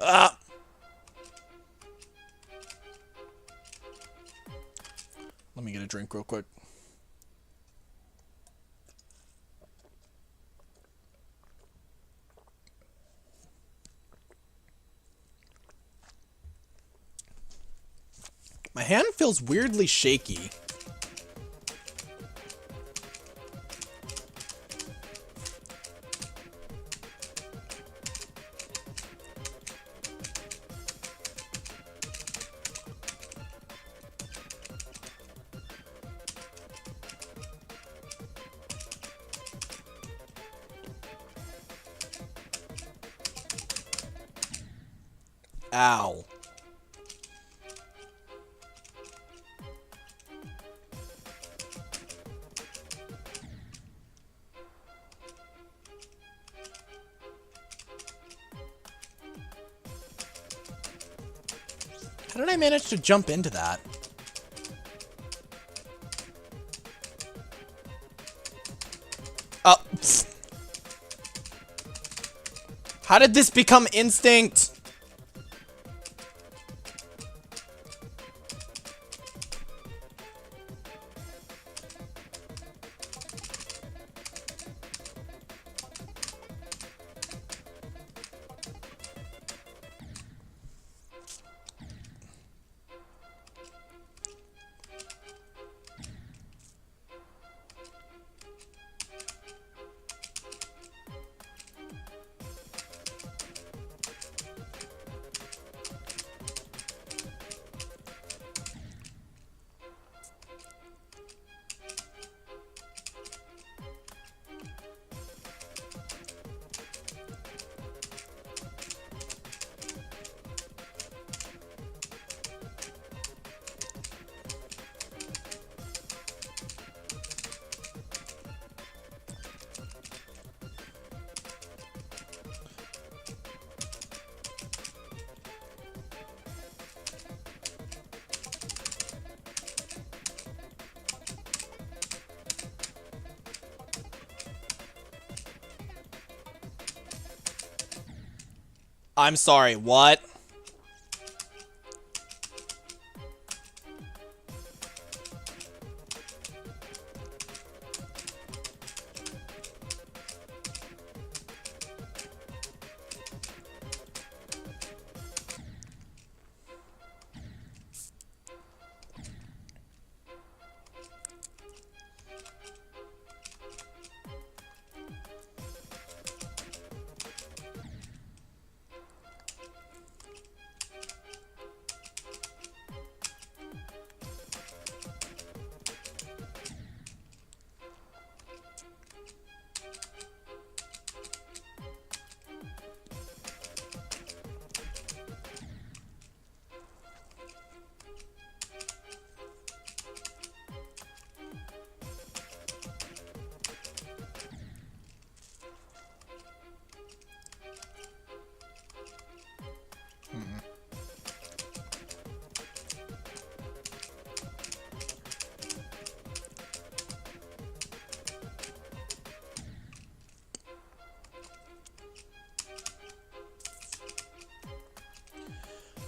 Let me get a drink real quick. My hand feels weirdly shaky. Ow. How did I manage to jump into that? Oh. How did this become instinct? I'm sorry, what?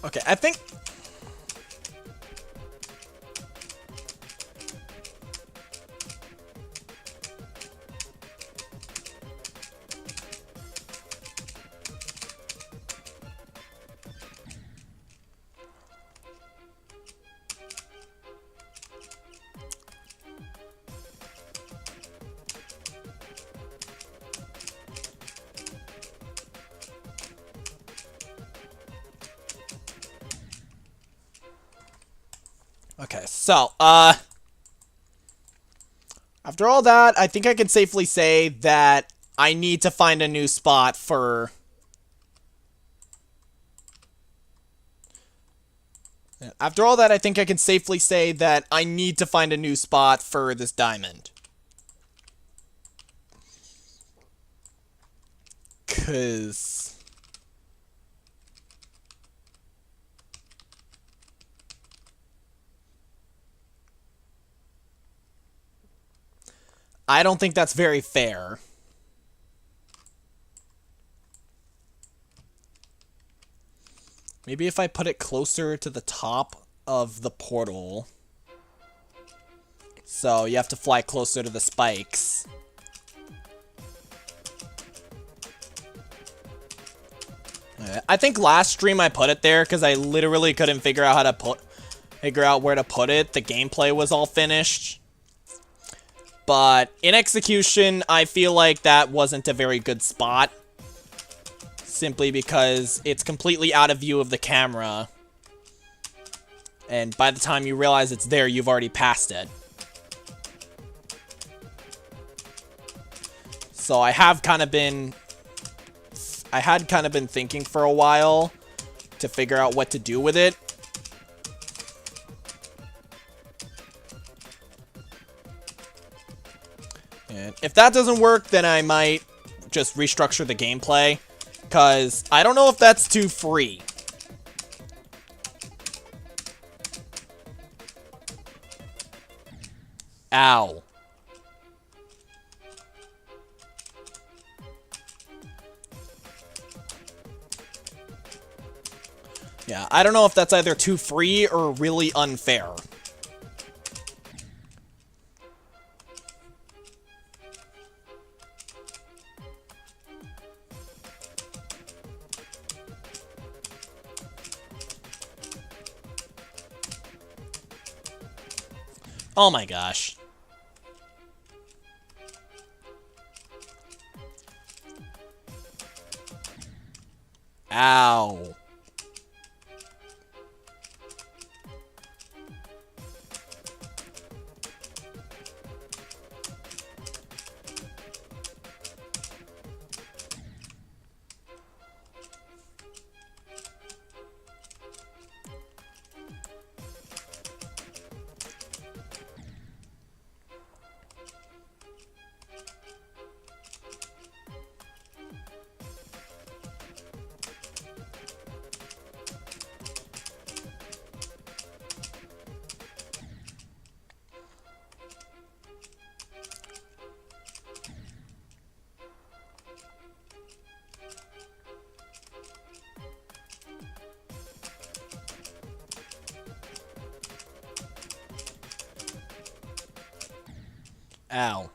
Okay, I think... Okay, so, after all that, I think I can safely say that I need to find a new spot for... After all that, I think I can safely say that I need to find a new spot for this diamond. 'Cause... I don't think that's very fair. Maybe if I put it closer to the top of the portal. So you have to fly closer to the spikes. I think last stream I put it there because I literally couldn't figure out where to put it. The gameplay was all finished. But in execution, I feel like that wasn't a very good spot. Simply because it's completely out of view of the camera. And by the time you realize it's there, you've already passed it. So I had kind of been thinking for a while to figure out what to do with it. And if that doesn't work, then I might just restructure the gameplay. Because I don't know if that's too free. Ow. Yeah, I don't know if that's either too free or really unfair. Oh my gosh. Ow. Ow.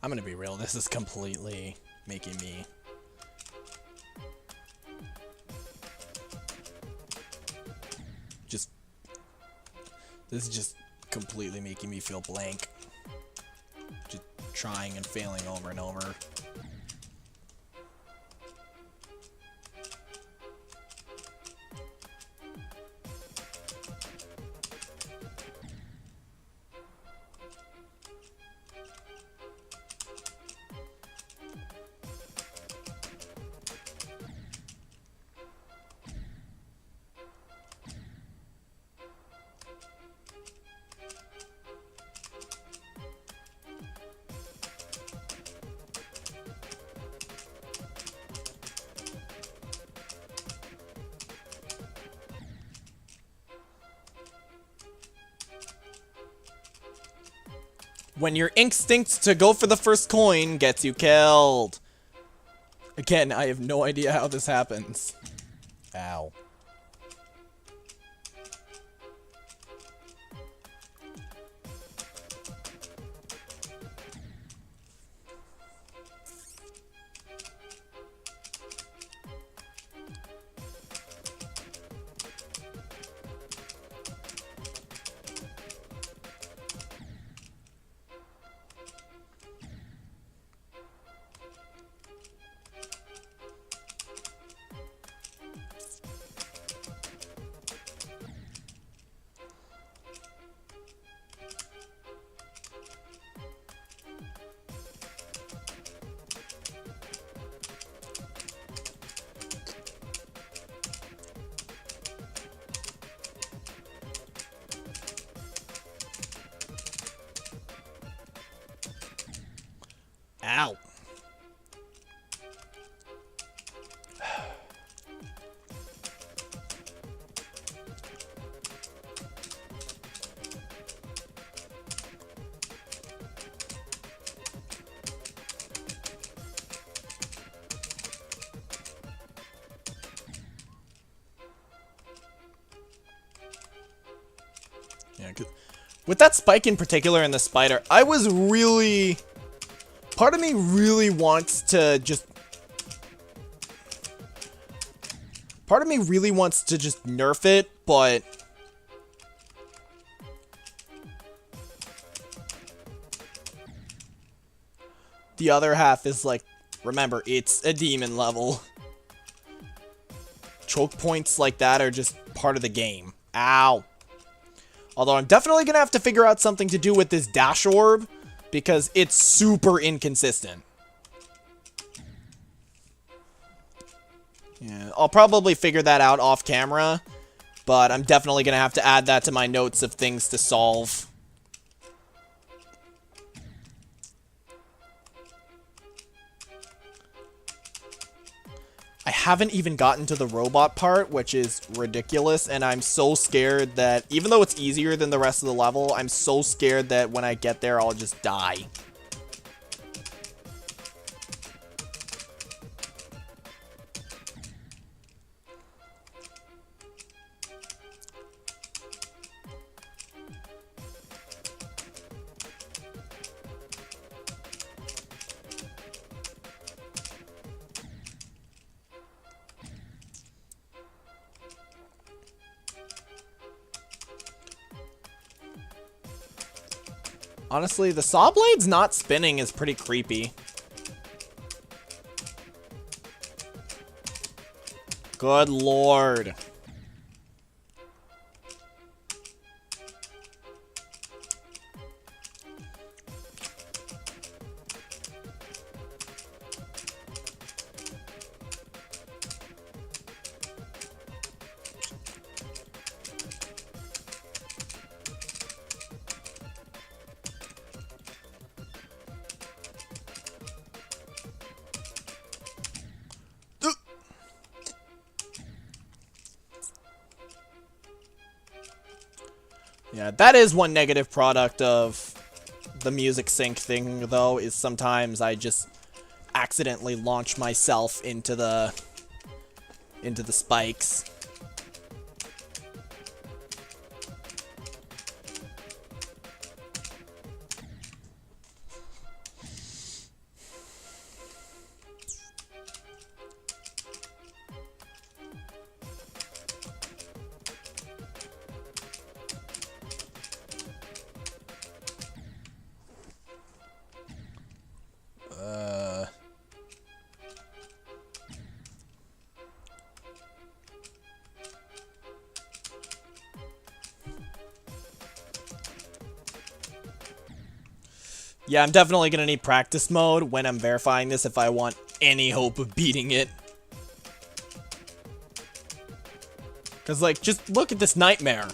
I'm gonna be real, this is completely making me... This is just completely making me feel blank. Just trying and failing over and over. When your instinct to go for the first coin gets you killed. Again, I have no idea how this happens. Ow. Ow. Yeah, with that spike in particular and the spider, I was really... Part of me really wants to just... Part of me really wants to just nerf it, but... The other half is like, remember, it's a demon level. Choke points like that are just part of the game. Ow. Although I'm definitely going to have to figure out something to do with this dash orb, because it's super inconsistent. Yeah, I'll probably figure that out off camera, but I'm definitely going to have to add that to my notes of things to solve. I haven't even gotten to the robot part, which is ridiculous, and I'm so scared that, even though it's easier than the rest of the level, I'm so scared that when I get there, I'll just die. Honestly, the saw blades not spinning is pretty creepy. Good lord. Yeah, that is one negative product of the music sync thing, though, is sometimes I just accidentally launch myself into the spikes. Yeah, I'm definitely gonna need practice mode when I'm verifying this if I want any hope of beating it. Because, like, just look at this nightmare.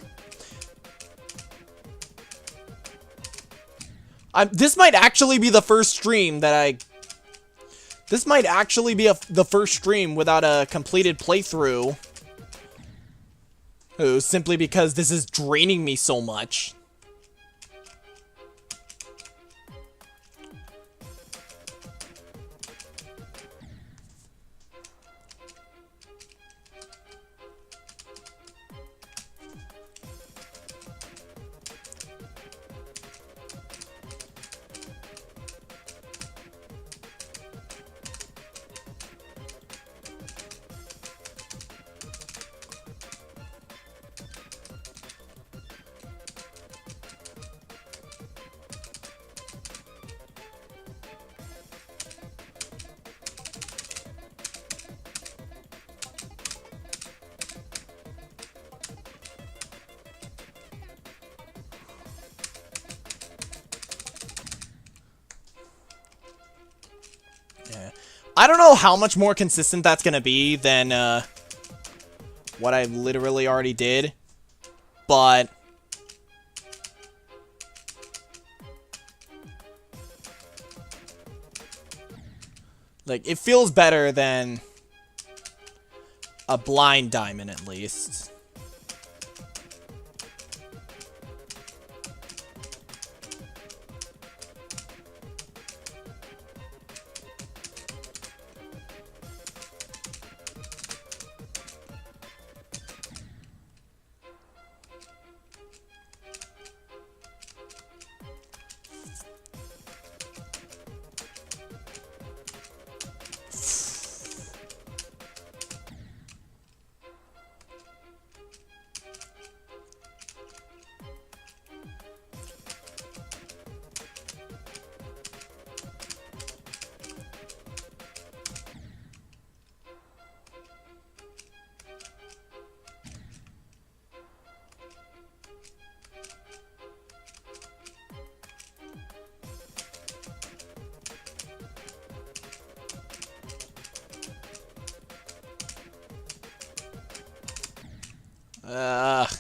This might actually be the first stream that I... This might actually be the first stream without a completed playthrough. Oh, simply because this is draining me so much. I don't know how much more consistent that's gonna be than what I literally already did, but Like, it feels better than a blind diamond, at least. Ugh.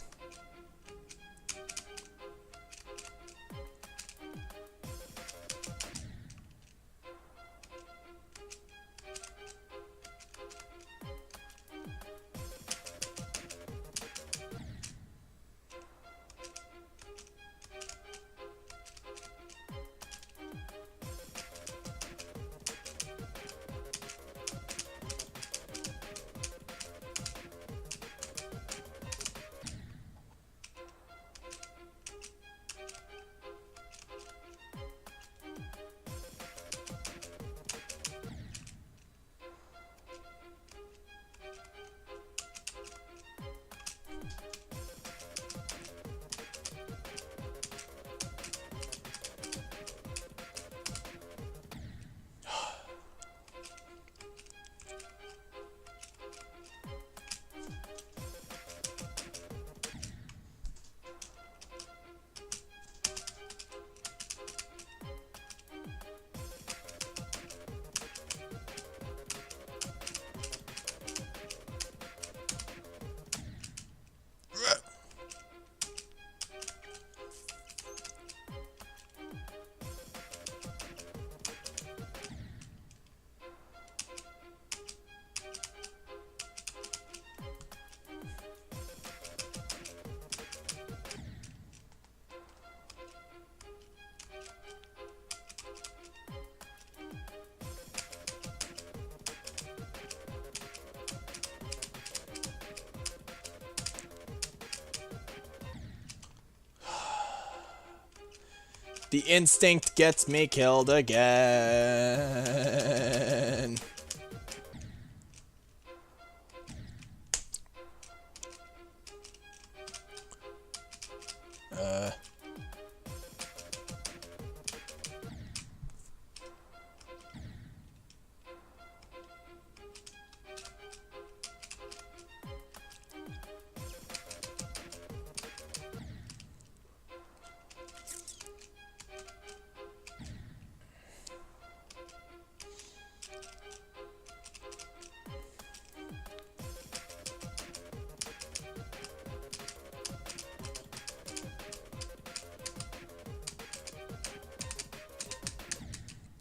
The instinct gets me killed again.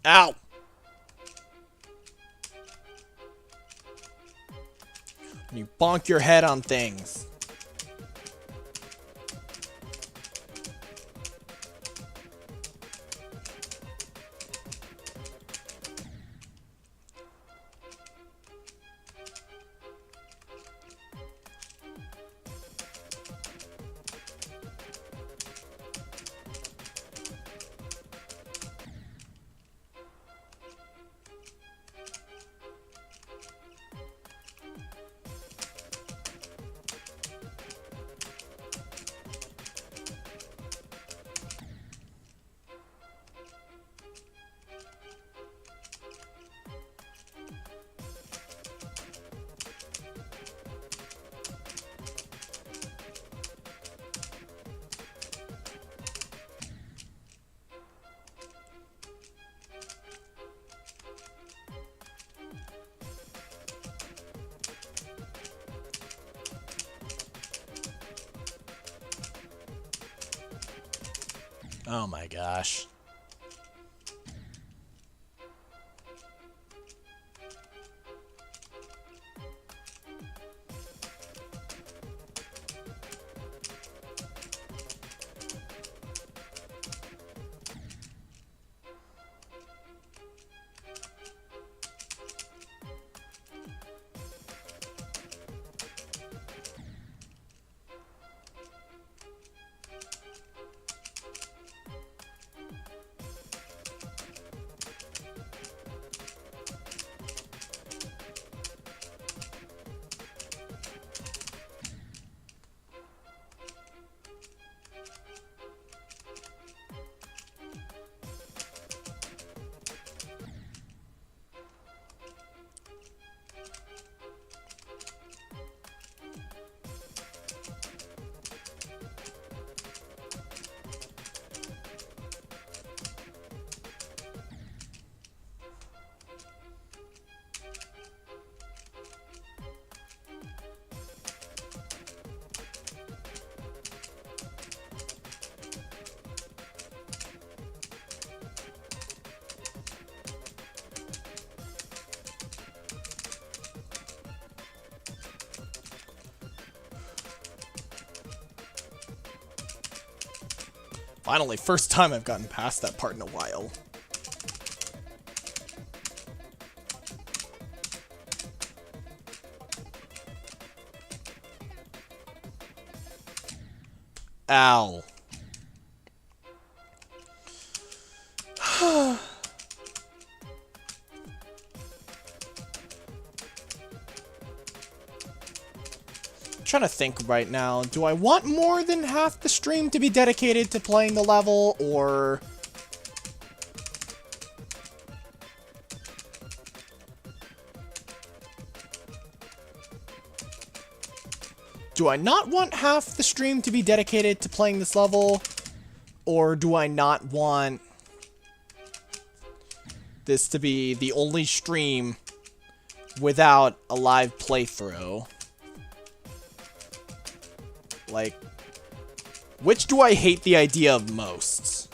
Ow! You bonk your head on things. Oh my gosh. Finally, first time I've gotten past that part in a while. Ow. Trying to think right now. Do I want more than half the stream to be dedicated to playing the level, or... do I not want half the stream to be dedicated to playing this level? Or do I not want this to be the only stream without a live playthrough? Like, which do I hate the idea of most?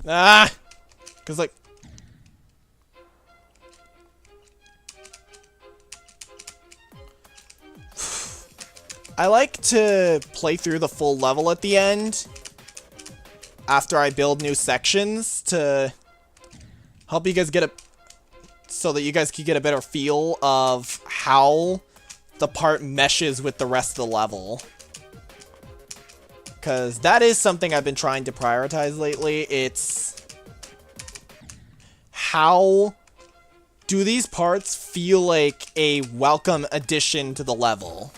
Ah! Because, like... I like to play through the full level at the end after I build new sections to help you guys get a... so that you guys can get a better feel of how the part meshes with the rest of the level. Because that is something I've been trying to prioritize lately. It's... how do these parts feel like a welcome addition to the level?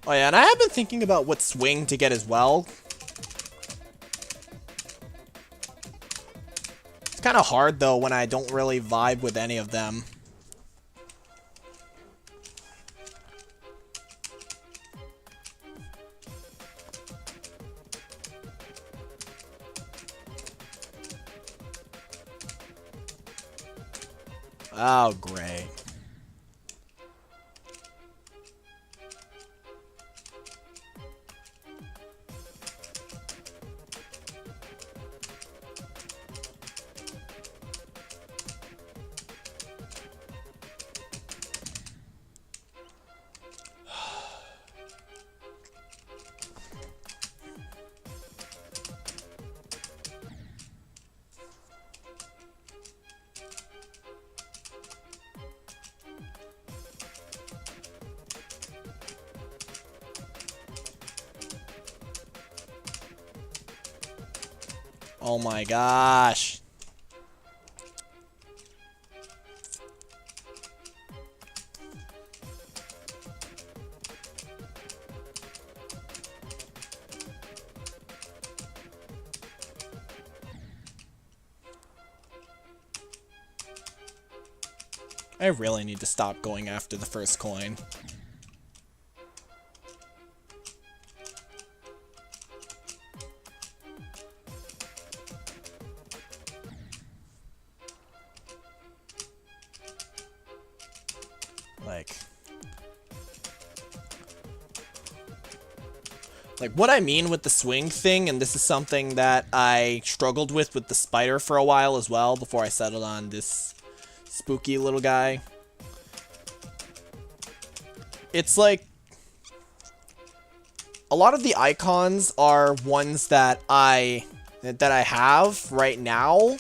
Oh yeah, and I have been thinking about what swing to get as well. It's kind of hard, though, when I don't really vibe with any of them. Oh, great. Oh my gosh. I really need to stop going after the first coin. Like, what I mean with the swing thing, and this is something that I struggled with the spider for a while as well, before I settled on this spooky little guy. It's like, a lot of the icons are ones that I have right now.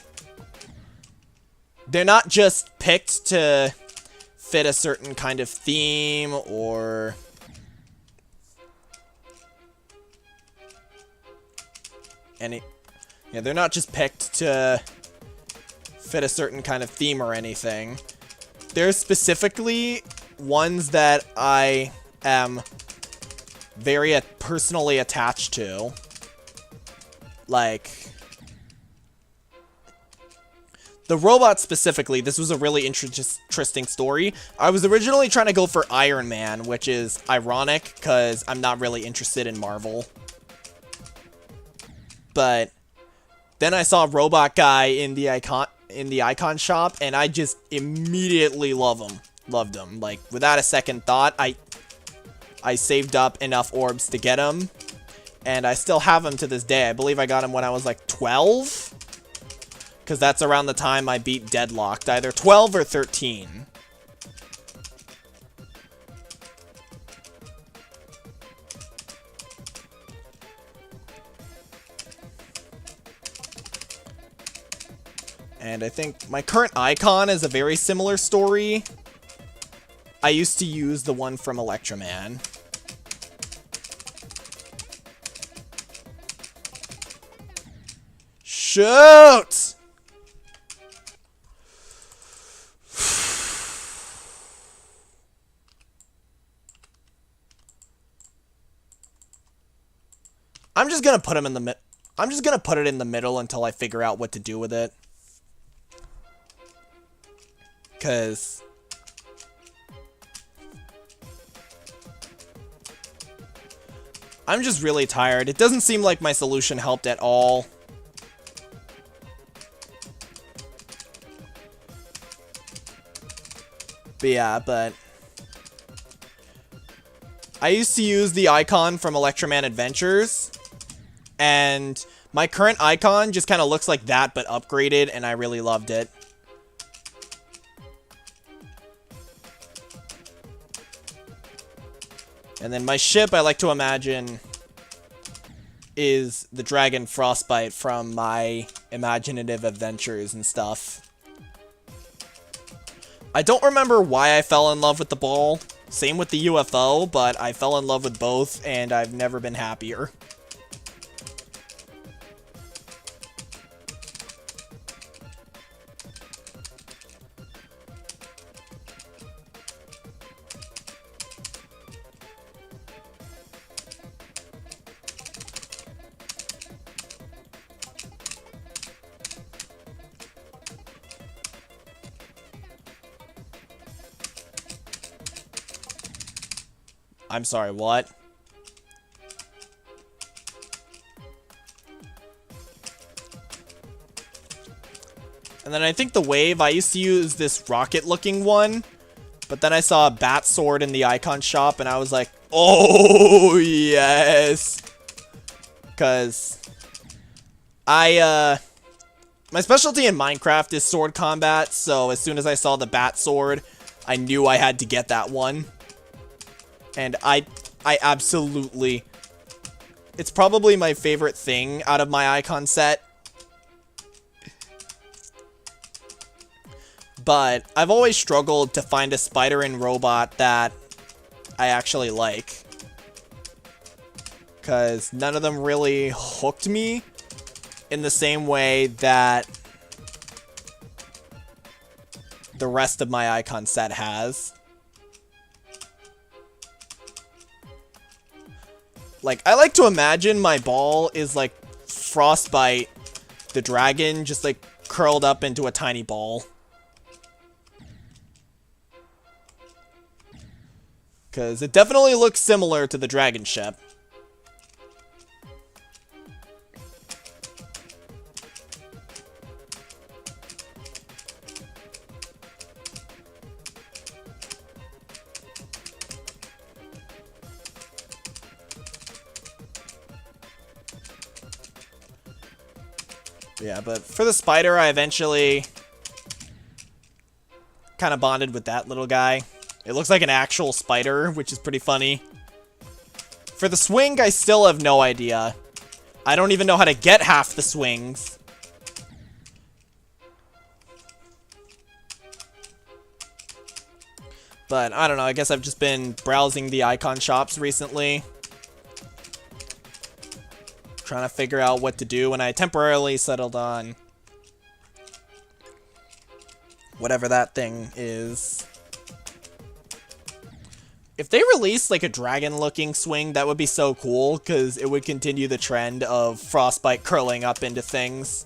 They're not just picked to fit a certain kind of theme or... yeah, they're not just picked to fit a certain kind of theme or anything. there's specifically ones that I am very personally attached to. Like, the robot specifically, this was a really interesting story. I was originally trying to go for Iron Man, which is ironic because I'm not really interested in Marvel. But then I saw Robot Guy in the icon shop, and I just immediately loved him. Like, without a second thought, I saved up enough orbs to get him, and I still have him to this day. I believe I got him when I was like 12, because that's around the time I beat Deadlocked, either 12 or 13. And I think my current icon is a very similar story. I used to use the one from Electroman. Shoot! I'm just gonna put him in the I'm just gonna put it in the middle until I figure out what to do with it. Because I'm just really tired. It doesn't seem like my solution helped at all. But yeah, but I used to use the icon from Electroman Adventures, and my current icon just kind of looks like that but upgraded, and I really loved it. And then my ship, I like to imagine, is the Dragon Frostbite from my imaginative adventures and stuff. I don't remember why I fell in love with the ball. Same with the UFO, but I fell in love with both, and I've never been happier. I'm sorry, what? And then I think the wave, I used to use this rocket-looking one, but then I saw a bat sword in the icon shop, and I was like, oh, yes! Because my specialty in Minecraft is sword combat, so as soon as I saw the bat sword, I knew I had to get that one. And I absolutely... It's probably my favorite thing out of my icon set. But I've always struggled to find a spider and robot that I actually like. Because none of them really hooked me in the same way that the rest of my icon set has. Like, I like to imagine my ball is like Frostbite, the dragon, just like curled up into a tiny ball. Because it definitely looks similar to the dragon ship. Yeah, but for the spider, I eventually kind of bonded with that little guy. It looks like an actual spider, which is pretty funny. For the swing, I still have no idea. I don't even know how to get half the swings. But I don't know, I guess I've just been browsing the icon shops recently, trying to figure out what to do, and I temporarily settled on Whatever that thing is. If they released like a dragon-looking swing, that would be so cool, because it would continue the trend of Frostbite curling up into things.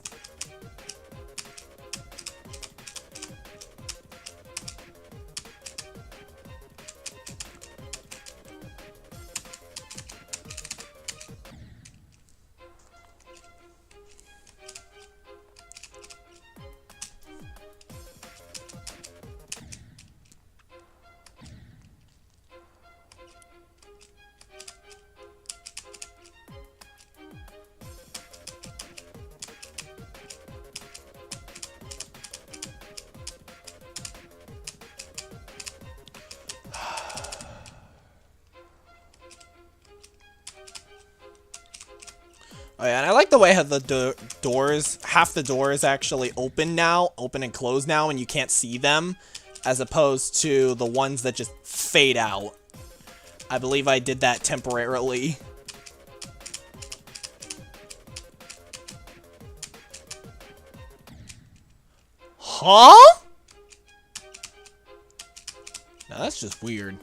Oh yeah, and I like the way how the doors, half the doors actually open now, open and close now, and you can't see them, as opposed to the ones that just fade out. I believe I did that temporarily. Huh? Now that's just weird.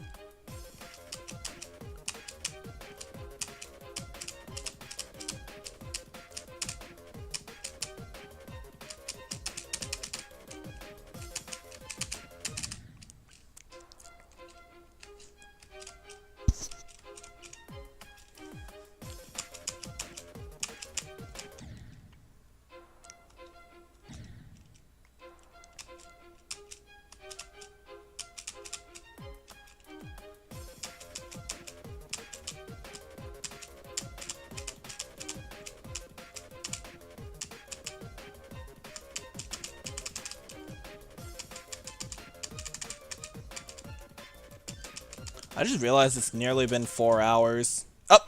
I just realized it's nearly been 4 hours. Oh!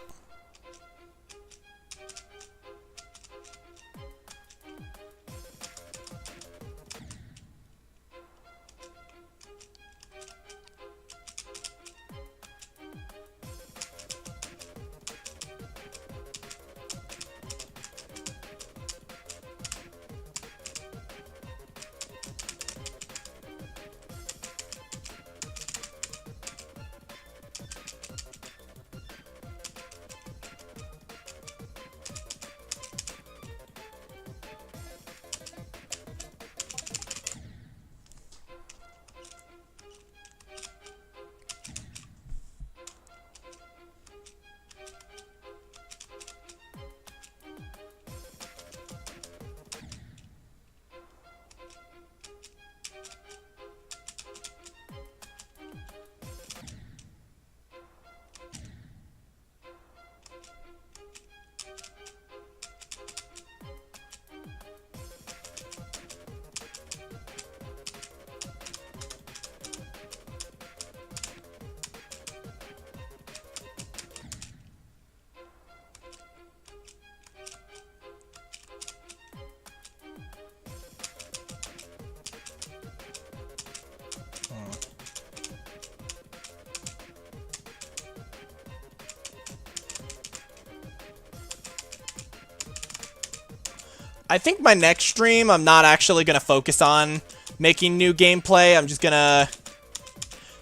I think my next stream, I'm not actually going to focus on making new gameplay. I'm just going to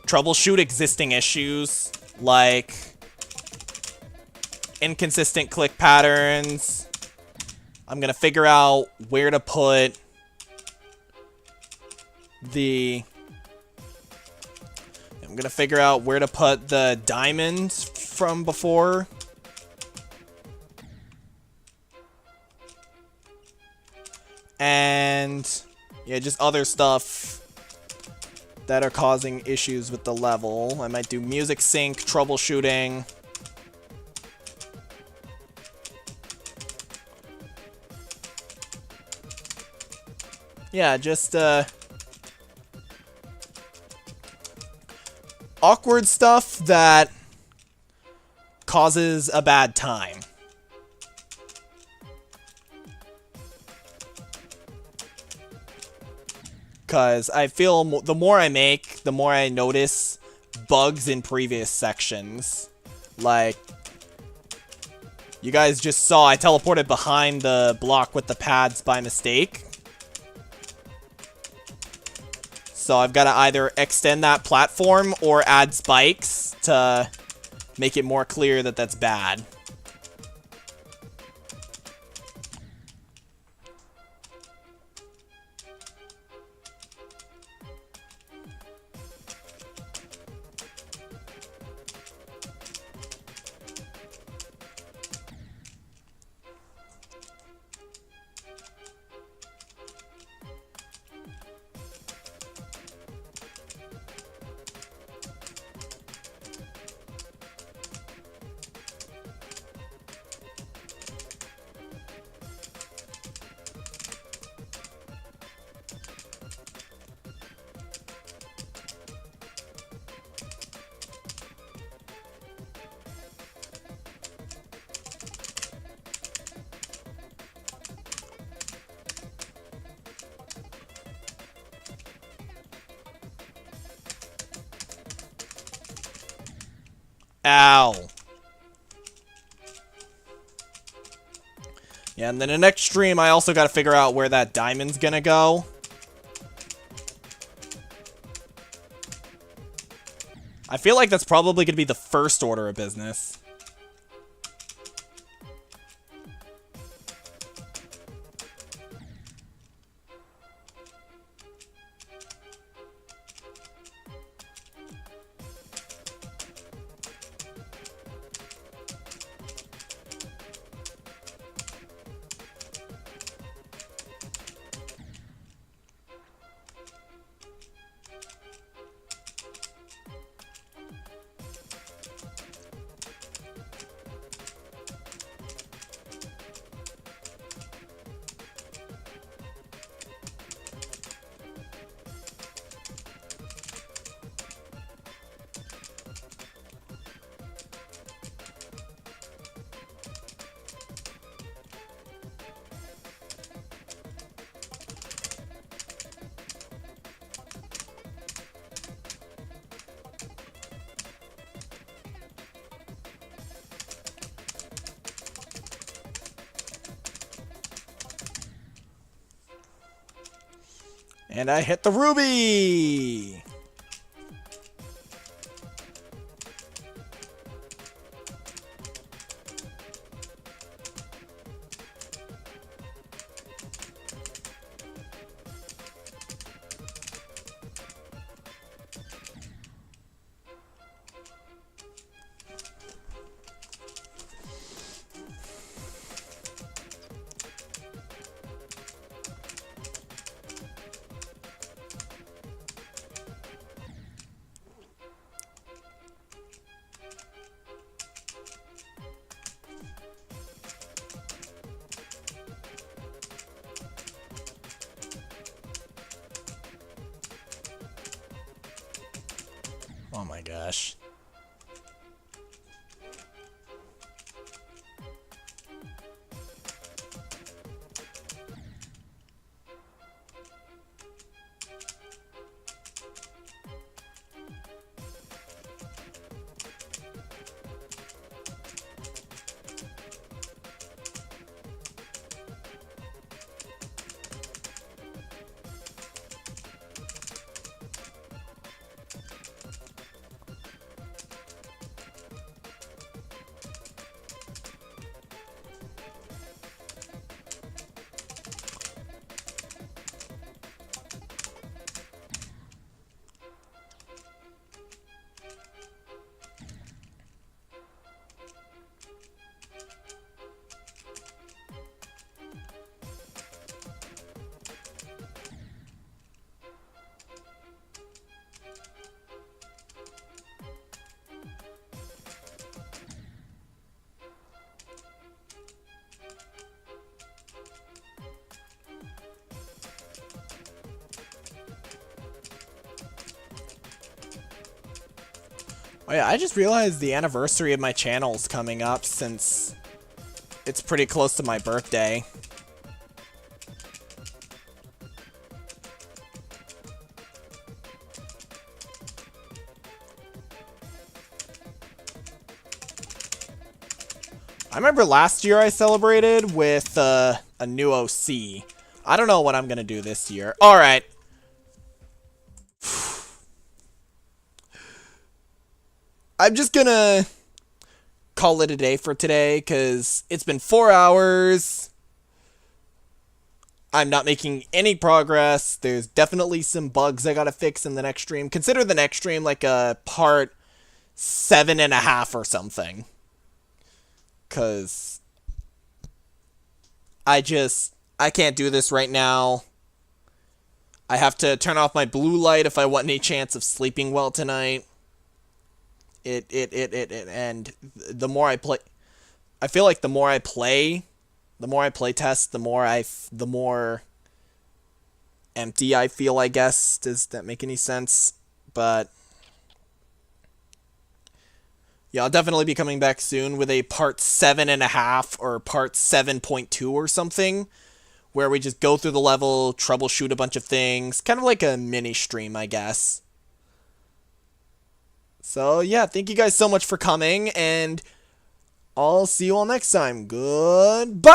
troubleshoot existing issues, like inconsistent click patterns. I'm going to figure out where to put the... I'm going to figure out where to put the diamonds from before. And yeah, just other stuff that are causing issues with the level. I might do music sync, troubleshooting. Yeah, just awkward stuff that causes a bad time. Because I feel the more I make, the more I notice bugs in previous sections. Like, you guys just saw I teleported behind the block with the pads by mistake. So I've got to either extend that platform or add spikes to make it more clear that that's bad. Ow. Yeah, and then the next stream, I also got to figure out where that diamond's gonna go. I feel like that's probably gonna be the first order of business. And I hit the ruby! Oh my gosh. Oh yeah, I just realized the anniversary of my channel's coming up since it's pretty close to my birthday. I remember last year I celebrated with a new OC. I don't know what I'm gonna do this year. Alright. I'm just gonna call it a day for today, because it's been 4 hours. I'm not making any progress. There's definitely some bugs I gotta fix in the next stream. Consider the next stream like a part 7.5 or something. Because I can't do this right now. I have to turn off my blue light if I want any chance of sleeping well tonight. And the more I play, I feel like the more I play test, the more empty I feel, I guess. Does that make any sense? But yeah, I'll definitely be coming back soon with a part 7.5 or part 7.2 or something, where we just go through the level, troubleshoot a bunch of things, kind of like a mini stream, I guess. So yeah, thank you guys so much for coming, and I'll see you all next time. Goodbye!